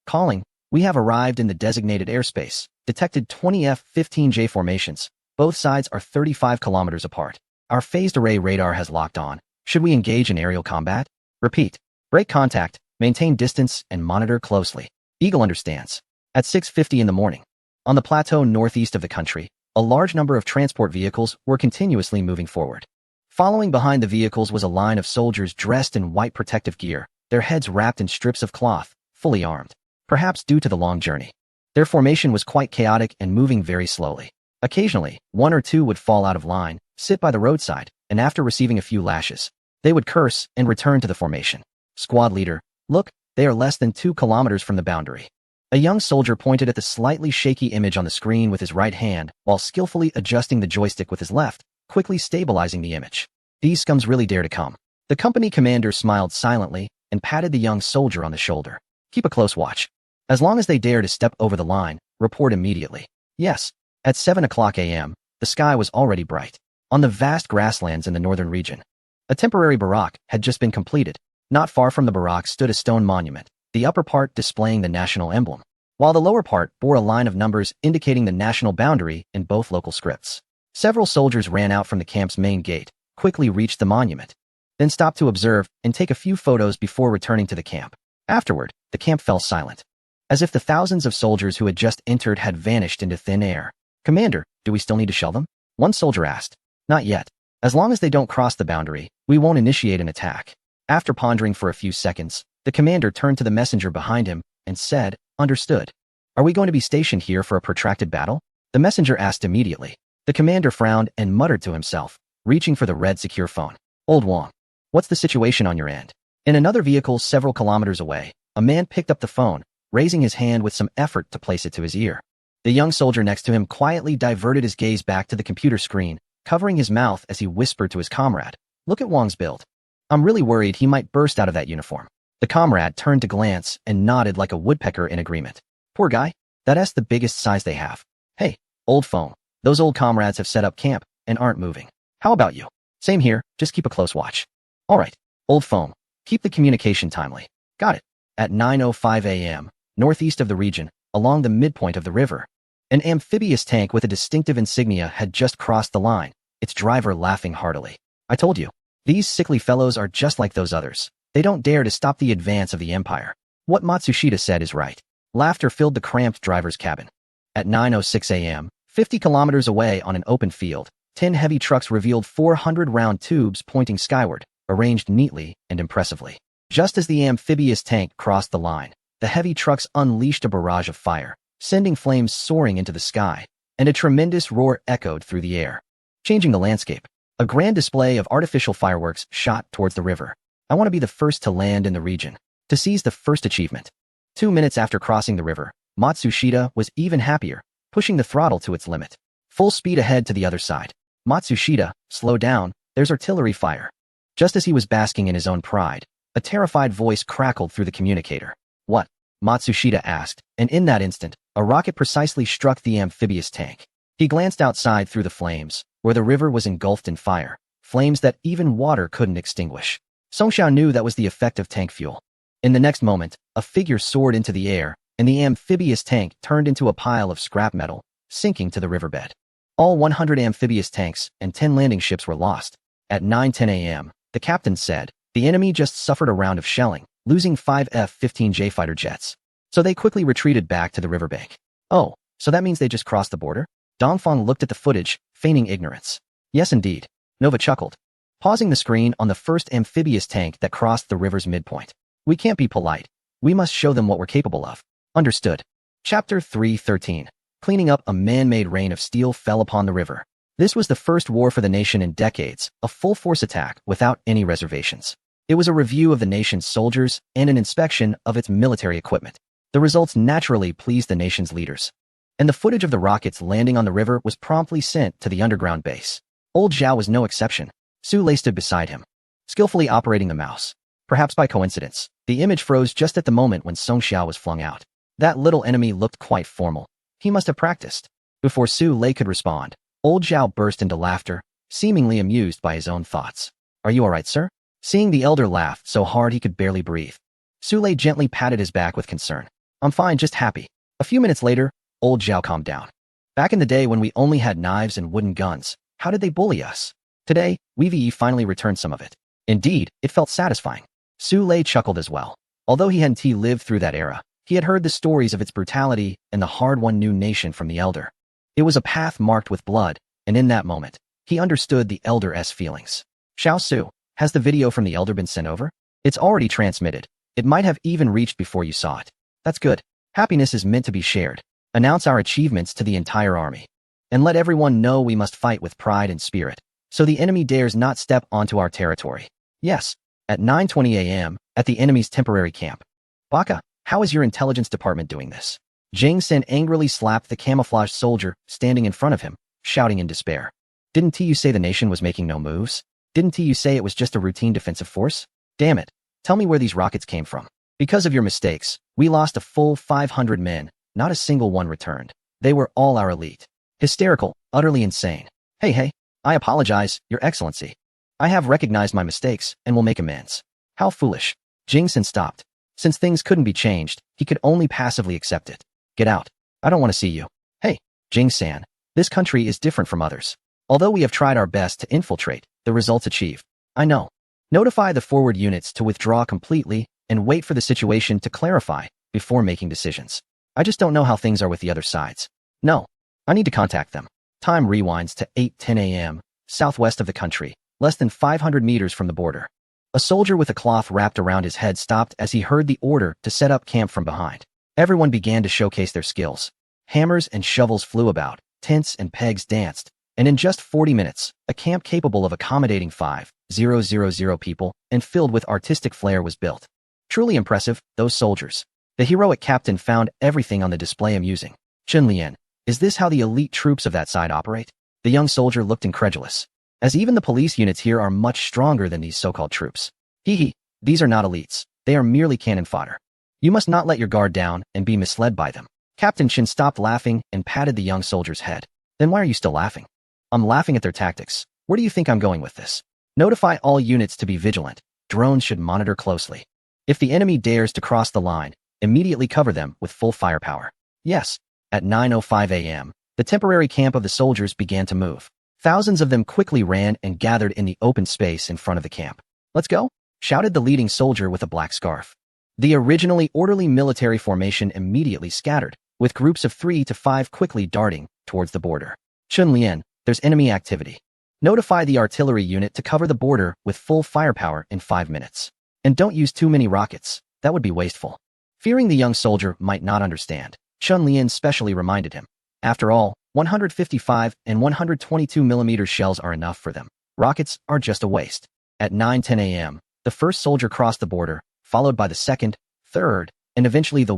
calling. We have arrived in the designated airspace. Detected 20 F-15J formations. Both sides are 35 kilometers apart. Our phased array radar has locked on. Should we engage in aerial combat? Repeat. Break contact, maintain distance, and monitor closely. Eagle understands. At 6:50 in the morning, on the plateau northeast of the country, a large number of transport vehicles were continuously moving forward. Following behind the vehicles was a line of soldiers dressed in white protective gear, their heads wrapped in strips of cloth, fully armed, perhaps due to the long journey. Their formation was quite chaotic and moving very slowly. Occasionally, 1 or 2 would fall out of line, sit by the roadside, and after receiving a few lashes, they would curse and return to the formation. Squad leader, look, they are less than 2 kilometers from the boundary. A young soldier pointed at the slightly shaky image on the screen with his right hand while skillfully adjusting the joystick with his left, quickly stabilizing the image. These scums really dare to come. The company commander smiled silently and patted the young soldier on the shoulder. Keep a close watch. As long as they dare to step over the line, report immediately. Yes. At 7 o'clock a.m., the sky was already bright. On the vast grasslands in the northern region, a temporary barrack had just been completed. Not far from the barrack stood a stone monument, the upper part displaying the national emblem. while the lower part bore a line of numbers indicating the national boundary in both local scripts. Several soldiers ran out from the camp's main gate, quickly reached the monument, then stopped to observe and take a few photos before returning to the camp. Afterward, the camp fell silent, as if the thousands of soldiers who had just entered had vanished into thin air. "Commander, do we still need to shell them?" one soldier asked. "Not yet. As long as they don't cross the boundary, we won't initiate an attack." After pondering for a few seconds, the commander turned to the messenger behind him and said, "Understood. Are we going to be stationed here for a protracted battle?" The messenger asked immediately. The commander frowned and muttered to himself, reaching for the red secure phone. "Old Wong, what's the situation on your end?" In another vehicle several kilometers away, a man picked up the phone, raising his hand with some effort to place it to his ear. The young soldier next to him quietly diverted his gaze back to the computer screen, covering his mouth as he whispered to his comrade, "Look at Wong's build. I'm really worried he might burst out of that uniform." The comrade turned to glance and nodded like a woodpecker in agreement. "Poor guy. That's the biggest size they have. Hey, old phone. Those old comrades have set up camp and aren't moving. How about you?" "Same here, just keep a close watch." "All right, old phone. Keep the communication timely." "Got it." At 9:05 a.m., northeast of the region, along the midpoint of the river, an amphibious tank with a distinctive insignia had just crossed the line, its driver laughing heartily. "I told you, these sickly fellows are just like those others. They don't dare to stop the advance of the Empire." What Matsushita said is right. Laughter filled the cramped driver's cabin. At 9:06 a.m., 50 kilometers away on an open field, 10 heavy trucks revealed 400 round tubes pointing skyward, arranged neatly and impressively. Just as the amphibious tank crossed the line, the heavy trucks unleashed a barrage of fire, sending flames soaring into the sky, and a tremendous roar echoed through the air, changing the landscape. A grand display of artificial fireworks shot towards the river. "I want to be the first to land in the region, to seize the first achievement." 2 minutes after crossing the river, Matsushita was even happier, pushing the throttle to its limit. Full speed ahead to the other side. "Matsushita, slow down, there's artillery fire." Just as he was basking in his own pride, a terrified voice crackled through the communicator. "What?" Matsushita asked, and in that instant, a rocket precisely struck the amphibious tank. He glanced outside through the flames, where the river was engulfed in fire, flames that even water couldn't extinguish. Songxiao knew that was the effect of tank fuel. In the next moment, a figure soared into the air, and the amphibious tank turned into a pile of scrap metal, sinking to the riverbed. All 100 amphibious tanks and 10 landing ships were lost. At 9:10 a.m., the captain said, "The enemy just suffered a round of shelling, losing 5 F-15J fighter jets." So they quickly retreated back to the riverbank. "Oh, so that means they just crossed the border?" Dongfang looked at the footage, feigning ignorance. "Yes, indeed." Nova chuckled, pausing the screen on the first amphibious tank that crossed the river's midpoint. "We can't be polite. We must show them what we're capable of." Understood. Chapter 3:13. Cleaning up. A man-made rain of steel fell upon the river. This was the first war for the nation in decades, a full-force attack without any reservations. It was a review of the nation's soldiers and an inspection of its military equipment. The results naturally pleased the nation's leaders, and the footage of the rockets landing on the river was promptly sent to the underground base. Old Zhao was no exception. Su Lei stood beside him, skillfully operating the mouse. Perhaps by coincidence, the image froze just at the moment when Song Xiao was flung out. That little enemy looked quite formal. He must have practiced. Before Su Lei could respond, Old Zhao burst into laughter, seemingly amused by his own thoughts. "Are you all right, sir?" Seeing the elder laugh so hard he could barely breathe, Su Lei gently patted his back with concern. "I'm fine, just happy." A few minutes later, Old Zhao calmed down. "Back in the day when we only had knives and wooden guns, how did they bully us? Today, we've finally returned some of it." Indeed, it felt satisfying. Su Lei chuckled as well. Although he hadn't lived through that era, he had heard the stories of its brutality and the hard-won new nation from the elder. It was a path marked with blood, and in that moment, he understood the elder's feelings. "Xiao Su, has the video from the elder been sent over?" "It's already transmitted. It might have even reached before you saw it." "That's good. Happiness is meant to be shared. Announce our achievements to the entire army. And let everyone know we must fight with pride and spirit, so the enemy dares not step onto our territory." "Yes." At 9:20 a.m., at the enemy's temporary camp. "Baka, how is your intelligence department doing this?" Jing Sen angrily slapped the camouflaged soldier standing in front of him, shouting in despair. "Didn't you say the nation was making no moves? Didn't you say it was just a routine defensive force? Damn it, tell me where these rockets came from. Because of your mistakes, we lost a full 500 men, not a single one returned. They were all our elite." Hysterical, utterly insane. Hey, I apologize, Your Excellency. I have recognized my mistakes and will make amends." "How foolish." Jing Sen stopped. Since things couldn't be changed, he could only passively accept it. Get out. I don't want to see you. Hey, Jing-san, this country is different from others. Although we have tried our best to infiltrate, the results achieved. I know. Notify the forward units to withdraw completely and wait for the situation to clarify before making decisions. I just don't know how things are with the other sides. No. I need to contact them. Time rewinds to 8:10 a.m., southwest of the country, less than 500 meters from the border. A soldier with a cloth wrapped around his head stopped as he heard the order to set up camp from behind. Everyone began to showcase their skills. Hammers and shovels flew about, tents and pegs danced, and in just 40 minutes, a camp capable of accommodating 5,000 people and filled with artistic flair was built. Truly impressive, those soldiers. The heroic captain found everything on the display amusing. Chun-Lian, is this how the elite troops of that side operate? The young soldier looked incredulous, as even the police units here are much stronger than these so-called troops. Hee, these are not elites. They are merely cannon fodder. You must not let your guard down and be misled by them. Captain Chin stopped laughing and patted the young soldier's head. Then why are you still laughing? I'm laughing at their tactics. Where do you think I'm going with this? Notify all units to be vigilant. Drones should monitor closely. If the enemy dares to cross the line, immediately cover them with full firepower. Yes. At 9:05 a.m., the temporary camp of the soldiers began to move. Thousands of them quickly ran and gathered in the open space in front of the camp. Let's go, shouted the leading soldier with a black scarf. The originally orderly military formation immediately scattered, with groups of 3 to 5 quickly darting towards the border. Chun-Lian, there's enemy activity. Notify the artillery unit to cover the border with full firepower in 5 minutes. And don't use too many rockets, that would be wasteful. Fearing the young soldier might not understand, Chun-Lian specially reminded him. After all, 155 and 122 mm shells are enough for them. Rockets are just a waste. At 9:10 a.m., the first soldier crossed the border, followed by the second, third, and eventually the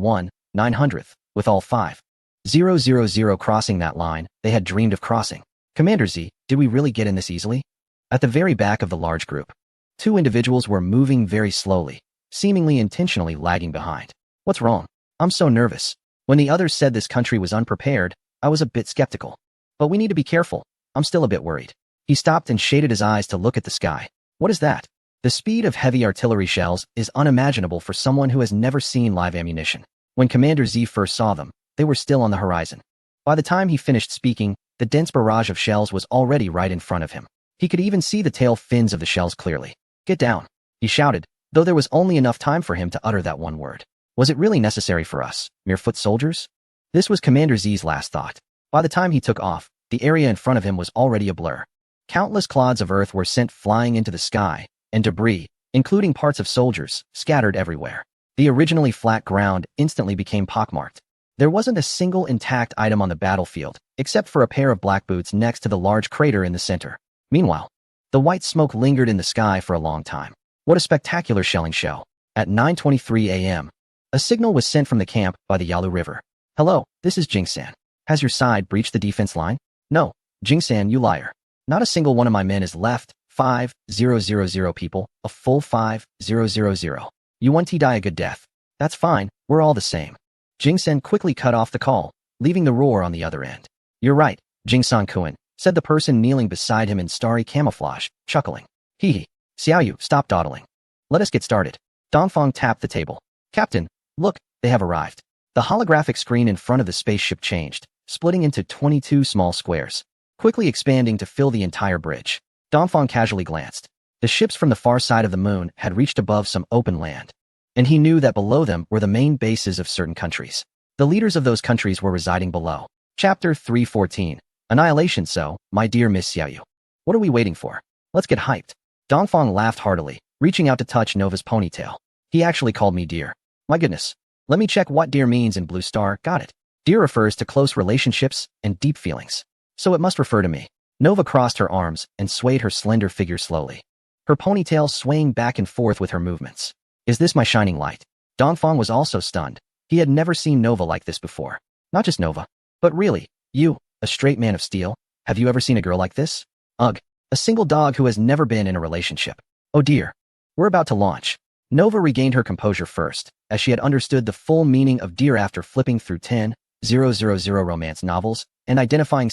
900th, with all 5,000 crossing that line they had dreamed of crossing. Commander Z, did we really get in this easily? At the very back of the large group, 2 individuals were moving very slowly, seemingly intentionally lagging behind. What's wrong? I'm so nervous. When the others said this country was unprepared, I was a bit skeptical. But we need to be careful. I'm still a bit worried. He stopped and shaded his eyes to look at the sky. What is that? The speed of heavy artillery shells is unimaginable for someone who has never seen live ammunition. When Commander Z first saw them, they were still on the horizon. By the time he finished speaking, the dense barrage of shells was already right in front of him. He could even see the tail fins of the shells clearly. Get down, he shouted, though there was only enough time for him to utter that one word. Was it really necessary for us, mere foot soldiers? This was Commander Z's last thought. By the time he took off, the area in front of him was already a blur. Countless clods of earth were sent flying into the sky, and debris, including parts of soldiers, scattered everywhere. The originally flat ground instantly became pockmarked. There wasn't a single intact item on the battlefield, except for a pair of black boots next to the large crater in the center. Meanwhile, the white smoke lingered in the sky for a long time. What a spectacular shelling show. At 9:23 a.m., a signal was sent from the camp by the Yalu River. Hello, this is Jing-san. Has your side breached the defense line? No, Jing-san, you liar. Not a single one of my men is left. 5,000 people, a full 5,000. You want to die a good death. That's fine, we're all the same. Jing-san quickly cut off the call, leaving the roar on the other end. You're right, Jing-san-kun, said the person kneeling beside him in starry camouflage, chuckling. Hee. Xiaoyu, stop dawdling. Let us get started. Dongfang tapped the table. Captain, look, they have arrived. The holographic screen in front of the spaceship changed, splitting into 22 small squares, quickly expanding to fill the entire bridge. Dongfang casually glanced. The ships from the far side of the moon had reached above some open land, and he knew that below them were the main bases of certain countries. The leaders of those countries were residing below. Chapter 314. Annihilation. So, my dear Miss Xiaoyu, what are we waiting for? Let's get hyped. Dongfang laughed heartily, reaching out to touch Nova's ponytail. He actually called me dear. My goodness. Let me check what dear means in Blue Star. Got it. Dear refers to close relationships and deep feelings. So it must refer to me. Nova crossed her arms and swayed her slender figure slowly, her ponytail swaying back and forth with her movements. Is this my shining light? Dongfang was also stunned. He had never seen Nova like this before. Not just Nova, but really, you, a straight man of steel, have you ever seen a girl like this? Ugh, a single dog who has never been in a relationship. Oh dear. We're about to launch. Nova regained her composure first, as she had understood the full meaning of dear after flipping through 10,000 romance novels and identifying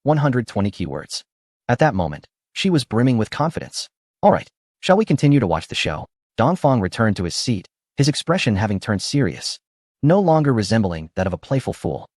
120 keywords. At that moment, she was brimming with confidence. All right, shall we continue to watch the show? Dongfang returned to his seat, his expression having turned serious. no longer resembling that of a playful fool.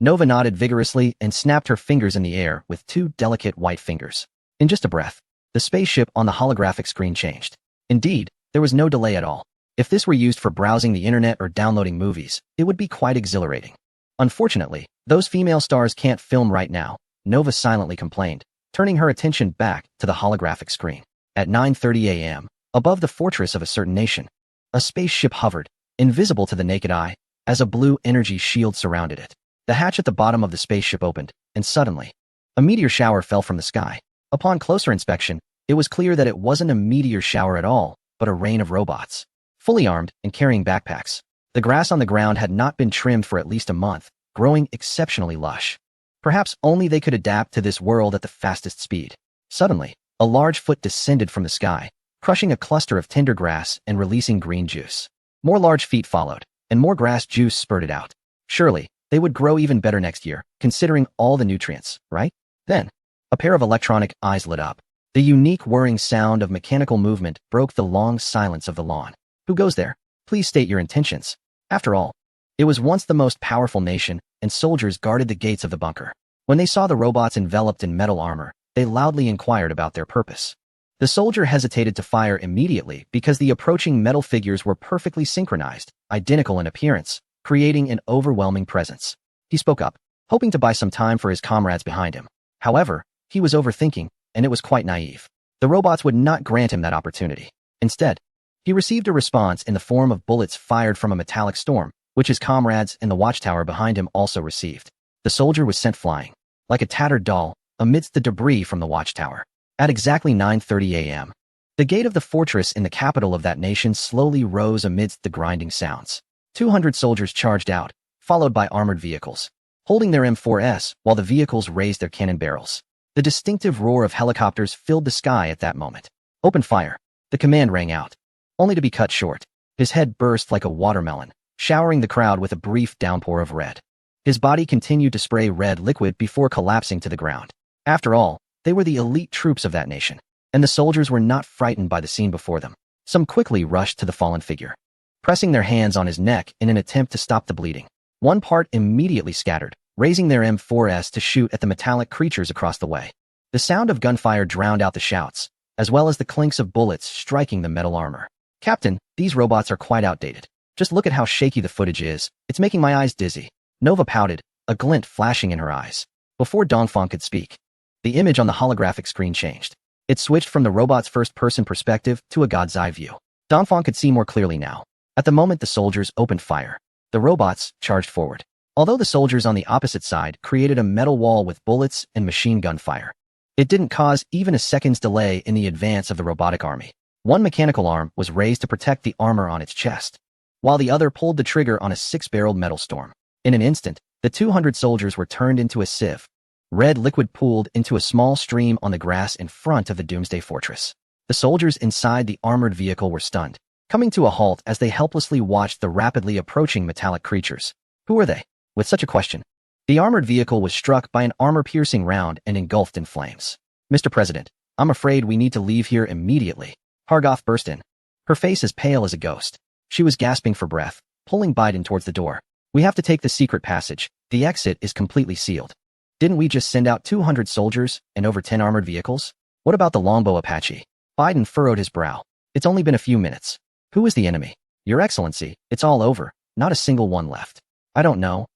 Nova nodded vigorously and snapped her fingers in the air with two delicate white fingers. In just a breath, the spaceship on the holographic screen changed. Indeed, there was no delay at all. If this were used for browsing the internet or downloading movies, it would be quite exhilarating. Unfortunately, those female stars can't film right now, Nova silently complained, turning her attention back to the holographic screen. At 9:30 a.m., above the fortress of a certain nation, a spaceship hovered, invisible to the naked eye, as a blue energy shield surrounded it. The hatch at the bottom of the spaceship opened, and suddenly, a meteor shower fell from the sky. Upon closer inspection, it was clear that it wasn't a meteor shower at all, but a rain of robots, fully armed and carrying backpacks. The grass on the ground had not been trimmed for at least a month, growing exceptionally lush. Perhaps only they could adapt to this world at the fastest speed. Suddenly, a large foot descended from the sky, crushing a cluster of tender grass and releasing green juice. More large feet followed, and more grass juice spurted out. Surely, they would grow even better next year, considering all the nutrients, right? Then, a pair of electronic eyes lit up. The unique whirring sound of mechanical movement broke the long silence of the lawn. Who goes there? Please state your intentions. After all, it was once the most powerful nation, and soldiers guarded the gates of the bunker. When they saw the robots enveloped in metal armor, they loudly inquired about their purpose. The soldier hesitated to fire immediately because the approaching metal figures were perfectly synchronized, identical in appearance, creating an overwhelming presence. He spoke up, hoping to buy some time for his comrades behind him. However, he was overthinking, and it was quite naive. The robots would not grant him that opportunity. Instead, he received a response in the form of bullets fired from a metallic storm, which his comrades in the watchtower behind him also received. The soldier was sent flying, like a tattered doll, amidst the debris from the watchtower. At exactly 9:30 a.m., the gate of the fortress in the capital of that nation slowly rose amidst the grinding sounds. 200 soldiers charged out, followed by armored vehicles, holding their M4s while the vehicles raised their cannon barrels. The distinctive roar of helicopters filled the sky at that moment. Open fire! The command rang out, only to be cut short. His head burst like a watermelon, showering the crowd with a brief downpour of red. His body continued to spray red liquid before collapsing to the ground. After all, they were the elite troops of that nation, and the soldiers were not frightened by the scene before them. Some quickly rushed to the fallen figure, pressing their hands on his neck in an attempt to stop the bleeding. One part immediately scattered, raising their M4s to shoot at the metallic creatures across the way. The sound of gunfire drowned out the shouts, as well as the clinks of bullets striking the metal armor. Captain, these robots are quite outdated. Just look at how shaky the footage is. It's making my eyes dizzy. Nova pouted, a glint flashing in her eyes. Before Dongfang could speak, the image on the holographic screen changed. It switched from the robot's first-person perspective to a god's eye view. Dongfang could see more clearly now. At the moment the soldiers opened fire, the robots charged forward. Although the soldiers on the opposite side created a metal wall with bullets and machine gun fire, it didn't cause even a second's delay in the advance of the robotic army. One mechanical arm was raised to protect the armor on its chest, while the other pulled the trigger on a 6-barreled metal storm. In an instant, the 200 soldiers were turned into a sieve. Red liquid pooled into a small stream on the grass in front of the Doomsday Fortress. The soldiers inside the armored vehicle were stunned, coming to a halt as they helplessly watched the rapidly approaching metallic creatures. Who were they? With such a question, the armored vehicle was struck by an armor-piercing round and engulfed in flames. Mr. President, I'm afraid we need to leave here immediately. Hargoth burst in, her face as pale as a ghost. She was gasping for breath, pulling Biden towards the door. We have to take the secret passage. The exit is completely sealed. Didn't we just send out 200 soldiers and over 10 armored vehicles? What about the Longbow Apache? Biden furrowed his brow. It's only been a few minutes. Who is the enemy? Your Excellency, it's all over. Not a single one left. I don't know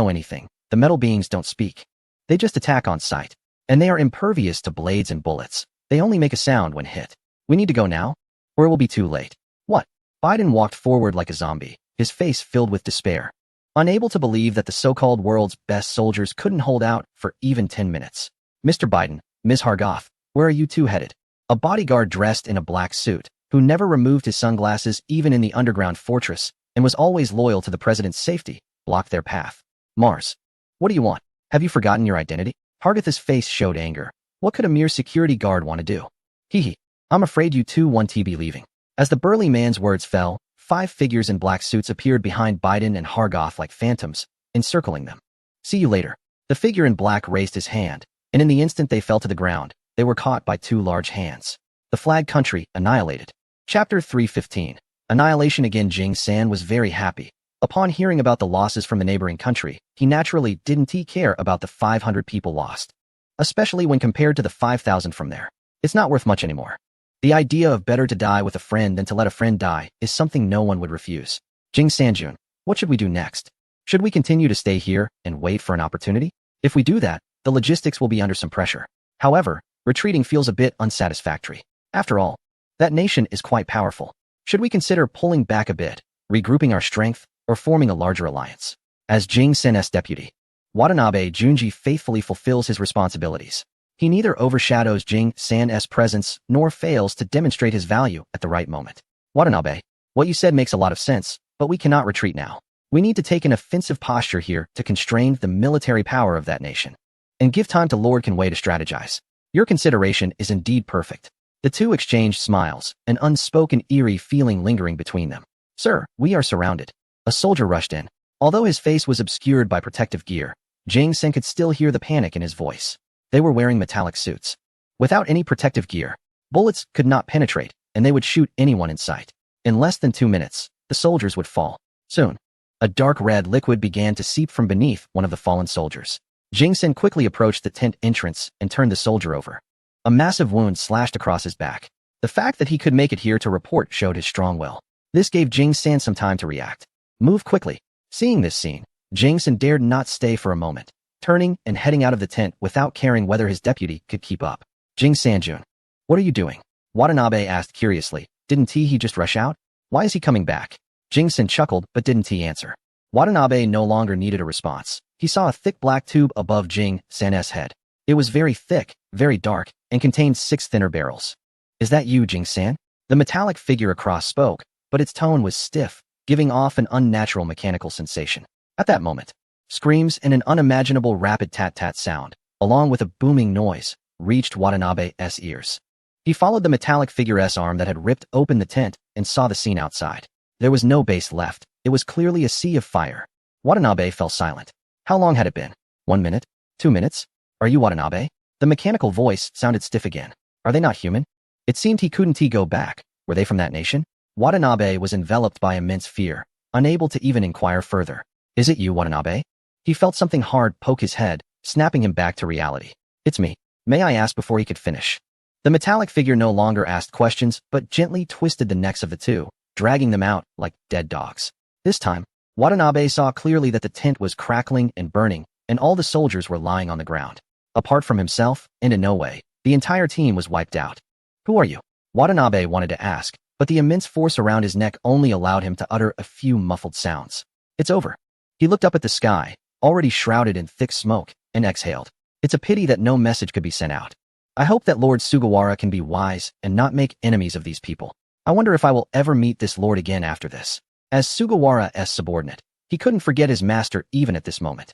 anything. The metal beings don't speak. They just attack on sight. And they are impervious to blades and bullets. They only make a sound when hit. We need to go now, or it will be too late. What? Biden walked forward like a zombie, his face filled with despair, unable to believe that the so-called world's best soldiers couldn't hold out for even 10 minutes. Mr. Biden, Ms. Hargoth, where are you two headed? A bodyguard dressed in a black suit, who never removed his sunglasses even in the underground fortress, and was always loyal to the president's safety, blocked their path. Mars. What do you want? Have you forgotten your identity? Hargoth's face showed anger. What could a mere security guard want to do? Hee. I'm afraid you two want to be leaving. As the burly man's words fell, 5 figures in black suits appeared behind Biden and Hargoth like phantoms, encircling them. See you later. The figure in black raised his hand, and in the instant they fell to the ground, they were caught by 2 large hands. The flag country annihilated. Chapter 315. Annihilation again. Jing San was very happy, Upon hearing about the losses from the neighboring country, he naturally didn't care about the 500 people lost, especially when compared to the 5,000 from there. It's not worth much anymore. The idea of better to die with a friend than to let a friend die is something no one would refuse. Jing Sanjun, what should we do next? Should we continue to stay here and wait for an opportunity? If we do that, the logistics will be under some pressure. However, retreating feels a bit unsatisfactory. After all, that nation is quite powerful. Should we consider pulling back a bit, regrouping our strength, or forming a larger alliance? As Jing Sen's deputy, Watanabe Junji faithfully fulfills his responsibilities. He neither overshadows Jing San's presence nor fails to demonstrate his value at the right moment. Watanabe, what you said makes a lot of sense, but we cannot retreat now. We need to take an offensive posture here to constrain the military power of that nation, and give time to Lord Conway to strategize. Your consideration is indeed perfect. The two exchanged smiles, an unspoken eerie feeling lingering between them. Sir, we are surrounded. A soldier rushed in. Although his face was obscured by protective gear, Jing Sen could still hear the panic in his voice. They were wearing metallic suits. Without any protective gear, bullets could not penetrate, and they would shoot anyone in sight. In less than 2 minutes, the soldiers would fall. Soon, a dark red liquid began to seep from beneath one of the fallen soldiers. Jing Sen quickly approached the tent entrance and turned the soldier over. A massive wound slashed across his back. The fact that he could make it here to report showed his strong will. This gave Jing Sen some time to react. Move quickly. Seeing this scene, Jing Sen dared not stay for a moment, turning and heading out of the tent without caring whether his deputy could keep up. Jing Sanjun, what are you doing? Watanabe asked curiously. Didn't he just rush out? Why is he coming back? Jing Sen chuckled but didn't he answer. Watanabe no longer needed a response. He saw a thick black tube above Jing San's head. It was very thick, very dark, and contained 6 thinner barrels. Is that you, Jing San? The metallic figure across spoke, but its tone was stiff, giving off an unnatural mechanical sensation. At that moment, screams and an unimaginable rapid tat-tat sound, along with a booming noise, reached Watanabe's ears. He followed the metallic figure's arm that had ripped open the tent and saw the scene outside. There was no base left. It was clearly a sea of fire. Watanabe fell silent. How long had it been? 1 minute? 2 minutes? Are you Watanabe? The mechanical voice sounded stiff again. Are they not human? It seemed he couldn't go back. Were they from that nation? Watanabe was enveloped by immense fear, unable to even inquire further. Is it you, Watanabe? He felt something hard poke his head, snapping him back to reality. It's me. May I ask before he could finish? The metallic figure no longer asked questions, but gently twisted the necks of the two, dragging them out like dead dogs. This time, Watanabe saw clearly that the tent was crackling and burning, and all the soldiers were lying on the ground. Apart from himself, and in no way, the entire team was wiped out. Who are you? Watanabe wanted to ask, but the immense force around his neck only allowed him to utter a few muffled sounds. It's over. He looked up at the sky, already shrouded in thick smoke, and exhaled. It's a pity that no message could be sent out. I hope that Lord Sugawara can be wise and not make enemies of these people. I wonder if I will ever meet this lord again after this. As Sugawara's subordinate, he couldn't forget his master even at this moment.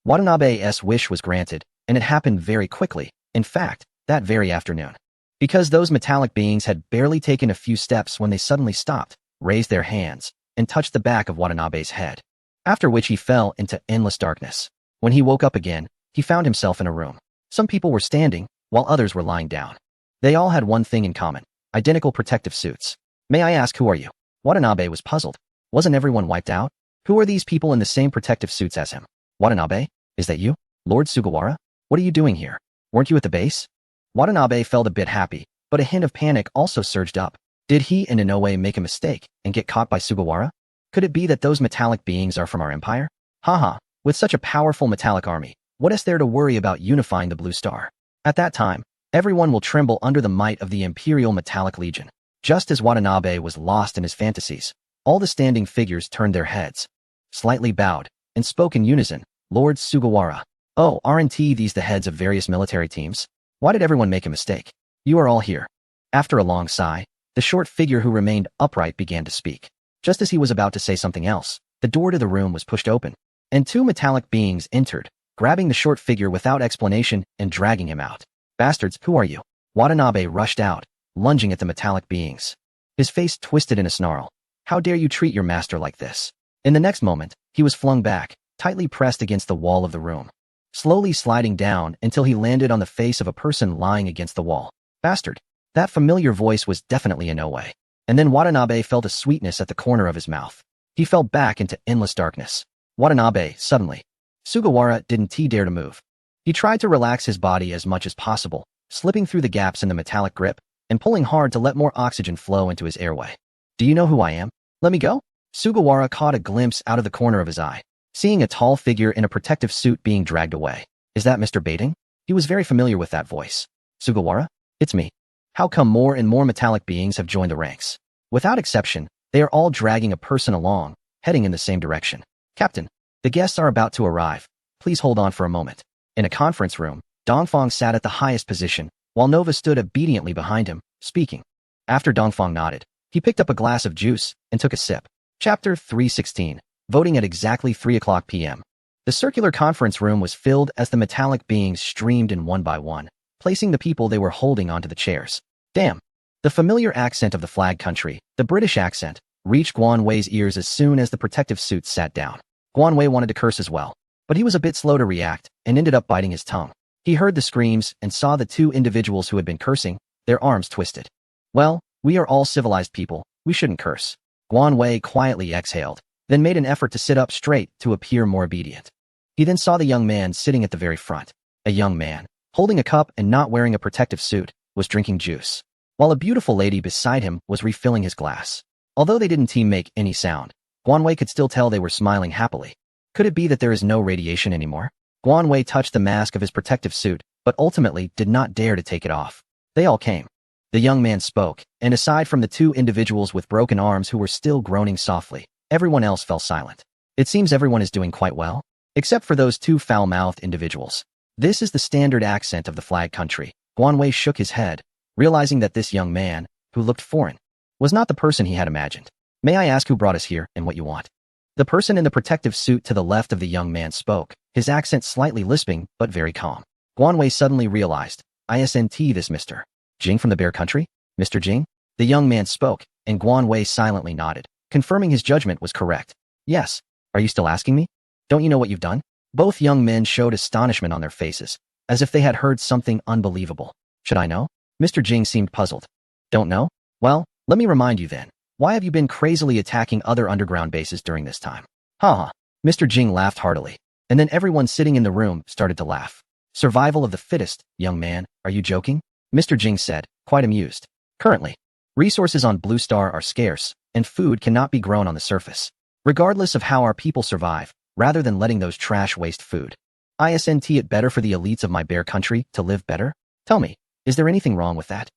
Watanabe's wish was granted, and it happened very quickly, in fact, that very afternoon. Because those metallic beings had barely taken a few steps when they suddenly stopped, raised their hands, and touched the back of Watanabe's head. After which he fell into endless darkness. When he woke up again, he found himself in a room. Some people were standing, while others were lying down. They all had one thing in common: identical protective suits. May I ask, who are you? Watanabe was puzzled. Wasn't everyone wiped out? Who are these people in the same protective suits as him? Watanabe, is that you? Lord Sugawara? What are you doing here? Weren't you at the base? Watanabe felt a bit happy, but a hint of panic also surged up. Did he in no way make a mistake and get caught by Sugawara? Could it be that those metallic beings are from our empire? With such a powerful metallic army, what is there to worry about unifying the Blue Star? At that time, everyone will tremble under the might of the Imperial Metallic Legion. Just as Watanabe was lost in his fantasies, all the standing figures turned their heads, slightly bowed, and spoke in unison. Lord Sugawara. Oh, aren't these the heads of various military teams? Why did everyone make a mistake? You are all here. After a long sigh, the short figure who remained upright began to speak. Just as he was about to say something else, the door to the room was pushed open, and 2 metallic beings entered, grabbing the short figure without explanation and dragging him out. Bastards, who are you? Watanabe rushed out, lunging at the metallic beings. His face twisted in a snarl. How dare you treat your master like this? In the next moment, he was flung back, tightly pressed against the wall of the room, slowly sliding down until he landed on the face of a person lying against the wall. Bastard. That familiar voice was definitely Inoue. And then Watanabe felt a sweetness at the corner of his mouth. He fell back into endless darkness. Watanabe, suddenly. Sugawara didn't dare to move. He tried to relax his body as much as possible, slipping through the gaps in the metallic grip and pulling hard to let more oxygen flow into his airway. Do you know who I am? Let me go? Sugawara caught a glimpse out of the corner of his eye, seeing a tall figure in a protective suit being dragged away. Is that Mr. Baiting? He was very familiar with that voice. Sugawara? It's me. How come more and more metallic beings have joined the ranks? Without exception, they are all dragging a person along, heading in the same direction. Captain, the guests are about to arrive. Please hold on for a moment. In a conference room, Dongfang sat at the highest position, while Nova stood obediently behind him, speaking. After Dongfang nodded, he picked up a glass of juice and took a sip. Chapter 316. Voting at exactly 3 o'clock p.m. The circular conference room was filled as the metallic beings streamed in one by one, placing the people they were holding onto the chairs. Damn. The familiar accent of the flag country, the British accent, reached Guan Wei's ears as soon as the protective suits sat down. Guan Wei wanted to curse as well, but he was a bit slow to react and ended up biting his tongue. He heard the screams and saw the two individuals who had been cursing, their arms twisted. Well, we are all civilized people, we shouldn't curse. Guan Wei quietly exhaled, then made an effort to sit up straight to appear more obedient. He then saw the young man sitting at the very front. A young man, holding a cup and not wearing a protective suit, was drinking juice, while a beautiful lady beside him was refilling his glass. Although they didn't make any sound, Guan Wei could still tell they were smiling happily. Could it be that there is no radiation anymore? Guan Wei touched the mask of his protective suit, but ultimately did not dare to take it off. They all came. The young man spoke, and aside from the two individuals with broken arms who were still groaning softly, everyone else fell silent. It seems everyone is doing quite well, except for those two foul-mouthed individuals. This is the standard accent of the flag country. Guan Wei shook his head, realizing that this young man, who looked foreign, was not the person he had imagined. May I ask who brought us here and what you want? The person in the protective suit to the left of the young man spoke, his accent slightly lisping, but very calm. Guan Wei suddenly realized, isn't this Mr. Jing from the Bear Country? Mr. Jing? The young man spoke, and Guan Wei silently nodded, confirming his judgment was correct. Yes. Are you still asking me? Don't you know what you've done? Both young men showed astonishment on their faces, as if they had heard something unbelievable. Should I know? Mr. Jing seemed puzzled. Don't know? Well, let me remind you then. Why have you been crazily attacking other underground bases during this time? Ha. Mr. Jing laughed heartily, and then everyone sitting in the room started to laugh. Survival of the fittest, young man, are you joking? Mr. Jing said, quite amused. Currently, resources on Blue Star are scarce, and food cannot be grown on the surface. Regardless of how our people survive, rather than letting those trash waste food. Isn't it better for the elites of my bear country to live better? Tell me, is there anything wrong with that?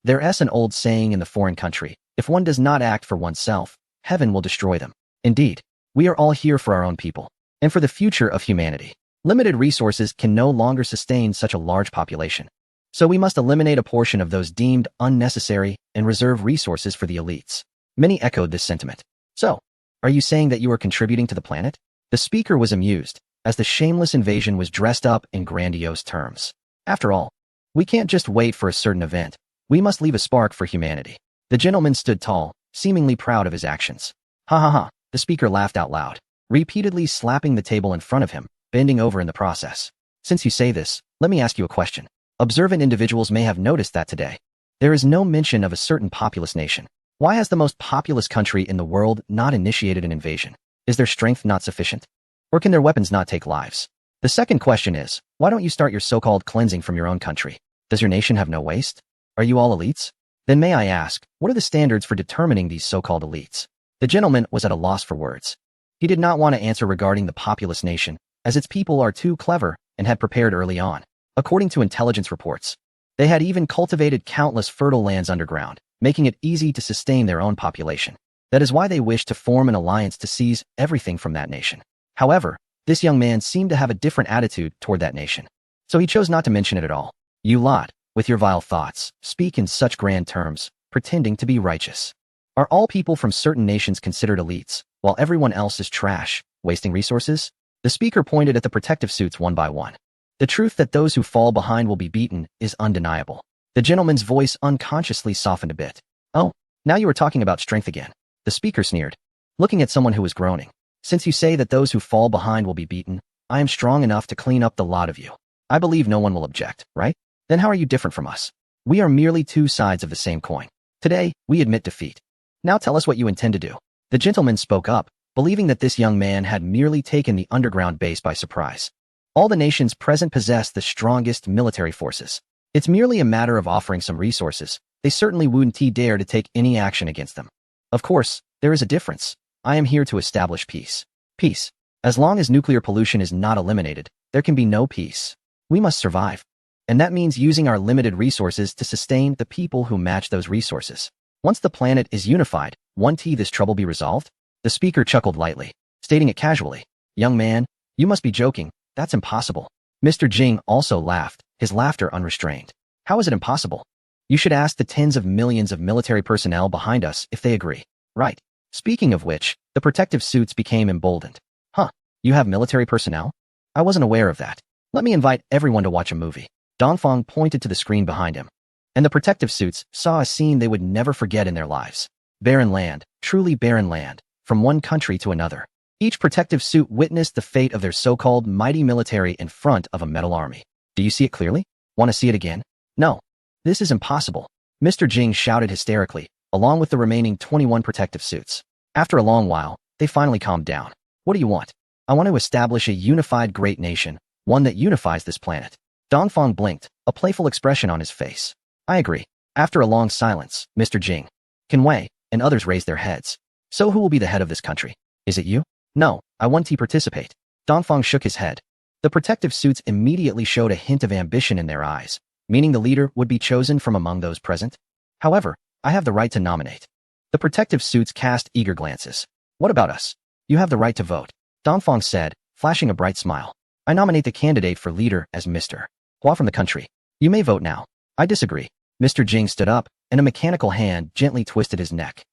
There's an old saying in the foreign country, if one does not act for oneself, heaven will destroy them. Indeed, we are all here for our own people, and for the future of humanity. Limited resources can no longer sustain such a large population. So we must eliminate a portion of those deemed unnecessary and reserve resources for the elites. Many echoed this sentiment. So, are you saying that you are contributing to the planet? The speaker was amused, as the shameless invasion was dressed up in grandiose terms. After all, we can't just wait for a certain event. We must leave a spark for humanity. The gentleman stood tall, seemingly proud of his actions. Ha ha ha, the speaker laughed out loud, repeatedly slapping the table in front of him, bending over in the process. Since you say this, let me ask you a question. Observant individuals may have noticed that today, there is no mention of a certain populous nation. Why has the most populous country in the world not initiated an invasion? Is their strength not sufficient? Or can their weapons not take lives? The second question is, why don't you start your so-called cleansing from your own country? Does your nation have no waste? Are you all elites? Then may I ask, what are the standards for determining these so-called elites? The gentleman was at a loss for words. He did not want to answer regarding the populous nation, as its people are too clever and had prepared early on. According to intelligence reports, they had even cultivated countless fertile lands underground, making it easy to sustain their own population. That is why they wished to form an alliance to seize everything from that nation. However, this young man seemed to have a different attitude toward that nation, so he chose not to mention it at all. You lot, with your vile thoughts, speak in such grand terms, pretending to be righteous. Are all people from certain nations considered elites, while everyone else is trash, wasting resources? The speaker pointed at the protective suits one by one. The truth that those who fall behind will be beaten is undeniable. The gentleman's voice unconsciously softened a bit. Oh, now you are talking about strength again. The speaker sneered, looking at someone who was groaning. Since you say that those who fall behind will be beaten, I am strong enough to clean up the lot of you. I believe no one will object, right? Then how are you different from us? We are merely two sides of the same coin. Today, we admit defeat. Now tell us what you intend to do. The gentleman spoke up, believing that this young man had merely taken the underground base by surprise. All the nations present possess the strongest military forces. It's merely a matter of offering some resources. They certainly wouldn't dare to take any action against them. Of course, there is a difference. I am here to establish peace. Peace. As long as nuclear pollution is not eliminated, there can be no peace. We must survive. And that means using our limited resources to sustain the people who match those resources. Once the planet is unified, won't this trouble be resolved? The speaker chuckled lightly, stating it casually. Young man, you must be joking. That's impossible. Mr. Jing also laughed, his laughter unrestrained. How is it impossible? You should ask the tens of millions of military personnel behind us if they agree. Right. Speaking of which, the protective suits became emboldened. Huh, you have military personnel? I wasn't aware of that. Let me invite everyone to watch a movie. Dongfang pointed to the screen behind him. And the protective suits saw a scene they would never forget in their lives. Barren land, truly barren land, from one country to another. Each protective suit witnessed the fate of their so-called mighty military in front of a metal army. Do you see it clearly? Want to see it again? No. This is impossible. Mr. Jing shouted hysterically, along with the remaining 21 protective suits. After a long while, they finally calmed down. What do you want? I want to establish a unified great nation, one that unifies this planet. Dongfang blinked, a playful expression on his face. I agree. After a long silence, Mr. Jing, Qin Wei, and others raised their heads. So who will be the head of this country? Is it you? No, I want to participate. Dongfang shook his head. The protective suits immediately showed a hint of ambition in their eyes, meaning the leader would be chosen from among those present. However, I have the right to nominate. The protective suits cast eager glances. What about us? You have the right to vote. Dongfang said, flashing a bright smile. I nominate the candidate for leader as Mr. Hua from the country. You may vote now. I disagree. Mr. Jing stood up, and a mechanical hand gently twisted his neck.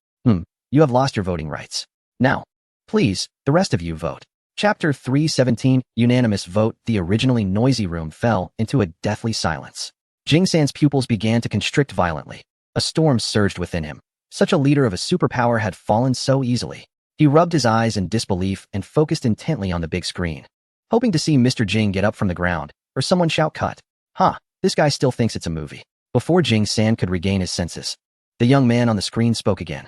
You have lost your voting rights. Now, please, the rest of you vote. Chapter 317, Unanimous Vote. The originally noisy room fell into a deathly silence. Jing San's pupils began to constrict violently. A storm surged within him. Such a leader of a superpower had fallen so easily. He rubbed his eyes in disbelief and focused intently on the big screen, hoping to see Mr. Jing get up from the ground, or someone shout cut. This guy still thinks it's a movie. Before Jing San could regain his senses, the young man on the screen spoke again.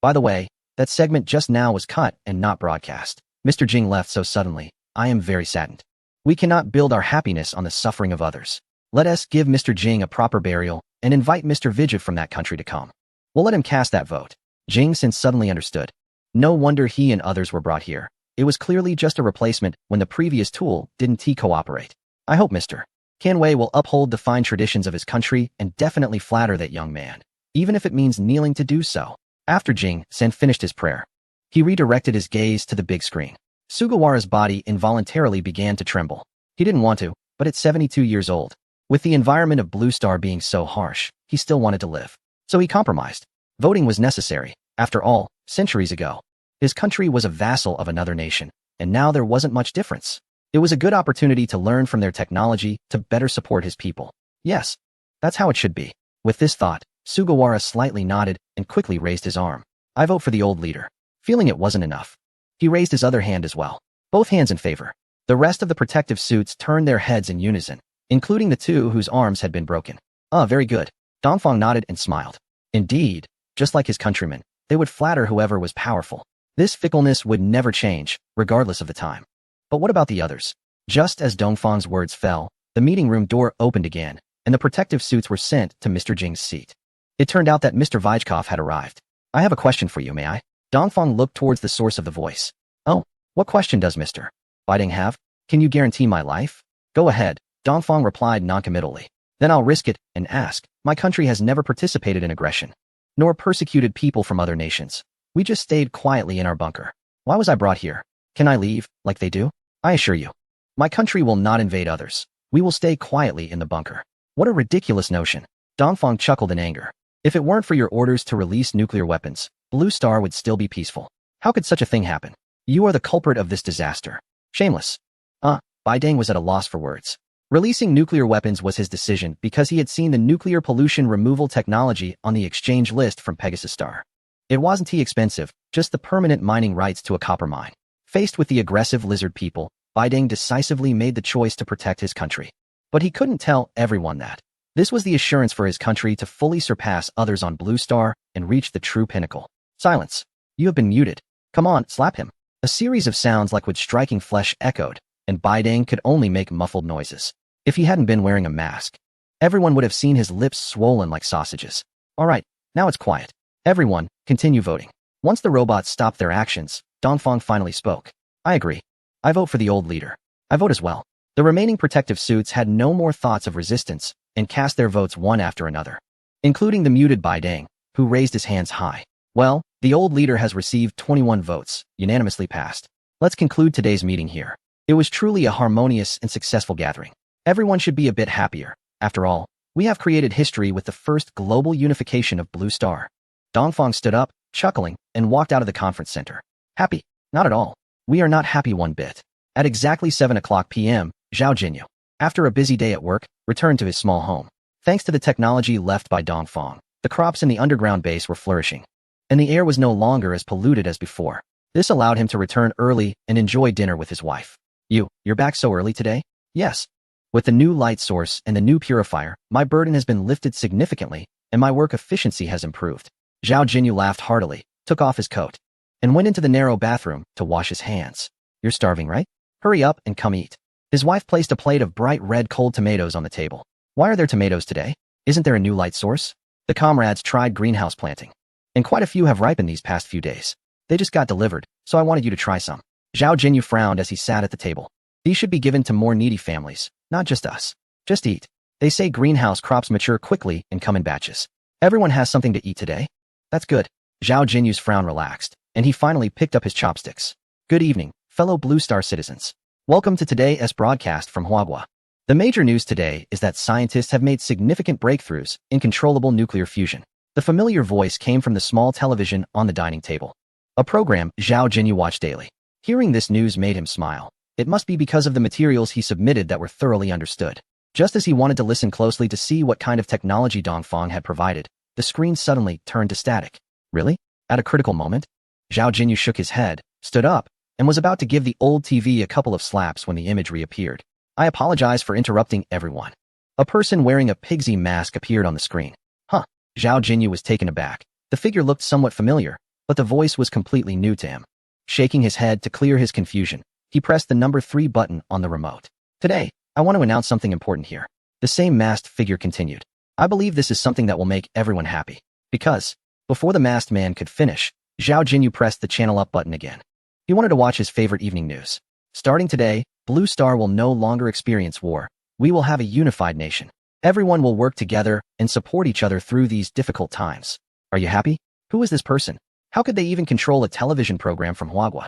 By the way, that segment just now was cut and not broadcast. Mr. Jing left so suddenly. I am very saddened. We cannot build our happiness on the suffering of others. Let us give Mr. Jing a proper burial and invite Mr. Vijay from that country to come. We'll let him cast that vote. Jing San suddenly understood. No wonder he and others were brought here. It was clearly just a replacement when the previous tool didn't cooperate. I hope Mr. Qin Wei will uphold the fine traditions of his country and definitely flatter that young man, even if it means kneeling to do so. After Jing San finished his prayer, he redirected his gaze to the big screen. Sugawara's body involuntarily began to tremble. He didn't want to, but at 72 years old, with the environment of Blue Star being so harsh, he still wanted to live. So he compromised. Voting was necessary. After all, centuries ago, his country was a vassal of another nation, and now there wasn't much difference. It was a good opportunity to learn from their technology to better support his people. Yes, that's how it should be. With this thought, Sugawara slightly nodded and quickly raised his arm. I vote for the old leader. Feeling it wasn't enough, he raised his other hand as well. Both hands in favor. The rest of the protective suits turned their heads in unison, including the two whose arms had been broken. Very good. Dongfang nodded and smiled. Indeed, just like his countrymen, they would flatter whoever was powerful. This fickleness would never change, regardless of the time. But what about the others? Just as Dongfang's words fell, the meeting room door opened again, and the protective suits were sent to Mr. Jing's seat. It turned out that Mr. Vijkov had arrived. I have a question for you, may I? Dongfang looked towards the source of the voice. Oh, what question does Mr. Biding have? Can you guarantee my life? Go ahead, Dongfang replied noncommittally. Then I'll risk it and ask. My country has never participated in aggression, nor persecuted people from other nations. We just stayed quietly in our bunker. Why was I brought here? Can I leave, like they do? I assure you, my country will not invade others. We will stay quietly in the bunker. What a ridiculous notion. Dongfang chuckled in anger. If it weren't for your orders to release nuclear weapons, Blue Star would still be peaceful. How could such a thing happen? You are the culprit of this disaster. Shameless. Bai Deng was at a loss for words. Releasing nuclear weapons was his decision because he had seen the nuclear pollution removal technology on the exchange list from Pegasus Star. It wasn't too expensive, just the permanent mining rights to a copper mine. Faced with the aggressive lizard people, Bai Deng decisively made the choice to protect his country. But he couldn't tell everyone that. This was the assurance for his country to fully surpass others on Blue Star and reach the true pinnacle. Silence. You have been muted. Come on, slap him. A series of sounds like wood striking flesh echoed, and Bidang could only make muffled noises. If he hadn't been wearing a mask, everyone would have seen his lips swollen like sausages. All right, now it's quiet. Everyone, continue voting. Once the robots stopped their actions, Dongfang finally spoke. I agree. I vote for the old leader. I vote as well. The remaining protective suits had no more thoughts of resistance and cast their votes one after another, including the muted Bidang, who raised his hands high. Well, the old leader has received 21 votes, unanimously passed. Let's conclude today's meeting here. It was truly a harmonious and successful gathering. Everyone should be a bit happier. After all, we have created history with the first global unification of Blue Star. Dongfang stood up, chuckling, and walked out of the conference center. Happy? Not at all. We are not happy one bit. At exactly 7:00 p.m., Zhao Jinyu, after a busy day at work, returned to his small home. Thanks to the technology left by Dongfang, the crops in the underground base were flourishing, and the air was no longer as polluted as before. This allowed him to return early and enjoy dinner with his wife. You're back so early today? Yes. With the new light source and the new purifier, my burden has been lifted significantly, and my work efficiency has improved. Zhao Jinyu laughed heartily, took off his coat, and went into the narrow bathroom to wash his hands. You're starving, right? Hurry up and come eat. His wife placed a plate of bright red cold tomatoes on the table. Why are there tomatoes today? Isn't there a new light source? The comrades tried greenhouse planting, and quite a few have ripened these past few days. They just got delivered, so I wanted you to try some. Zhao Jinyu frowned as he sat at the table. These should be given to more needy families, not just us. Just eat. They say greenhouse crops mature quickly and come in batches. Everyone has something to eat today. That's good. Zhao Jinyu's frown relaxed, and he finally picked up his chopsticks. Good evening, fellow Blue Star citizens. Welcome to today's broadcast from Huagua. The major news today is that scientists have made significant breakthroughs in controllable nuclear fusion. The familiar voice came from the small television on the dining table, a program Zhao Jinyu watched daily. Hearing this news made him smile. It must be because of the materials he submitted that were thoroughly understood. Just as he wanted to listen closely to see what kind of technology Dongfang had provided, the screen suddenly turned to static. Really? At a critical moment? Zhao Jinyu shook his head, stood up, and was about to give the old TV a couple of slaps when the image reappeared. I apologize for interrupting everyone. A person wearing a Pigsy mask appeared on the screen. Huh. Zhao Jinyu was taken aback. The figure looked somewhat familiar, but the voice was completely new to him. Shaking his head to clear his confusion, he pressed the number 3 button on the remote. Today, I want to announce something important here. The same masked figure continued. I believe this is something that will make everyone happy. Because, before the masked man could finish, Zhao Jinyu pressed the channel up button again. He wanted to watch his favorite evening news. Starting today, Blue Star will no longer experience war. We will have a unified nation. Everyone will work together and support each other through these difficult times. Are you happy? Who is this person? How could they even control a television program from Huagua?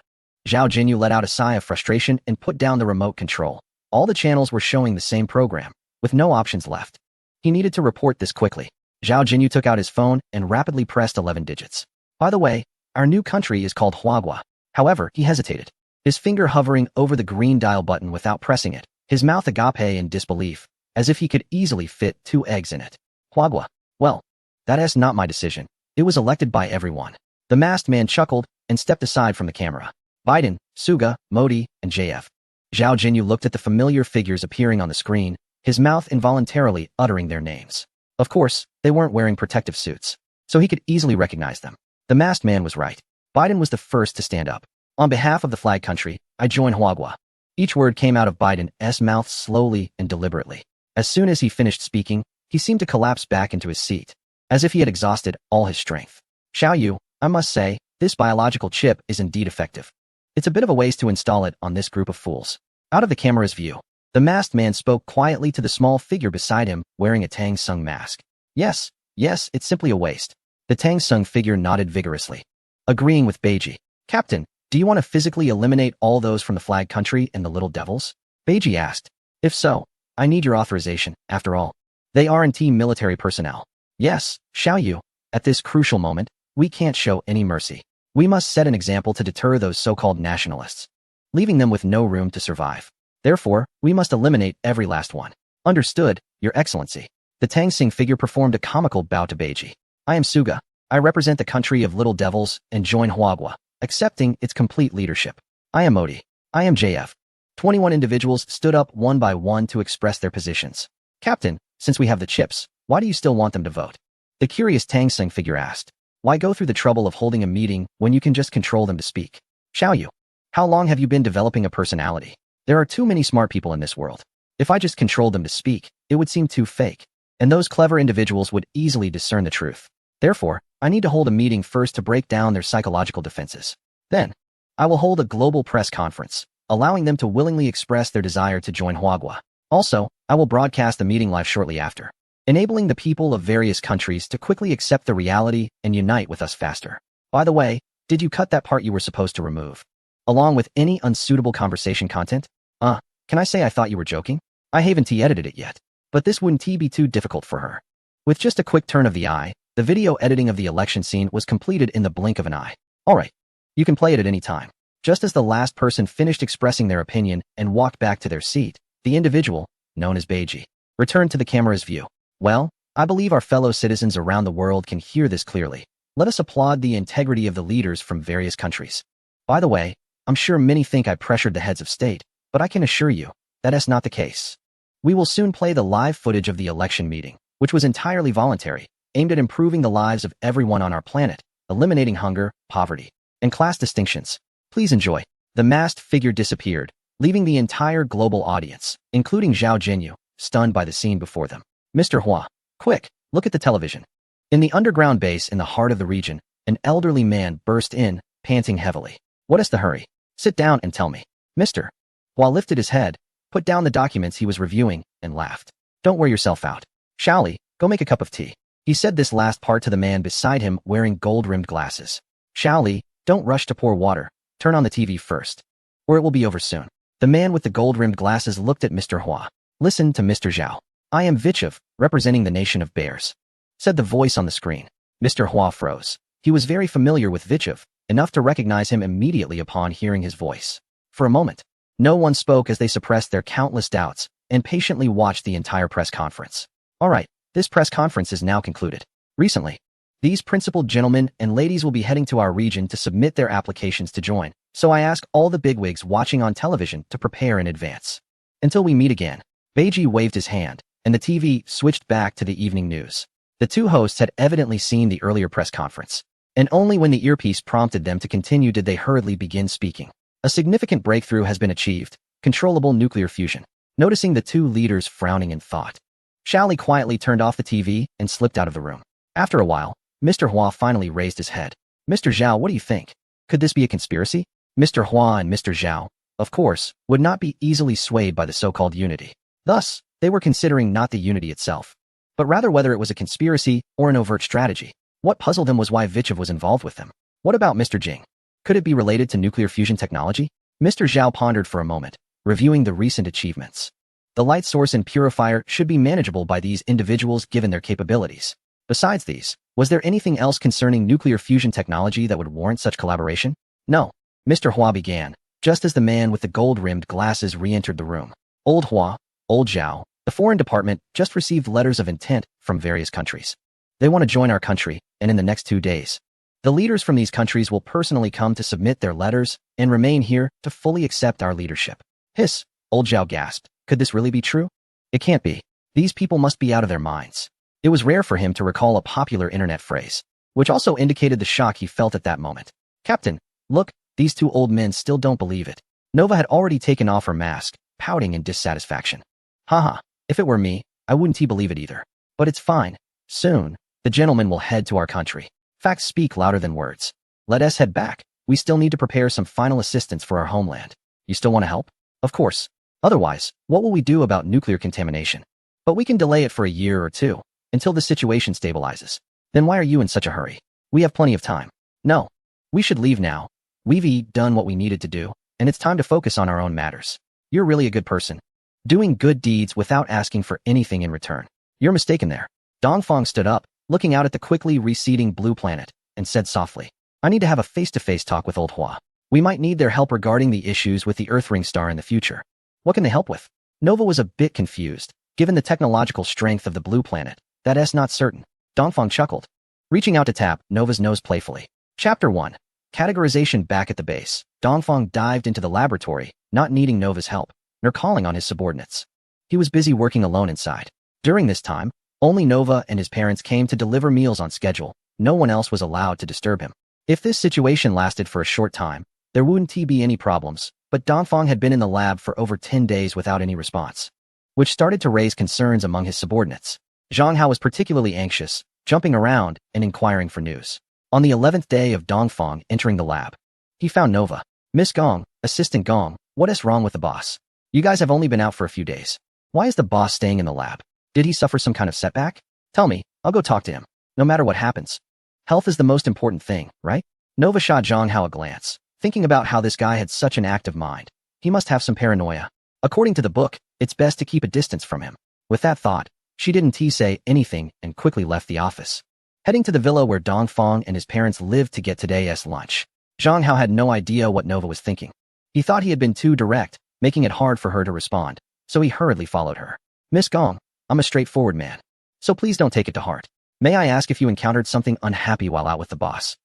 Zhao Jinyu let out a sigh of frustration and put down the remote control. All the channels were showing the same program, with no options left. He needed to report this quickly. Zhao Jinyu took out his phone and rapidly pressed 11 digits. By the way, our new country is called Huagua. However, he hesitated, his finger hovering over the green dial button without pressing it, his mouth agape in disbelief, as if he could easily fit 2 eggs in it. Huagua. Well, that is not my decision. It was elected by everyone. The masked man chuckled and stepped aside from the camera. Biden, Suga, Modi, and JF. Zhao Jinyu looked at the familiar figures appearing on the screen, his mouth involuntarily uttering their names. Of course, they weren't wearing protective suits, so he could easily recognize them. The masked man was right. Biden was the first to stand up. On behalf of the flag country, I join Huagua. Each word came out of Biden's mouth slowly and deliberately. As soon as he finished speaking, he seemed to collapse back into his seat, as if he had exhausted all his strength. Xiao Yu, I must say, this biological chip is indeed effective. It's a bit of a waste to install it on this group of fools. Out of the camera's view, the masked man spoke quietly to the small figure beside him wearing a Tang Sung mask. Yes, it's simply a waste. The Tang Sung figure nodded vigorously, agreeing with Beiji. Captain, do you want to physically eliminate all those from the flag country and the little devils? Beiji asked. If so, I need your authorization, after all. They aren't military personnel. Yes, Xiao Yu, at this crucial moment, we can't show any mercy. We must set an example to deter those so-called nationalists, leaving them with no room to survive. Therefore, we must eliminate every last one. Understood, Your Excellency. The Tang Sing figure performed a comical bow to Beiji. I am Suga. I represent the country of little devils and join Huagua, accepting its complete leadership. I am Modi. I am JF. 21 individuals stood up one by one to express their positions. Captain, since we have the chips, why do you still want them to vote? The curious Tang Sing figure asked. Why go through the trouble of holding a meeting when you can just control them to speak? Xiaoyu, how long have you been developing a personality? There are too many smart people in this world. If I just controlled them to speak, it would seem too fake. And those clever individuals would easily discern the truth. Therefore, I need to hold a meeting first to break down their psychological defenses. Then, I will hold a global press conference, allowing them to willingly express their desire to join Huagua. Also, I will broadcast the meeting live shortly after, enabling the people of various countries to quickly accept the reality and unite with us faster. By the way, did you cut that part you were supposed to remove? Along with any unsuitable conversation content? Can I say I thought you were joking? I haven't edited it yet, but this wouldn't be too difficult for her. With just a quick turn of the eye, the video editing of the election scene was completed in the blink of an eye. Alright, you can play it at any time. Just as the last person finished expressing their opinion and walked back to their seat, the individual, known as Beiji, returned to the camera's view. Well, I believe our fellow citizens around the world can hear this clearly. Let us applaud the integrity of the leaders from various countries. By the way, I'm sure many think I pressured the heads of state, but I can assure you that is not the case. We will soon play the live footage of the election meeting, which was entirely voluntary, aimed at improving the lives of everyone on our planet, eliminating hunger, poverty, and class distinctions. Please enjoy. The masked figure disappeared, leaving the entire global audience, including Zhao Jinyu, stunned by the scene before them. Mr. Hua, quick, look at the television. In the underground base in the heart of the region, an elderly man burst in, panting heavily. What is the hurry? Sit down and tell me. Mr. Hua lifted his head, put down the documents he was reviewing, and laughed. Don't wear yourself out. Xiaoli, go make a cup of tea. He said this last part to the man beside him wearing gold-rimmed glasses. Xiaoli, don't rush to pour water. Turn on the TV first, or it will be over soon. The man with the gold-rimmed glasses looked at Mr. Hua. Listen to Mr. Zhao. I am Vichev, representing the nation of bears, said the voice on the screen. Mr. Hua froze. He was very familiar with Vichev, enough to recognize him immediately upon hearing his voice. For a moment, no one spoke as they suppressed their countless doubts and patiently watched the entire press conference. Alright, this press conference is now concluded. Recently, these principal gentlemen and ladies will be heading to our region to submit their applications to join, so I ask all the bigwigs watching on television to prepare in advance. Until we meet again. Beiji waved his hand, and the TV switched back to the evening news. The two hosts had evidently seen the earlier press conference, and only when the earpiece prompted them to continue did they hurriedly begin speaking. A significant breakthrough has been achieved, controllable nuclear fusion. Noticing the two leaders frowning in thought, Xiaoli quietly turned off the TV and slipped out of the room. After a while, Mr. Hua finally raised his head. Mr. Zhao, what do you think? Could this be a conspiracy? Mr. Hua and Mr. Zhao, of course, would not be easily swayed by the so-called unity. Thus, they were considering not the unity itself, but rather whether it was a conspiracy or an overt strategy. What puzzled them was why Vichev was involved with them. What about Mr. Jing? Could it be related to nuclear fusion technology? Mr. Zhao pondered for a moment, reviewing the recent achievements. The light source and purifier should be manageable by these individuals given their capabilities. Besides these, was there anything else concerning nuclear fusion technology that would warrant such collaboration? No. Mr. Hua began, just as the man with the gold-rimmed glasses re-entered the room. Old Hua, Old Zhao, the foreign department just received letters of intent from various countries. They want to join our country, and in the next 2 days, the leaders from these countries will personally come to submit their letters and remain here to fully accept our leadership. Hiss, Old Zhao gasped. Could this really be true? It can't be. These people must be out of their minds. It was rare for him to recall a popular internet phrase, which also indicated the shock he felt at that moment. Captain, look, these two old men still don't believe it. Nova had already taken off her mask, pouting in dissatisfaction. Haha, if it were me, I wouldn't believe it either. But it's fine. Soon, the gentleman will head to our country. Facts speak louder than words. Let us head back. We still need to prepare some final assistance for our homeland. You still want to help? Of course. Otherwise, what will we do about nuclear contamination? But we can delay it for a year or two, until the situation stabilizes. Then why are you in such a hurry? We have plenty of time. No. We should leave now. We've done what we needed to do, and it's time to focus on our own matters. You're really a good person. Doing good deeds without asking for anything in return. You're mistaken there. Dongfang stood up, looking out at the quickly receding blue planet, and said softly, I need to have a face-to-face talk with Old Hua. We might need their help regarding the issues with the Earthring star in the future. What can they help with? Nova was a bit confused. Given the technological strength of the blue planet, that's not certain. Dongfang chuckled, reaching out to tap Nova's nose playfully. Chapter 1. Categorization. Back at the base, Dongfang dived into the laboratory, not needing Nova's help, nor calling on his subordinates. He was busy working alone inside. During this time, only Nova and his parents came to deliver meals on schedule, no one else was allowed to disturb him. If this situation lasted for a short time, there wouldn't be any problems, but Dongfang had been in the lab for over 10 days without any response, which started to raise concerns among his subordinates. Zhang Hao was particularly anxious, jumping around and inquiring for news. On the 11th day of Dongfang entering the lab, he found Nova. Miss Gong, Assistant Gong, what is wrong with the boss? You guys have only been out for a few days. Why is the boss staying in the lab? Did he suffer some kind of setback? Tell me, I'll go talk to him. No matter what happens. Health is the most important thing, right? Nova shot Zhang Hao a glance, thinking about how this guy had such an active mind. He must have some paranoia. According to the book, it's best to keep a distance from him. With that thought, she didn't say anything and quickly left the office, heading to the villa where Dongfang and his parents lived to get today's lunch. Zhang Hao had no idea what Nova was thinking. He thought he had been too direct, making it hard for her to respond, so he hurriedly followed her. Miss Gong, I'm a straightforward man, so please don't take it to heart. May I ask if you encountered something unhappy while out with the boss?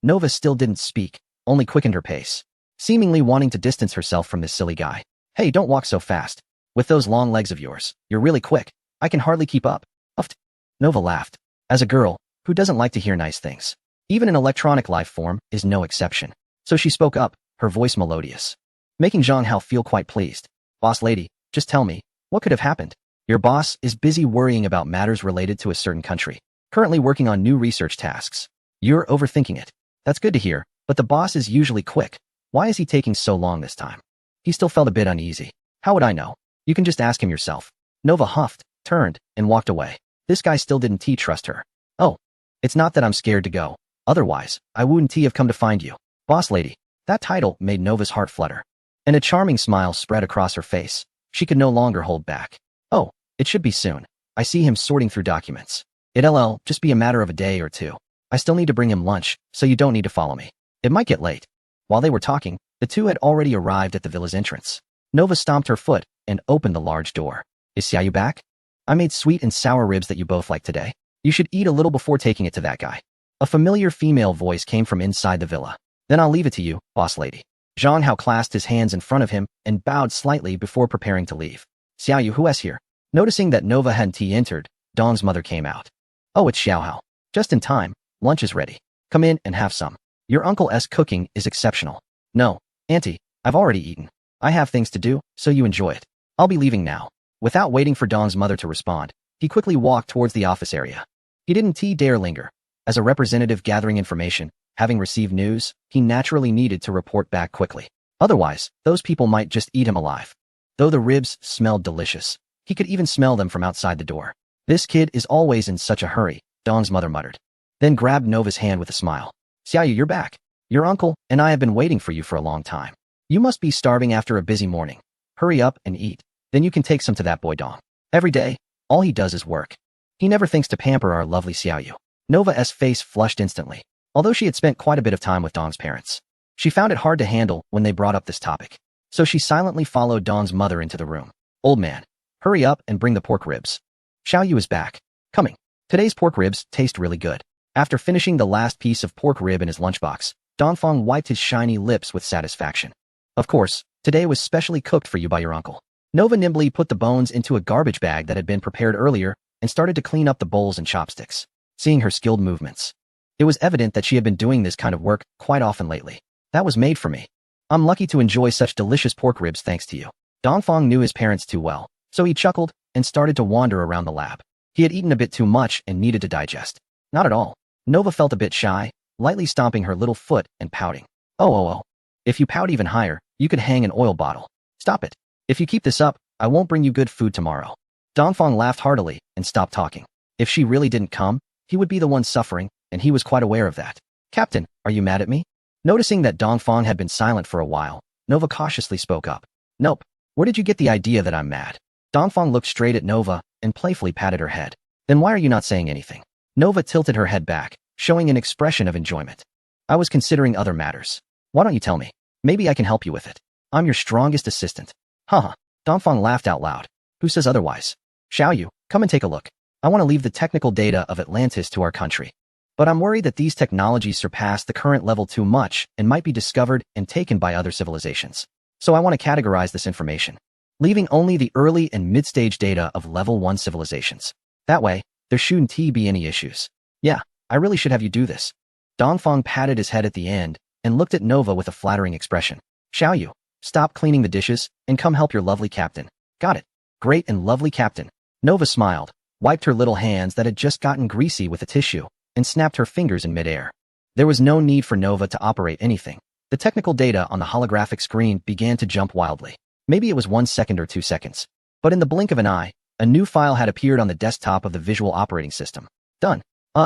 Nova still didn't speak, only quickened her pace, seemingly wanting to distance herself from this silly guy. Hey, don't walk so fast. With those long legs of yours, you're really quick. I can hardly keep up. Uffed. Nova laughed. As a girl, who doesn't like to hear nice things? Even an electronic life form is no exception. So she spoke up, her voice melodious, making Zhang Hao feel quite pleased. Boss lady, just tell me, what could have happened? Your boss is busy worrying about matters related to a certain country, currently working on new research tasks. You're overthinking it. That's good to hear, but the boss is usually quick. Why is he taking so long this time? He still felt a bit uneasy. How would I know? You can just ask him yourself. Nova huffed, turned, and walked away. This guy still didn't trust her. Oh, it's not that I'm scared to go. Otherwise, I wouldn't have come to find you. Boss lady. That title made Nova's heart flutter, and a charming smile spread across her face. She could no longer hold back. Oh, it should be soon. I see him sorting through documents. It'll just be a matter of a day or two. I still need to bring him lunch, so you don't need to follow me. It might get late. While they were talking, the two had already arrived at the villa's entrance. Nova stomped her foot and opened the large door. Is Xiaoyu back? I made sweet and sour ribs that you both like today. You should eat a little before taking it to that guy. A familiar female voice came from inside the villa. Then I'll leave it to you, boss lady. Zhang Hao clasped his hands in front of him and bowed slightly before preparing to leave. Xiaoyu, who is here? Noticing that Nova hadn't entered, Dong's mother came out. Oh, it's Xiao Hao. Just in time. Lunch is ready. Come in and have some. Your uncle's cooking is exceptional. No, auntie, I've already eaten. I have things to do, so you enjoy it. I'll be leaving now. Without waiting for Dong's mother to respond, he quickly walked towards the office area. He didn't dare linger. As a representative gathering information, having received news, he naturally needed to report back quickly. Otherwise, those people might just eat him alive. Though the ribs smelled delicious, he could even smell them from outside the door. This kid is always in such a hurry, Dong's mother muttered, then grabbed Nova's hand with a smile. Xiaoyu, you're back. Your uncle and I have been waiting for you for a long time. You must be starving after a busy morning. Hurry up and eat. Then you can take some to that boy Dong. Every day, all he does is work. He never thinks to pamper our lovely Xiaoyu. Nova's face flushed instantly. Although she had spent quite a bit of time with Dong's parents, she found it hard to handle when they brought up this topic. So she silently followed Dong's mother into the room. Old man, hurry up and bring the pork ribs. Xiaoyu is back. Coming. Today's pork ribs taste really good. After finishing the last piece of pork rib in his lunchbox, Dongfang wiped his shiny lips with satisfaction. Of course, today was specially cooked for you by your uncle. Nova nimbly put the bones into a garbage bag that had been prepared earlier and started to clean up the bowls and chopsticks. Seeing her skilled movements, it was evident that she had been doing this kind of work quite often lately. That was made for me. I'm lucky to enjoy such delicious pork ribs thanks to you. Dongfang knew his parents too well, so he chuckled and started to wander around the lab. He had eaten a bit too much and needed to digest. Not at all. Nova felt a bit shy, lightly stomping her little foot and pouting. Oh. If you pout even higher, you could hang an oil bottle. Stop it. If you keep this up, I won't bring you good food tomorrow. Dongfang laughed heartily and stopped talking. If she really didn't come, he would be the one suffering, and he was quite aware of that. Captain, are you mad at me? Noticing that Dongfang had been silent for a while, Nova cautiously spoke up. Nope. Where did you get the idea that I'm mad? Dongfang looked straight at Nova and playfully patted her head. Then why are you not saying anything? Nova tilted her head back, showing an expression of enjoyment. I was considering other matters. Why don't you tell me? Maybe I can help you with it. I'm your strongest assistant. Haha. Dongfang laughed out loud. Who says otherwise? Xiaoyu, come and take a look. I want to leave the technical data of Atlantis to our country. But I'm worried that these technologies surpass the current level too much and might be discovered and taken by other civilizations. So I want to categorize this information, leaving only the early and mid-stage data of level 1 civilizations. That way, there shouldn't be any issues. Yeah, I really should have you do this. Dongfang patted his head at the end and looked at Nova with a flattering expression. Xiaoyu, stop cleaning the dishes and come help your lovely captain. Got it. Great and lovely captain. Nova smiled, wiped her little hands that had just gotten greasy with a tissue, and snapped her fingers in midair. There was no need for Nova to operate anything. The technical data on the holographic screen began to jump wildly. Maybe it was 1 second or 2 seconds. But in the blink of an eye, a new file had appeared on the desktop of the visual operating system. Done.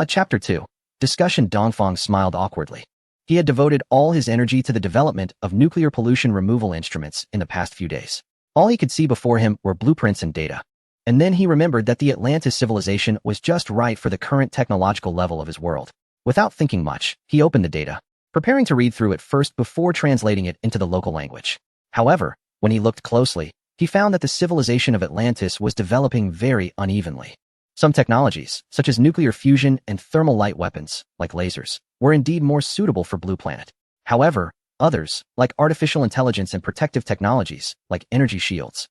Chapter 2. Discussion. Dongfang smiled awkwardly. He had devoted all his energy to the development of nuclear pollution removal instruments in the past few days. All he could see before him were blueprints and data. And then he remembered that the Atlantis civilization was just right for the current technological level of his world. Without thinking much, he opened the data, preparing to read through it first before translating it into the local language. However, when he looked closely, he found that the civilization of Atlantis was developing very unevenly. Some technologies, such as nuclear fusion and thermal light weapons, like lasers, were indeed more suitable for Blue Planet. However, others, like artificial intelligence and protective technologies, like energy shields,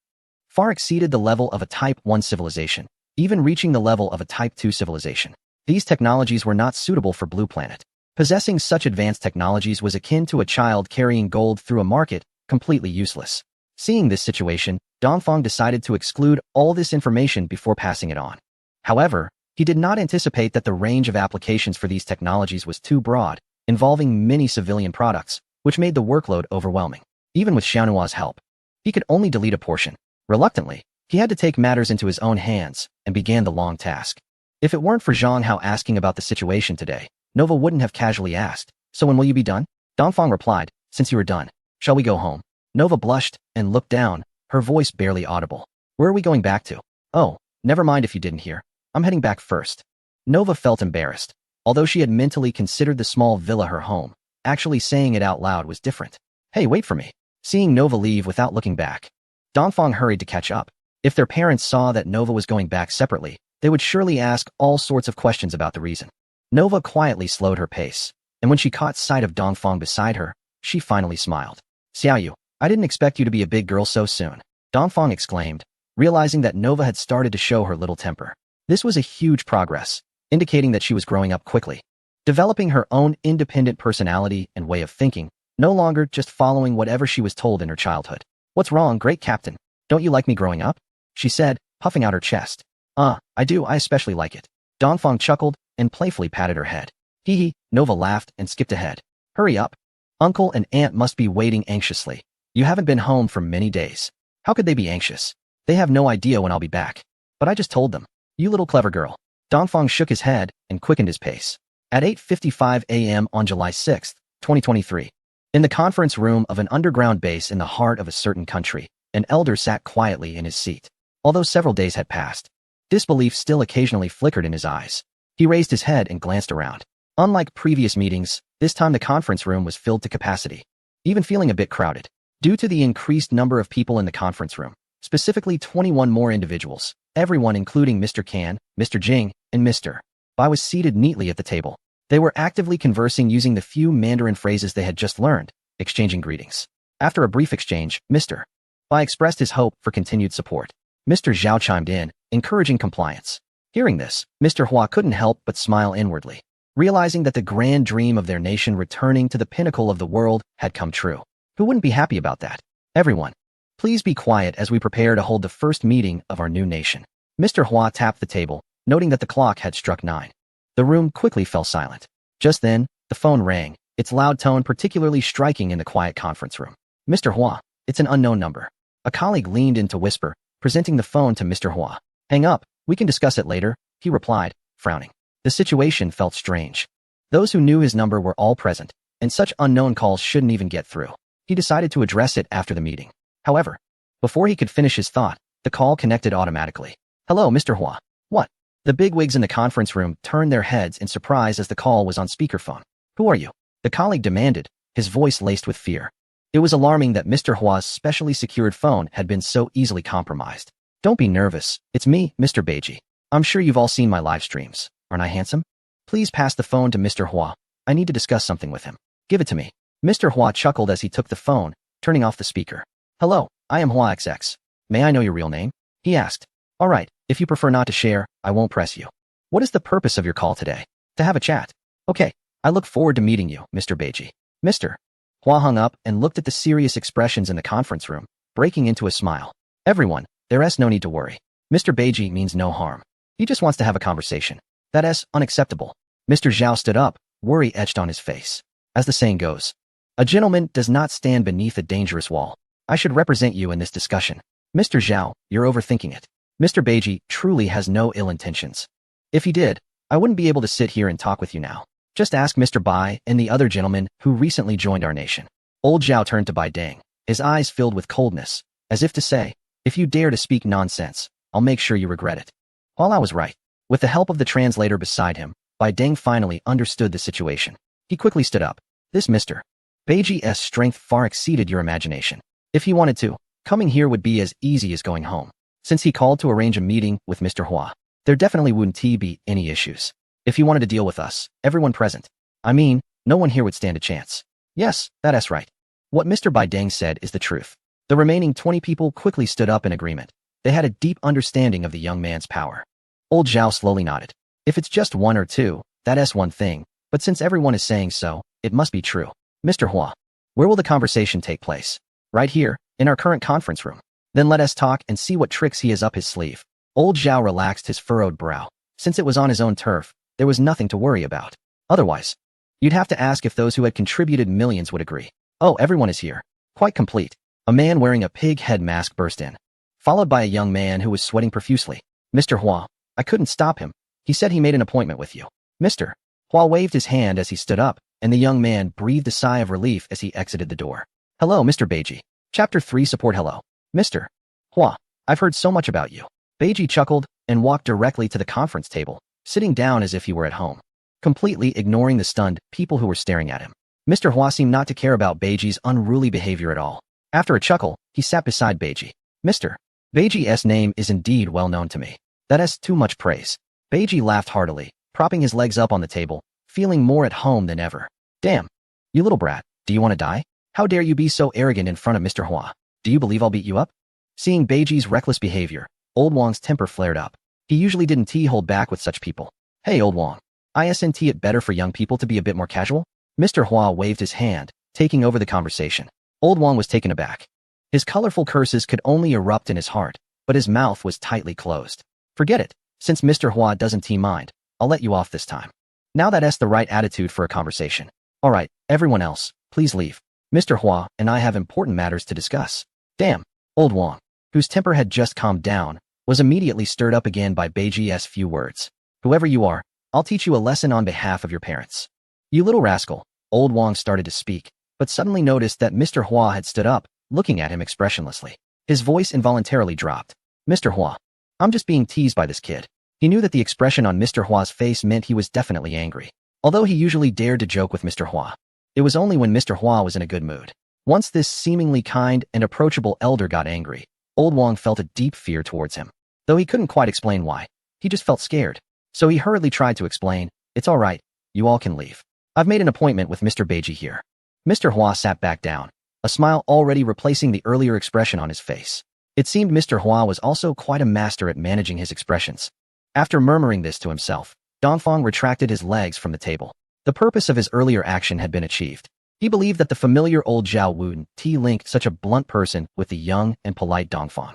far exceeded the level of a Type 1 civilization, even reaching the level of a Type 2 civilization. These technologies were not suitable for Blue Planet. Possessing such advanced technologies was akin to a child carrying gold through a market, completely useless. Seeing this situation, Dongfang decided to exclude all this information before passing it on. However, he did not anticipate that the range of applications for these technologies was too broad, involving many civilian products, which made the workload overwhelming. Even with Xiaonua's help, he could only delete a portion. Reluctantly, he had to take matters into his own hands and began the long task. If it weren't for Zhang Hao asking about the situation today, Nova wouldn't have casually asked, "So when will you be done?" Dongfang replied, "Since you are done, shall we go home?" Nova blushed and looked down, her voice barely audible. "Where are we going back to?" "Oh, never mind if you didn't hear. I'm heading back first." Nova felt embarrassed. Although she had mentally considered the small villa her home, actually saying it out loud was different. "Hey, wait for me." Seeing Nova leave without looking back, Dongfang hurried to catch up. If their parents saw that Nova was going back separately, they would surely ask all sorts of questions about the reason. Nova quietly slowed her pace, and when she caught sight of Dongfang beside her, she finally smiled. "Xiaoyu, I didn't expect you to be a big girl so soon," Dongfang exclaimed, realizing that Nova had started to show her little temper. This was a huge progress, indicating that she was growing up quickly, developing her own independent personality and way of thinking, no longer just following whatever she was told in her childhood. "What's wrong, great captain? Don't you like me growing up?" she said, puffing out her chest. I do, I especially like it." Dongfang chuckled and playfully patted her head. "Hee hee," Nova laughed and skipped ahead. "Hurry up. Uncle and Aunt must be waiting anxiously. You haven't been home for many days." "How could they be anxious? They have no idea when I'll be back." "But I just told them." "You little clever girl." Dongfang shook his head and quickened his pace. At 8:55 a.m. on July 6, 2023, in the conference room of an underground base in the heart of a certain country, an elder sat quietly in his seat. Although several days had passed, disbelief still occasionally flickered in his eyes. He raised his head and glanced around. Unlike previous meetings, this time the conference room was filled to capacity, even feeling a bit crowded. Due to the increased number of people in the conference room, specifically 21 more individuals, everyone including Mr. Kan, Mr. Jing, and Mr. Bai was seated neatly at the table. They were actively conversing using the few Mandarin phrases they had just learned, exchanging greetings. After a brief exchange, Mr. Bai expressed his hope for continued support. Mr. Zhao chimed in, encouraging compliance. Hearing this, Mr. Hua couldn't help but smile inwardly, realizing that the grand dream of their nation returning to the pinnacle of the world had come true. Who wouldn't be happy about that? "Everyone, please be quiet as we prepare to hold the first meeting of our new nation." Mr. Hua tapped the table, noting that the clock had struck 9. The room quickly fell silent. Just then, the phone rang, its loud tone particularly striking in the quiet conference room. "Mr. Hua, it's an unknown number." A colleague leaned in to whisper, presenting the phone to Mr. Hua. "Hang up, we can discuss it later," he replied, frowning. The situation felt strange. Those who knew his number were all present, and such unknown calls shouldn't even get through. He decided to address it after the meeting. However, before he could finish his thought, the call connected automatically. "Hello, Mr. Hua." "What?" The bigwigs in the conference room turned their heads in surprise as the call was on speakerphone. "Who are you?" the colleague demanded, his voice laced with fear. It was alarming that Mr. Hua's specially secured phone had been so easily compromised. "Don't be nervous. It's me, Mr. Beiji. I'm sure you've all seen my live streams. Aren't I handsome? Please pass the phone to Mr. Hua. I need to discuss something with him." "Give it to me." Mr. Hua chuckled as he took the phone, turning off the speaker. "Hello, I am Hua XX. May I know your real name?" he asked. "All right, if you prefer not to share, I won't press you. What is the purpose of your call today?" To have a chat. Okay, I look forward to meeting you, Mr. Beiji. Mr. Hua hung up and looked at the serious expressions in the conference room, breaking into a smile. Everyone, there's no need to worry. Mr. Beiji means no harm. He just wants to have a conversation. That's unacceptable. Mr. Zhao stood up, worry etched on his face. As the saying goes, a gentleman does not stand beneath a dangerous wall. I should represent you in this discussion. Mr. Zhao, you're overthinking it. Mr. Beiji truly has no ill intentions. If he did, I wouldn't be able to sit here and talk with you now. Just ask Mr. Bai and the other gentleman who recently joined our nation. Old Zhao turned to Bai Deng, his eyes filled with coldness, as if to say, if you dare to speak nonsense, I'll make sure you regret it. Hua was right. With the help of the translator beside him, Bai Deng finally understood the situation. He quickly stood up. This Mr. Beiji's strength far exceeded your imagination. If he wanted to, coming here would be as easy as going home. Since he called to arrange a meeting with Mr. Hua, there definitely wouldn't be any issues. If he wanted to deal with us, everyone present, I mean, no one here would stand a chance. Yes, that's right. What Mr. Bai Deng said is the truth. The remaining 20 people quickly stood up in agreement. They had a deep understanding of the young man's power. Old Zhao slowly nodded. If it's just one or two, that's one thing, but since everyone is saying so, it must be true. Mr. Hua, where will the conversation take place? Right here, in our current conference room. Then let us talk and see what tricks he has up his sleeve. Old Zhao relaxed his furrowed brow. Since it was on his own turf, there was nothing to worry about. Otherwise, you'd have to ask if those who had contributed millions would agree. Oh, everyone is here. Quite complete. A man wearing a pig head mask burst in, followed by a young man who was sweating profusely. Mr. Hua, I couldn't stop him. He said he made an appointment with you. Mr. Hua waved his hand as he stood up, and the young man breathed a sigh of relief as he exited the door. Hello, Mr. Beiji. Chapter 3 Support. Hello. Mr. Hua, I've heard so much about you. Beiji chuckled and walked directly to the conference table, sitting down as if he were at home, completely ignoring the stunned people who were staring at him. Mr. Hua seemed not to care about Beiji's unruly behavior at all. After a chuckle, he sat beside Beiji. Mr. Beiji's name is indeed well known to me. That is too much praise. Beiji laughed heartily, propping his legs up on the table, feeling more at home than ever. Damn. You little brat, do you want to die? How dare you be so arrogant in front of Mr. Hua? Do you believe I'll beat you up? Seeing Beiji's reckless behavior, Old Wang's temper flared up. He usually didn't hold back with such people. Hey, Old Wang. Isn't it better for young people to be a bit more casual? Mr. Hua waved his hand, taking over the conversation. Old Wang was taken aback. His colorful curses could only erupt in his heart, but his mouth was tightly closed. Forget it. Since Mr. Hua doesn't mind, I'll let you off this time. Now that's the right attitude for a conversation. Alright, everyone else, please leave. Mr. Hua and I have important matters to discuss. Damn. Old Wang, whose temper had just calmed down, was immediately stirred up again by Beiji's few words. Whoever you are, I'll teach you a lesson on behalf of your parents. You little rascal. Old Wang started to speak, but suddenly noticed that Mr. Hua had stood up, looking at him expressionlessly. His voice involuntarily dropped. Mr. Hua, I'm just being teased by this kid. He knew that the expression on Mr. Hua's face meant he was definitely angry. Although he usually dared to joke with Mr. Hua, it was only when Mr. Hua was in a good mood. Once this seemingly kind and approachable elder got angry, Old Wang felt a deep fear towards him. Though he couldn't quite explain why, he just felt scared. So he hurriedly tried to explain, it's all right, you all can leave. I've made an appointment with Mr. Beiji here. Mr. Hua sat back down, a smile already replacing the earlier expression on his face. It seemed Mr. Hua was also quite a master at managing his expressions. After murmuring this to himself, Dongfang retracted his legs from the table. The purpose of his earlier action had been achieved. He believed that the familiar old Zhao wouldn't linked such a blunt person with the young and polite Dongfang.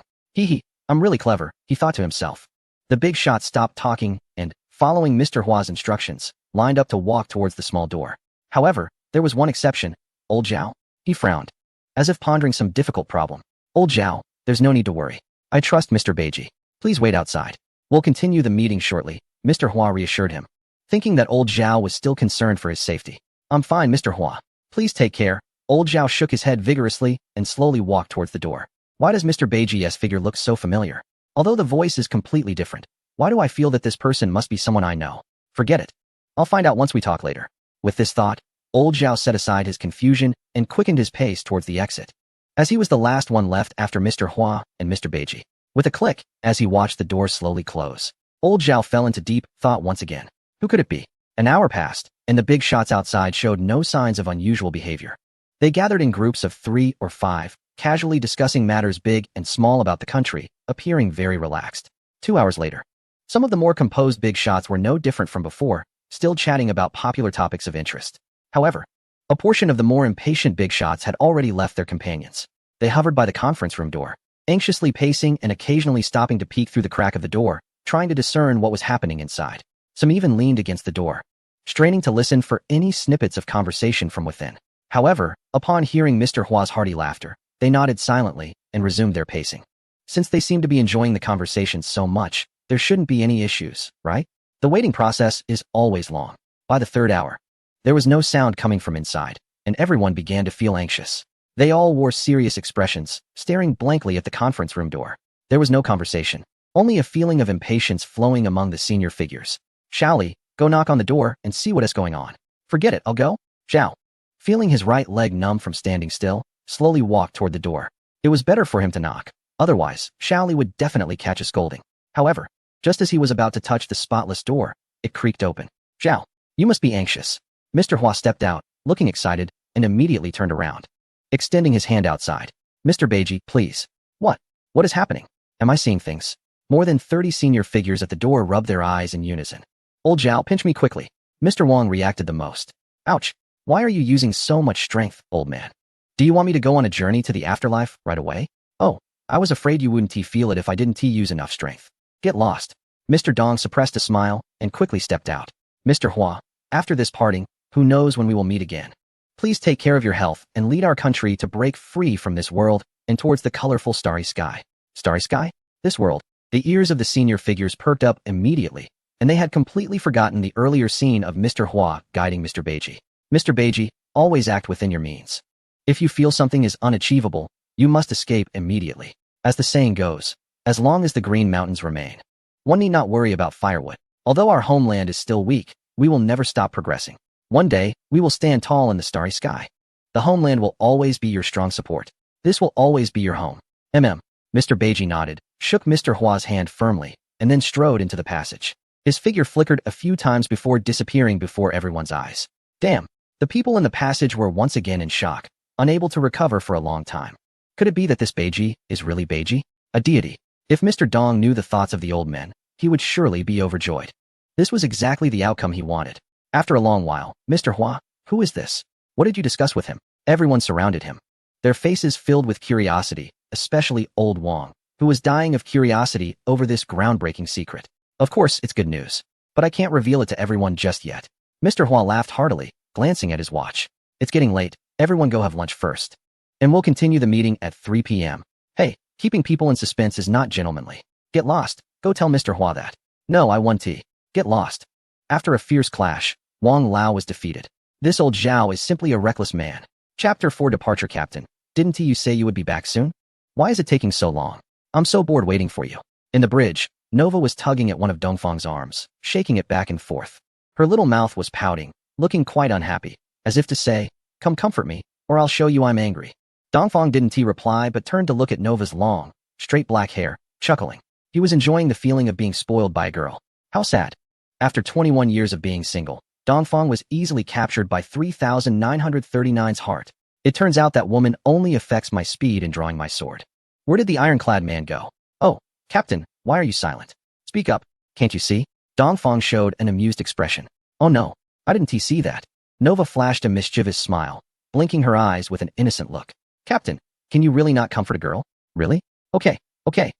I'm really clever, he thought to himself. The big shot stopped talking and, following Mr. Hua's instructions, lined up to walk towards the small door. However, there was one exception. Old Zhao? He frowned, as if pondering some difficult problem. Old Zhao, there's no need to worry. I trust Mr. Beiji. Please wait outside. We'll continue the meeting shortly, Mr. Hua reassured him, thinking that Old Zhao was still concerned for his safety. I'm fine, Mr. Hua. Please take care. Old Zhao shook his head vigorously and slowly walked towards the door. Why does Mr. Beiji's figure look so familiar? Although the voice is completely different, why do I feel that this person must be someone I know? Forget it. I'll find out once we talk later. With this thought, Old Zhao set aside his confusion and quickened his pace towards the exit, as he was the last one left after Mr. Hua and Mr. Beiji. With a click, as he watched the door slowly close, Old Zhao fell into deep thought once again. Who could it be? An hour passed, and the big shots outside showed no signs of unusual behavior. They gathered in groups of 3 or 5, casually discussing matters big and small about the country, appearing very relaxed. 2 hours later, some of the more composed big shots were no different from before. still chatting about popular topics of interest. However, a portion of the more impatient big shots had already left their companions. They hovered by the conference room door, anxiously pacing and occasionally stopping to peek through the crack of the door, trying to discern what was happening inside. Some even leaned against the door, straining to listen for any snippets of conversation from within. However, upon hearing Mr. Hua's hearty laughter, they nodded silently and resumed their pacing. Since they seemed to be enjoying the conversation so much, there shouldn't be any issues, right? The waiting process is always long. By the third hour, there was no sound coming from inside, and everyone began to feel anxious. They all wore serious expressions, staring blankly at the conference room door. There was no conversation, only a feeling of impatience flowing among the senior figures. Xiaoli, go knock on the door and see what is going on. Forget it, I'll go. Zhao, feeling his right leg numb from standing still, slowly walked toward the door. It was better for him to knock. Otherwise, Xiaoli would definitely catch a scolding. However, just as he was about to touch the spotless door, it creaked open. Zhao, you must be anxious. Mr. Hua stepped out, looking excited, and immediately turned around, extending his hand outside. Mr. Beiji, please. What? What is happening? Am I seeing things? More than 30 senior figures at the door rubbed their eyes in unison. Old Zhao, pinch me quickly. Mr. Wang reacted the most. Ouch. Why are you using so much strength, old man? Do you want me to go on a journey to the afterlife right away? Oh, I was afraid you wouldn't feel it if I didn't use enough strength. Get lost. Mr. Dong suppressed a smile and quickly stepped out. Mr. Hua, after this parting, who knows when we will meet again? Please take care of your health and lead our country to break free from this world and towards the colorful starry sky. Starry sky? This world. The ears of the senior figures perked up immediately, and they had completely forgotten the earlier scene of Mr. Hua guiding Mr. Beiji. Mr. Beiji, always act within your means. If you feel something is unachievable, you must escape immediately. As the saying goes, as long as the Green Mountains remain, one need not worry about firewood. Although our homeland is still weak, we will never stop progressing. One day, we will stand tall in the starry sky. The homeland will always be your strong support. This will always be your home. Mr. Beiji nodded, shook Mr. Hua's hand firmly, and then strode into the passage. His figure flickered a few times before disappearing before everyone's eyes. Damn! The people in the passage were once again in shock, unable to recover for a long time. Could it be that this Beiji is really Beiji? A deity? If Mr. Dong knew the thoughts of the old men, he would surely be overjoyed. This was exactly the outcome he wanted. After a long while, Mr. Hua, who is this? What did you discuss with him? Everyone surrounded him, their faces filled with curiosity, especially old Wang, who was dying of curiosity over this groundbreaking secret. Of course, it's good news, but I can't reveal it to everyone just yet. Mr. Hua laughed heartily, glancing at his watch. It's getting late, everyone go have lunch first. And we'll continue the meeting at 3 p.m. Hey, keeping people in suspense is not gentlemanly. Get lost, go tell Mr. Hua that. No, I want tea. Get lost. After a fierce clash, Wang Lao was defeated. This old Zhao is simply a reckless man. Chapter 4 Departure Captain. Didn't you say you would be back soon? Why is it taking so long? I'm so bored waiting for you. In the bridge, Nova was tugging at one of Dongfang's arms, shaking it back and forth. Her little mouth was pouting, looking quite unhappy, as if to say, come comfort me, or I'll show you I'm angry. Dongfang didn't reply but turned to look at Nova's long, straight black hair, chuckling. He was enjoying the feeling of being spoiled by a girl. How sad. After 21 years of being single, Dongfang was easily captured by 3939's heart. It turns out that woman only affects my speed in drawing my sword. Where did the ironclad man go? Oh, Captain, why are you silent? Speak up, can't you see? Dongfang showed an amused expression. Oh no, I didn't see that. Nova flashed a mischievous smile, blinking her eyes with an innocent look. Captain, can you really not comfort a girl? Really? Okay,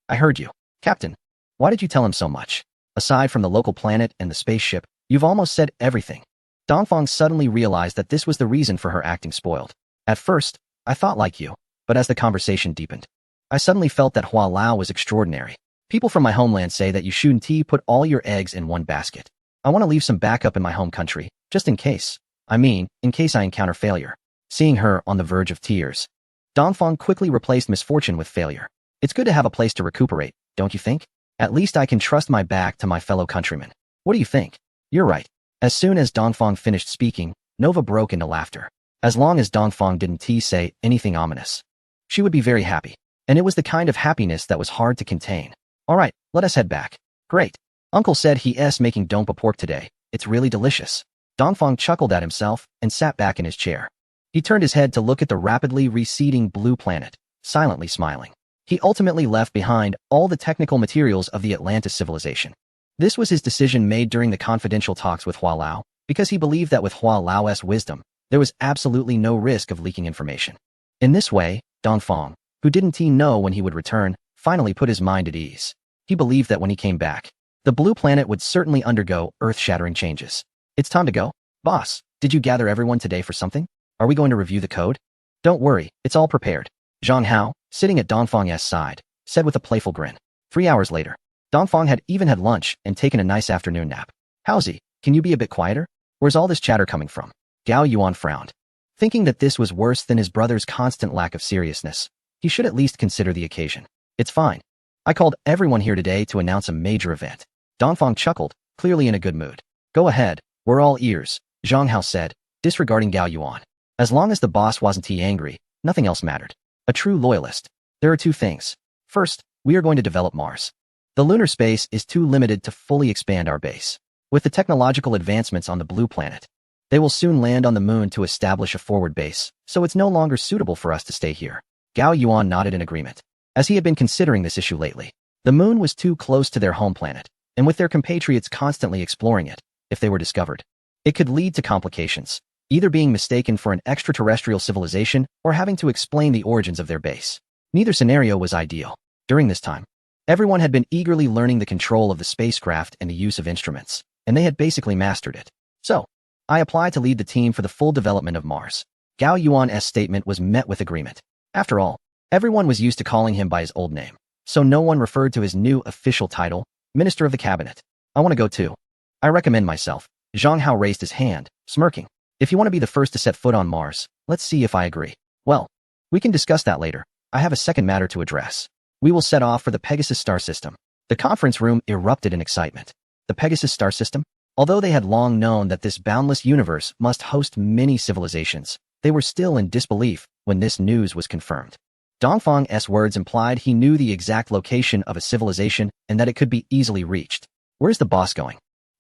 I heard you. Captain, why did you tell him so much? Aside from the local planet and the spaceship, you've almost said everything. Dongfang suddenly realized that this was the reason for her acting spoiled. At first, I thought like you, but as the conversation deepened, I suddenly felt that Hua Lao was extraordinary. People from my homeland say that you shouldn't put all your eggs in one basket. I want to leave some backup in my home country, just in case. In case I encounter failure. Seeing her on the verge of tears, Dongfang quickly replaced misfortune with failure. It's good to have a place to recuperate, don't you think? At least I can trust my back to my fellow countrymen. What do you think? You're right. As soon as Dongfang finished speaking, Nova broke into laughter. As long as Dongfang didn't say anything ominous, she would be very happy. And it was the kind of happiness that was hard to contain. All right, let us head back. Great. Uncle said he's making dompa pork today. It's really delicious. Dongfang chuckled at himself and sat back in his chair. He turned his head to look at the rapidly receding blue planet, silently smiling. He ultimately left behind all the technical materials of the Atlantis civilization. This was his decision made during the confidential talks with Hua Lao, because he believed that with Hua Lao's wisdom, there was absolutely no risk of leaking information. In this way, Dongfang, who didn't know when he would return, finally put his mind at ease. He believed that when he came back, the blue planet would certainly undergo earth-shattering changes. It's time to go. Boss, did you gather everyone today for something? Are we going to review the code? Don't worry, it's all prepared. Zhang Hao, sitting at Dongfang's side, said with a playful grin. 3 hours later, Dongfang had even had lunch and taken a nice afternoon nap. Haozi, can you be a bit quieter? Where's all this chatter coming from? Gao Yuan frowned. Thinking that this was worse than his brother's constant lack of seriousness, he should at least consider the occasion. It's fine. I called everyone here today to announce a major event. Dongfang chuckled, clearly in a good mood. Go ahead, we're all ears, Zhang Hao said, disregarding Gao Yuan. As long as the boss wasn't angry, nothing else mattered. A true loyalist. There are 2 things. First, we are going to develop Mars. The lunar space is too limited to fully expand our base. With the technological advancements on the blue planet, they will soon land on the moon to establish a forward base, so it's no longer suitable for us to stay here. Gao Yuan nodded in agreement, as he had been considering this issue lately. The moon was too close to their home planet, and with their compatriots constantly exploring it, if they were discovered, it could lead to complications, either being mistaken for an extraterrestrial civilization or having to explain the origins of their base. Neither scenario was ideal. During this time, everyone had been eagerly learning the control of the spacecraft and the use of instruments, and they had basically mastered it. So, I applied to lead the team for the full development of Mars. Gao Yuan's statement was met with agreement. After all, everyone was used to calling him by his old name, so no one referred to his new official title, Minister of the Cabinet. I want to go too. I recommend myself. Zhang Hao raised his hand, smirking. If you want to be the first to set foot on Mars, let's see if I agree. Well, we can discuss that later. I have a second matter to address. We will set off for the Pegasus star system. The conference room erupted in excitement. The Pegasus star system? Although they had long known that this boundless universe must host many civilizations, they were still in disbelief when this news was confirmed. Dongfang's words implied he knew the exact location of a civilization and that it could be easily reached. Where's the boss going?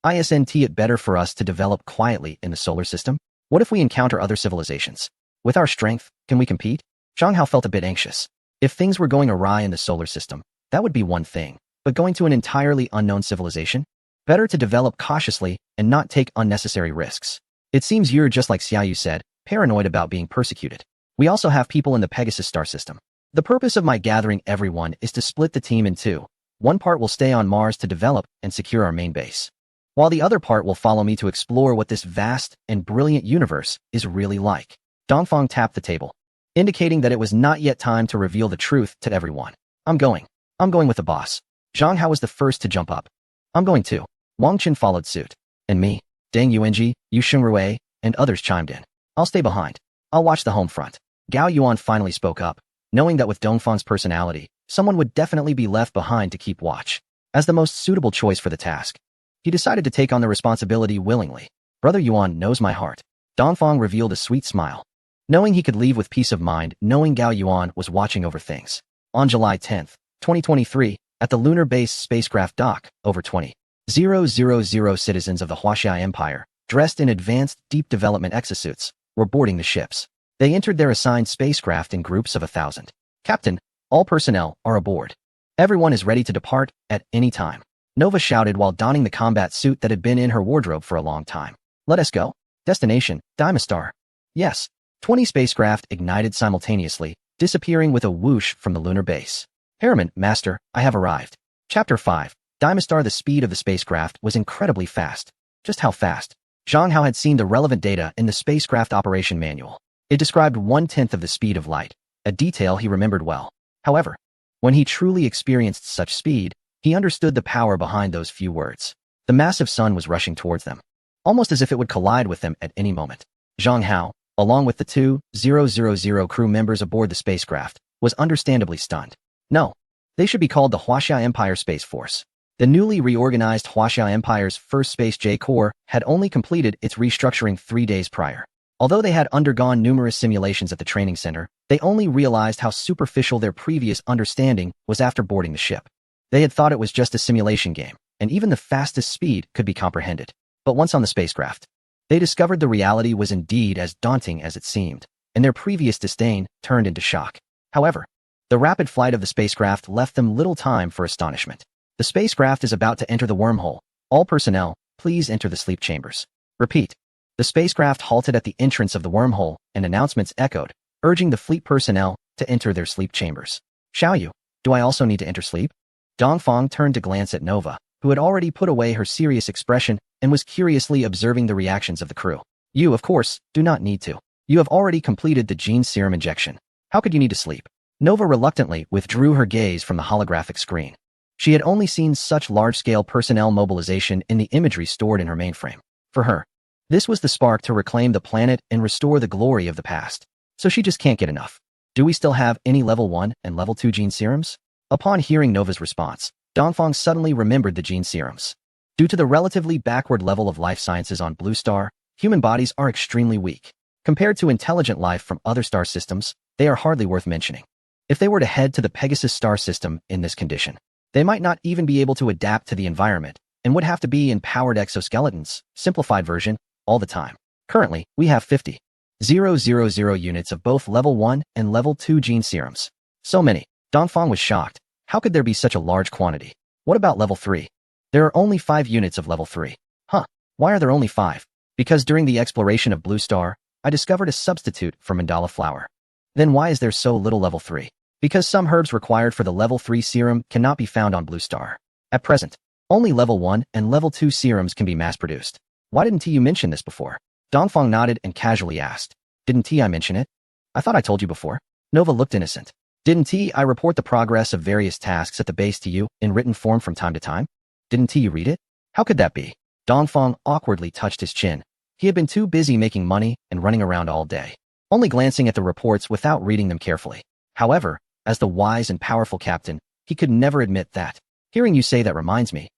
Isn't it better for us to develop quietly in the solar system? What if we encounter other civilizations? With our strength, can we compete? Zhang Hao felt a bit anxious. If things were going awry in the solar system, that would be one thing, but going to an entirely unknown civilization? Better to develop cautiously and not take unnecessary risks. It seems you're just like Xiaoyu said, paranoid about being persecuted. We also have people in the Pegasus star system. The purpose of my gathering everyone is to split the team in 2. One part will stay on Mars to develop and secure our main base, while the other part will follow me to explore what this vast and brilliant universe is really like. Dongfang tapped the table, indicating that it was not yet time to reveal the truth to everyone. I'm going with the boss. Zhang Hao was the first to jump up. I'm going too. Wang Qin followed suit. And me, Deng Yuanji, Yu Xingrui, and others chimed in. I'll stay behind. I'll watch the home front. Gao Yuan finally spoke up, knowing that with Dongfang's personality, someone would definitely be left behind to keep watch. As the most suitable choice for the task, he decided to take on the responsibility willingly. Brother Yuan knows my heart. Dongfang revealed a sweet smile, knowing he could leave with peace of mind, knowing Gao Yuan was watching over things. On July 10, 2023, at the lunar base spacecraft dock, over 20,000 citizens of the Huaxia Empire, dressed in advanced deep development exosuits, were boarding the ships. They entered their assigned spacecraft in groups of 1,000. Captain, all personnel are aboard. Everyone is ready to depart at any time. Nova shouted while donning the combat suit that had been in her wardrobe for a long time. Let us go. Destination, Dimestar. Yes. 20 spacecraft ignited simultaneously, disappearing with a whoosh from the lunar base. Harriman, Master, I have arrived. Chapter 5. Dimestar. The speed of the spacecraft was incredibly fast. Just how fast? Zhang Hao had seen the relevant data in the spacecraft operation manual. It described 1/10 of the speed of light, a detail he remembered well. However, when he truly experienced such speed, he understood the power behind those few words. The massive sun was rushing towards them, almost as if it would collide with them at any moment. Zhang Hao, along with the 2,000 crew members aboard the spacecraft, was understandably stunned. No, they should be called the Huaxia Empire Space Force. The newly reorganized Huaxia Empire's first Space J Corps had only completed its restructuring 3 days prior. Although they had undergone numerous simulations at the training center, they only realized how superficial their previous understanding was after boarding the ship. They had thought it was just a simulation game, and even the fastest speed could be comprehended. But once on the spacecraft, they discovered the reality was indeed as daunting as it seemed, and their previous disdain turned into shock. However, the rapid flight of the spacecraft left them little time for astonishment. The spacecraft is about to enter the wormhole, All personnel, please enter the sleep chambers. Repeat. The spacecraft halted at the entrance of the wormhole, and announcements echoed, urging the fleet personnel to enter their sleep chambers. Xiao Yu, do I also need to enter sleep? Dongfang turned to glance at Nova, who had already put away her serious expression and was curiously observing the reactions of the crew. You, of course, do not need to. You have already completed the gene serum injection. How could you need to sleep? Nova reluctantly withdrew her gaze from the holographic screen. She had only seen such large-scale personnel mobilization in the imagery stored in her mainframe. For her, this was the spark to reclaim the planet and restore the glory of the past. So she just can't get enough. Do we still have any level 1 and level 2 gene serums? Upon hearing Nova's response, Dongfang suddenly remembered the gene serums. Due to the relatively backward level of life sciences on Blue Star, human bodies are extremely weak. Compared to intelligent life from other star systems, they are hardly worth mentioning. If they were to head to the Pegasus star system in this condition, they might not even be able to adapt to the environment and would have to be in powered exoskeletons, simplified version, all the time. Currently, we have 50,000 units of both level 1 and level 2 gene serums. So many. Dongfang was shocked. How could there be such a large quantity? What about level 3? There are only 5 units of level 3. Huh. Why are there only 5? Because during the exploration of Blue Star, I discovered a substitute for mandala flower. Then why is there so little level 3? Because some herbs required for the level 3 serum cannot be found on Blue Star. At present, only level 1 and level 2 serums can be mass-produced. Why didn't you mention this before? Dongfang nodded and casually asked. Didn't I mention it? I thought I told you before. Nova looked innocent. Didn't I report the progress of various tasks at the base to you in written form from time to time? Didn't you read it? How could that be? Dongfang awkwardly touched his chin. He had been too busy making money and running around all day, only glancing at the reports without reading them carefully. However, as the wise and powerful captain, he could never admit that. Hearing you say that reminds me,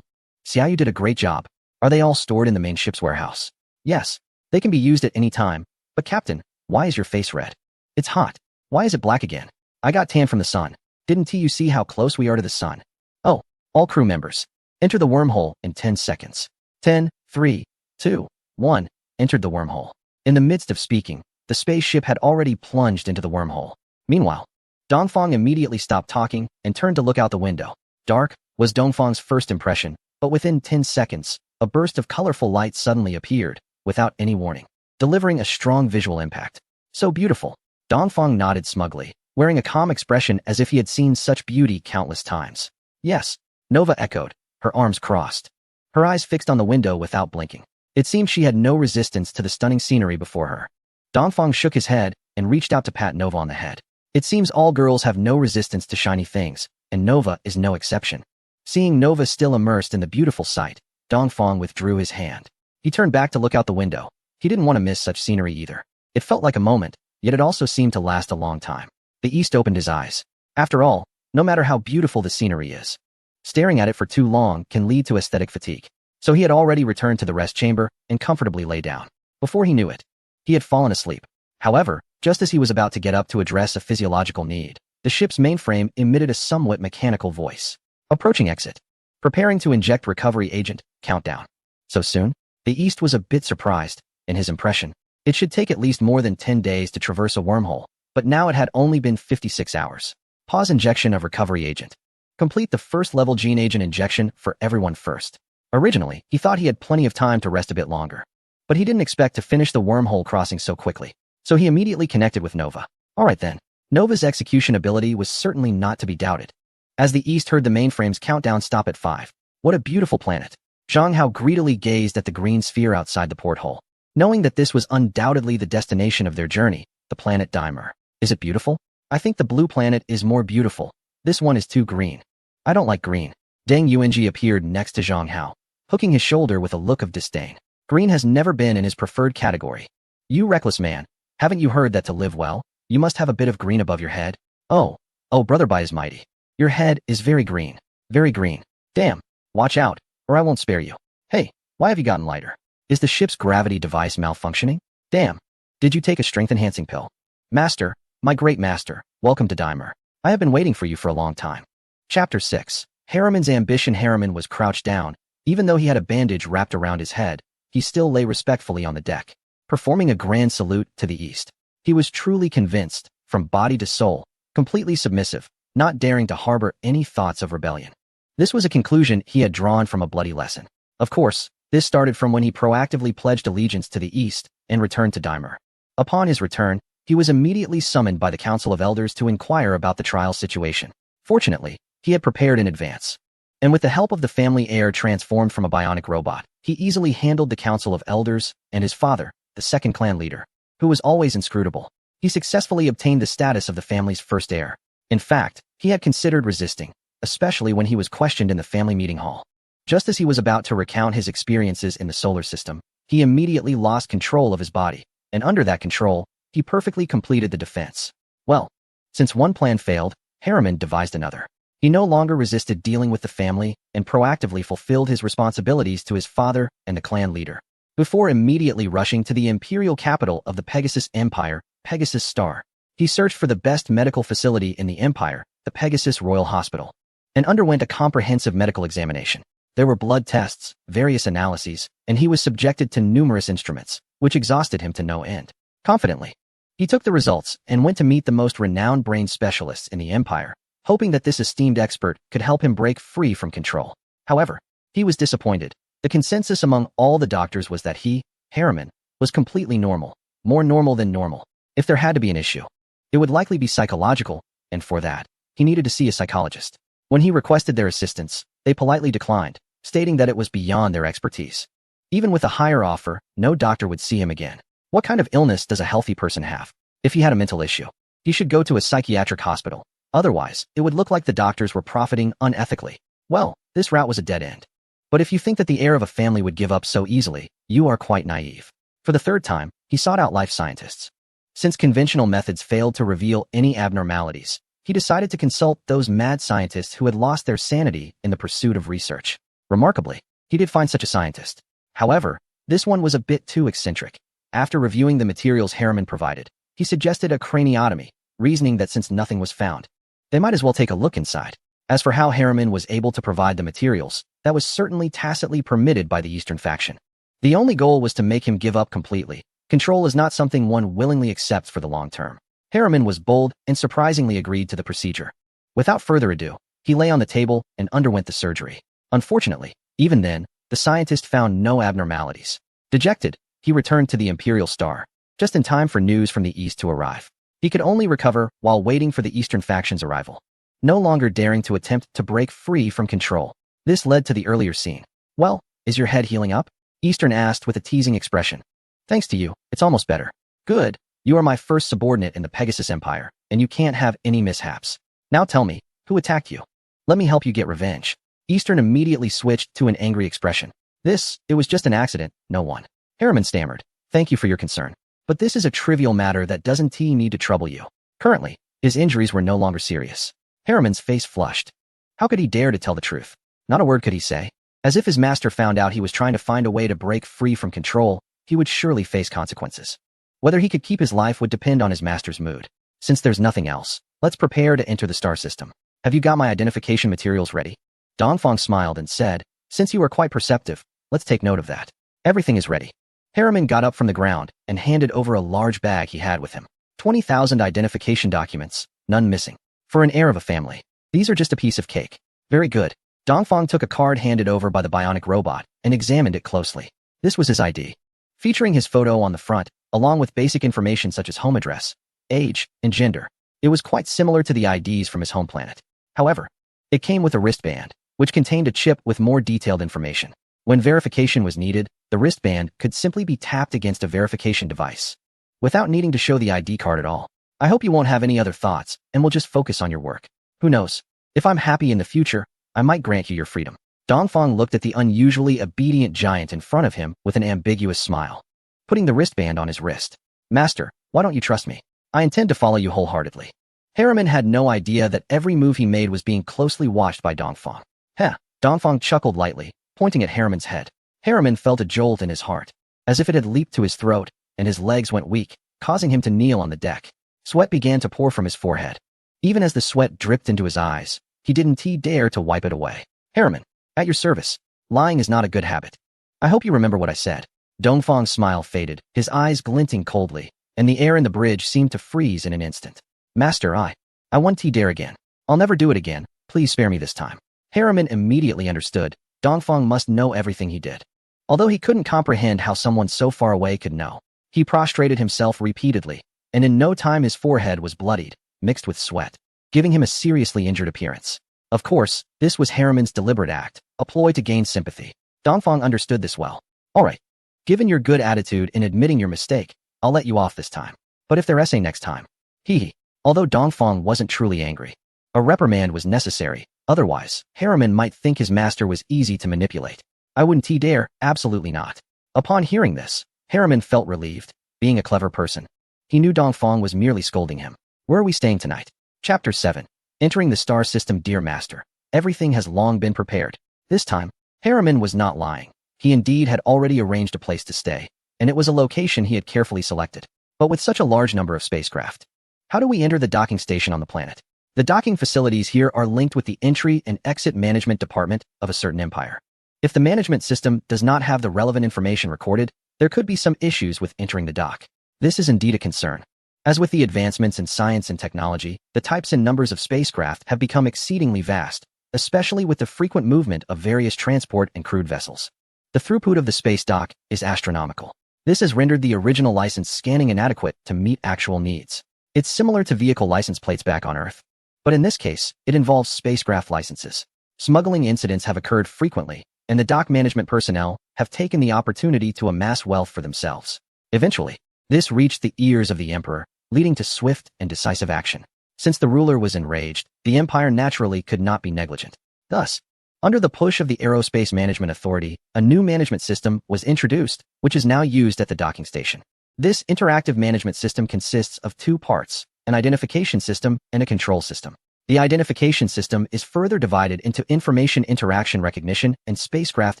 Xiaoyu did a great job. Are they all stored in the main ship's warehouse? Yes, they can be used at any time. But Captain, why is your face red? It's hot. Why is it black again? I got tan from the sun. Didn't you see how close we are to the sun? Oh, all crew members. Enter the wormhole in 10 seconds. 10, 3, 2, 1, entered the wormhole. In the midst of speaking, the spaceship had already plunged into the wormhole. Meanwhile, Dongfang immediately stopped talking and turned to look out the window. Dark was Dongfang's first impression, but within 10 seconds, a burst of colorful light suddenly appeared, without any warning, delivering a strong visual impact. So beautiful. Dongfang nodded smugly, wearing a calm expression as if he had seen such beauty countless times. Yes, Nova echoed, her arms crossed, her eyes fixed on the window without blinking. It seemed she had no resistance to the stunning scenery before her. Dongfang shook his head and reached out to pat Nova on the head. It seems all girls have no resistance to shiny things, and Nova is no exception. Seeing Nova still immersed in the beautiful sight, Dongfang withdrew his hand. He turned back to look out the window. He didn't want to miss such scenery either. It felt like a moment, yet it also seemed to last a long time. The East opened his eyes. After all, no matter how beautiful the scenery is, staring at it for too long can lead to aesthetic fatigue. So he had already returned to the rest chamber and comfortably lay down. Before he knew it, he had fallen asleep. However, just as he was about to get up to address a physiological need, the ship's mainframe emitted a somewhat mechanical voice. Approaching exit. Preparing to inject recovery agent, countdown. So soon? The East was a bit surprised. In his impression, it should take at least more than 10 days to traverse a wormhole, but now it had only been 56 hours. Pause injection of recovery agent. Complete the first level gene agent injection for everyone first. Originally, he thought he had plenty of time to rest a bit longer, but he didn't expect to finish the wormhole crossing so quickly, so he immediately connected with Nova. Alright then. Nova's execution ability was certainly not to be doubted. As the East heard the mainframe's countdown stop at 5. What a beautiful planet. Zhang Hao greedily gazed at the green sphere outside the porthole. Knowing that this was undoubtedly the destination of their journey, the planet Dimer. Is it beautiful? I think the blue planet is more beautiful. This one is too green. I don't like green. Deng Yuanji appeared next to Zhang Hao, hooking his shoulder with a look of disdain. Green has never been in his preferred category. You reckless man, haven't you heard that to live well, you must have a bit of green above your head? Oh, brother by his mighty. Your head is very green. Very green. Damn, watch out, or I won't spare you. Hey, why have you gotten lighter? Is the ship's gravity device malfunctioning? Damn. Did you take a strength-enhancing pill? Master, my great master, welcome to Dimer. I have been waiting for you for a long time. Chapter 6. Harriman's ambition. Harriman was crouched down. Even though he had a bandage wrapped around his head, he still lay respectfully on the deck, performing a grand salute to the East. He was truly convinced, from body to soul, completely submissive, not daring to harbor any thoughts of rebellion. This was a conclusion he had drawn from a bloody lesson. Of course, this started from when he proactively pledged allegiance to the East and returned to Daimler. Upon his return, he was immediately summoned by the Council of Elders to inquire about the trial situation. Fortunately, he had prepared in advance. And with the help of the family heir transformed from a bionic robot, he easily handled the Council of Elders and his father, the second clan leader, who was always inscrutable. He successfully obtained the status of the family's first heir. In fact, he had considered resisting, especially when he was questioned in the family meeting hall. Just as he was about to recount his experiences in the solar system, he immediately lost control of his body, and under that control, he perfectly completed the defense. Well, since one plan failed, Harriman devised another. He no longer resisted dealing with the family and proactively fulfilled his responsibilities to his father and the clan leader. Before immediately rushing to the imperial capital of the Pegasus Empire, Pegasus Star, he searched for the best medical facility in the empire, the Pegasus Royal Hospital, and underwent a comprehensive medical examination. There were blood tests, various analyses, and he was subjected to numerous instruments, which exhausted him to no end. Confidently, he took the results and went to meet the most renowned brain specialists in the empire, hoping that this esteemed expert could help him break free from control. However, he was disappointed. The consensus among all the doctors was that he, Harriman, was completely normal, more normal than normal. If there had to be an issue, it would likely be psychological, and for that, he needed to see a psychologist. When he requested their assistance, they politely declined, stating that it was beyond their expertise. Even with a higher offer, no doctor would see him again. What kind of illness does a healthy person have? If he had a mental issue, he should go to a psychiatric hospital. Otherwise, it would look like the doctors were profiting unethically. Well, this route was a dead end. But if you think that the heir of a family would give up so easily, you are quite naive. For the third time, he sought out life scientists. Since conventional methods failed to reveal any abnormalities, he decided to consult those mad scientists who had lost their sanity in the pursuit of research. Remarkably, he did find such a scientist. However, this one was a bit too eccentric. After reviewing the materials Harriman provided, he suggested a craniotomy, reasoning that since nothing was found, they might as well take a look inside. As for how Harriman was able to provide the materials, that was certainly tacitly permitted by the Eastern faction. The only goal was to make him give up completely. Control is not something one willingly accepts for the long term. Harriman was bold and surprisingly agreed to the procedure. Without further ado, he lay on the table and underwent the surgery. Unfortunately, even then, the scientist found no abnormalities. Dejected, he returned to the Imperial Star, just in time for news from the East to arrive. He could only recover while waiting for the Eastern faction's arrival, no longer daring to attempt to break free from control. This led to the earlier scene. Well, is your head healing up? Eastern asked with a teasing expression. Thanks to you, it's almost better. Good. You are my first subordinate in the Pegasus Empire, and you can't have any mishaps. Now tell me, who attacked you? Let me help you get revenge. Eastern immediately switched to an angry expression. It was just an accident, no one. Harriman stammered. Thank you for your concern. But this is a trivial matter that doesn't need to trouble you. Currently, his injuries were no longer serious. Harriman's face flushed. How could he dare to tell the truth? Not a word could he say. As if his master found out he was trying to find a way to break free from control, he would surely face consequences. Whether he could keep his life would depend on his master's mood. Since there's nothing else, let's prepare to enter the star system. Have you got my identification materials ready? Dongfang smiled and said, since you are quite perceptive, let's take note of that. Everything is ready. Harriman got up from the ground and handed over a large bag he had with him. 20,000 identification documents, none missing. For an heir of a family, these are just a piece of cake. Very good. Dongfang took a card handed over by the bionic robot and examined it closely. This was his ID, featuring his photo on the front, along with basic information such as home address, age, and gender. It was quite similar to the IDs from his home planet. However, it came with a wristband, which contained a chip with more detailed information. When verification was needed, the wristband could simply be tapped against a verification device, without needing to show the ID card at all. I hope you won't have any other thoughts and will just focus on your work. Who knows? If I'm happy in the future, I might grant you your freedom. Dongfang looked at the unusually obedient giant in front of him with an ambiguous smile, putting the wristband on his wrist. Master, why don't you trust me? I intend to follow you wholeheartedly. Harriman had no idea that every move he made was being closely watched by Dongfang. Heh, Dongfang chuckled lightly, pointing at Harriman's head. Harriman felt a jolt in his heart, as if it had leaped to his throat, and his legs went weak, causing him to kneel on the deck. Sweat began to pour from his forehead. Even as the sweat dripped into his eyes, he didn't dare to wipe it away. Harriman, at your service. Lying is not a good habit. I hope you remember what I said. Dongfang's smile faded, his eyes glinting coldly, and the air in the bridge seemed to freeze in an instant. Master, I won't dare again. I'll never do it again. Please spare me this time. Harriman immediately understood. Dongfang must know everything he did. Although he couldn't comprehend how someone so far away could know, he prostrated himself repeatedly, and in no time his forehead was bloodied, mixed with sweat, giving him a seriously injured appearance. Of course, this was Harriman's deliberate act, a ploy to gain sympathy. Dongfang understood this well. All right. Given your good attitude in admitting your mistake, I'll let you off this time. But if they're essay next time. Hee. Although Dongfang wasn't truly angry, a reprimand was necessary. Otherwise, Harriman might think his master was easy to manipulate. I wouldn't dare, absolutely not. Upon hearing this, Harriman felt relieved. Being a clever person, he knew Dongfang was merely scolding him. Where are we staying tonight? Chapter 7. Entering the star system. Dear Master, everything has long been prepared. This time, Harriman was not lying. He indeed had already arranged a place to stay, and it was a location he had carefully selected. But with such a large number of spacecraft, how do we enter the docking station on the planet? The docking facilities here are linked with the entry and exit management department of a certain empire. If the management system does not have the relevant information recorded, there could be some issues with entering the dock. This is indeed a concern. As with the advancements in science and technology, the types and numbers of spacecraft have become exceedingly vast, especially with the frequent movement of various transport and crewed vessels. The throughput of the space dock is astronomical. This has rendered the original license scanning inadequate to meet actual needs. It's similar to vehicle license plates back on Earth. But in this case, it involves spacecraft licenses. Smuggling incidents have occurred frequently, and the dock management personnel have taken the opportunity to amass wealth for themselves. Eventually, this reached the ears of the emperor, leading to swift and decisive action. Since the ruler was enraged, the empire naturally could not be negligent. Thus, under the push of the Aerospace Management Authority, a new management system was introduced, which is now used at the docking station. This interactive management system consists of two parts, an identification system and a control system. The identification system is further divided into information interaction recognition and spacecraft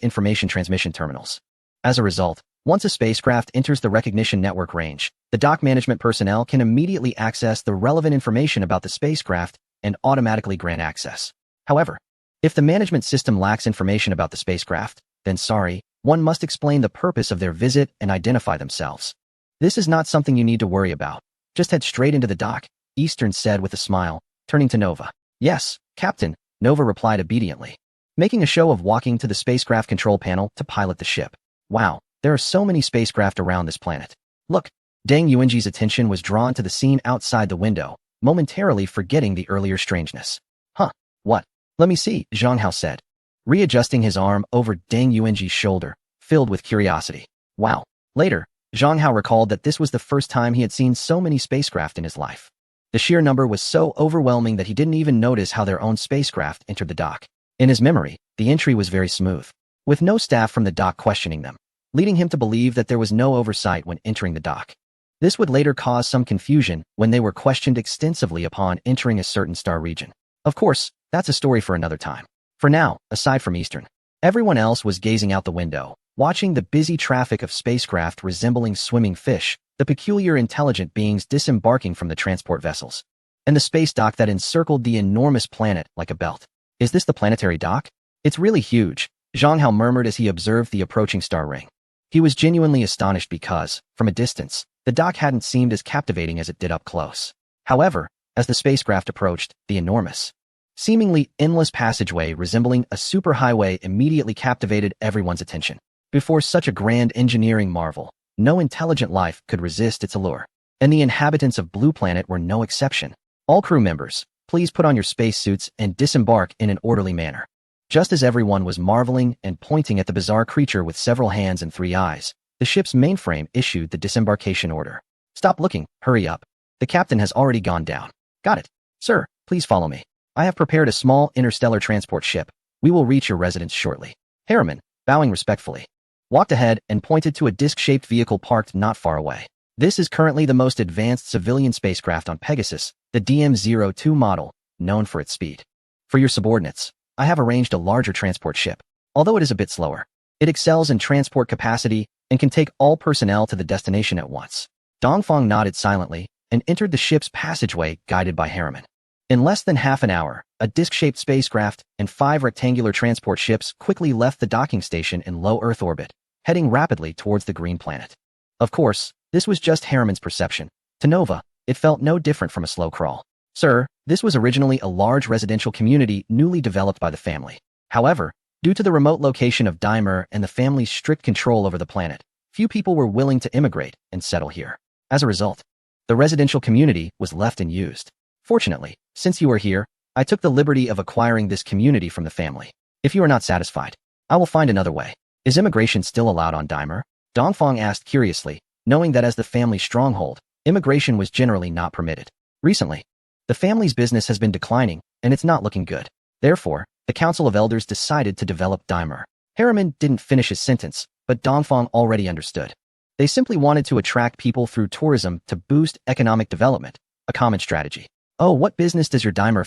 information transmission terminals. As a result, once a spacecraft enters the recognition network range, the dock management personnel can immediately access the relevant information about the spacecraft and automatically grant access. However, if the management system lacks information about the spacecraft, then sorry, one must explain the purpose of their visit and identify themselves. This is not something you need to worry about. Just head straight into the dock, Eastern said with a smile, turning to Nova. Yes, Captain, Nova replied obediently, making a show of walking to the spacecraft control panel to pilot the ship. Wow, there are so many spacecraft around this planet. Look, Deng Yuanji's attention was drawn to the scene outside the window, momentarily forgetting the earlier strangeness. Huh, what? Let me see, Zhang Hao said, readjusting his arm over Deng Yuanji's shoulder, filled with curiosity. Wow. Later, Zhang Hao recalled that this was the first time he had seen so many spacecraft in his life. The sheer number was so overwhelming that he didn't even notice how their own spacecraft entered the dock. In his memory, the entry was very smooth, with no staff from the dock questioning them, leading him to believe that there was no oversight when entering the dock. This would later cause some confusion when they were questioned extensively upon entering a certain star region. Of course, that's a story for another time. For now, aside from Eastern, everyone else was gazing out the window, watching the busy traffic of spacecraft resembling swimming fish, the peculiar intelligent beings disembarking from the transport vessels, and the space dock that encircled the enormous planet like a belt. Is this the planetary dock? It's really huge, Zhang Hao murmured as he observed the approaching star ring. He was genuinely astonished because, from a distance, the dock hadn't seemed as captivating as it did up close. However, as the spacecraft approached, the enormous, seemingly endless passageway resembling a superhighway immediately captivated everyone's attention. Before such a grand engineering marvel, no intelligent life could resist its allure. And the inhabitants of Blue Planet were no exception. All crew members, please put on your spacesuits and disembark in an orderly manner. Just as everyone was marveling and pointing at the bizarre creature with several hands and 3 eyes, the ship's mainframe issued the disembarkation order. Stop looking, hurry up. The captain has already gone down. Got it. Sir, please follow me. I have prepared a small interstellar transport ship. We will reach your residence shortly. Harriman, bowing respectfully, walked ahead and pointed to a disc-shaped vehicle parked not far away. This is currently the most advanced civilian spacecraft on Pegasus, the DM-02 model, known for its speed. For your subordinates, I have arranged a larger transport ship. Although it is a bit slower, it excels in transport capacity and can take all personnel to the destination at once. Dongfang nodded silently and entered the ship's passageway guided by Harriman. In less than half an hour, a disc-shaped spacecraft and 5 rectangular transport ships quickly left the docking station in low Earth orbit, heading rapidly towards the green planet. Of course, this was just Harriman's perception. To Nova, it felt no different from a slow crawl. Sir, this was originally a large residential community newly developed by the family. However, Due to the remote location of Daimler and the family's strict control over the planet, few people were willing to immigrate and settle here. As a result, the residential community was left unused. Fortunately, since you are here, I took the liberty of acquiring this community from the family. If you are not satisfied, I will find another way. Is immigration still allowed on Daimler? Dongfang asked curiously, knowing that as the family's stronghold, immigration was generally not permitted. Recently, the family's business has been declining, and it's not looking good. Therefore, the Council of Elders decided to develop Daimler. Harriman didn't finish his sentence, but Dongfang already understood. They simply wanted to attract people through tourism to boost economic development, a common strategy. Oh, what business does your Daimler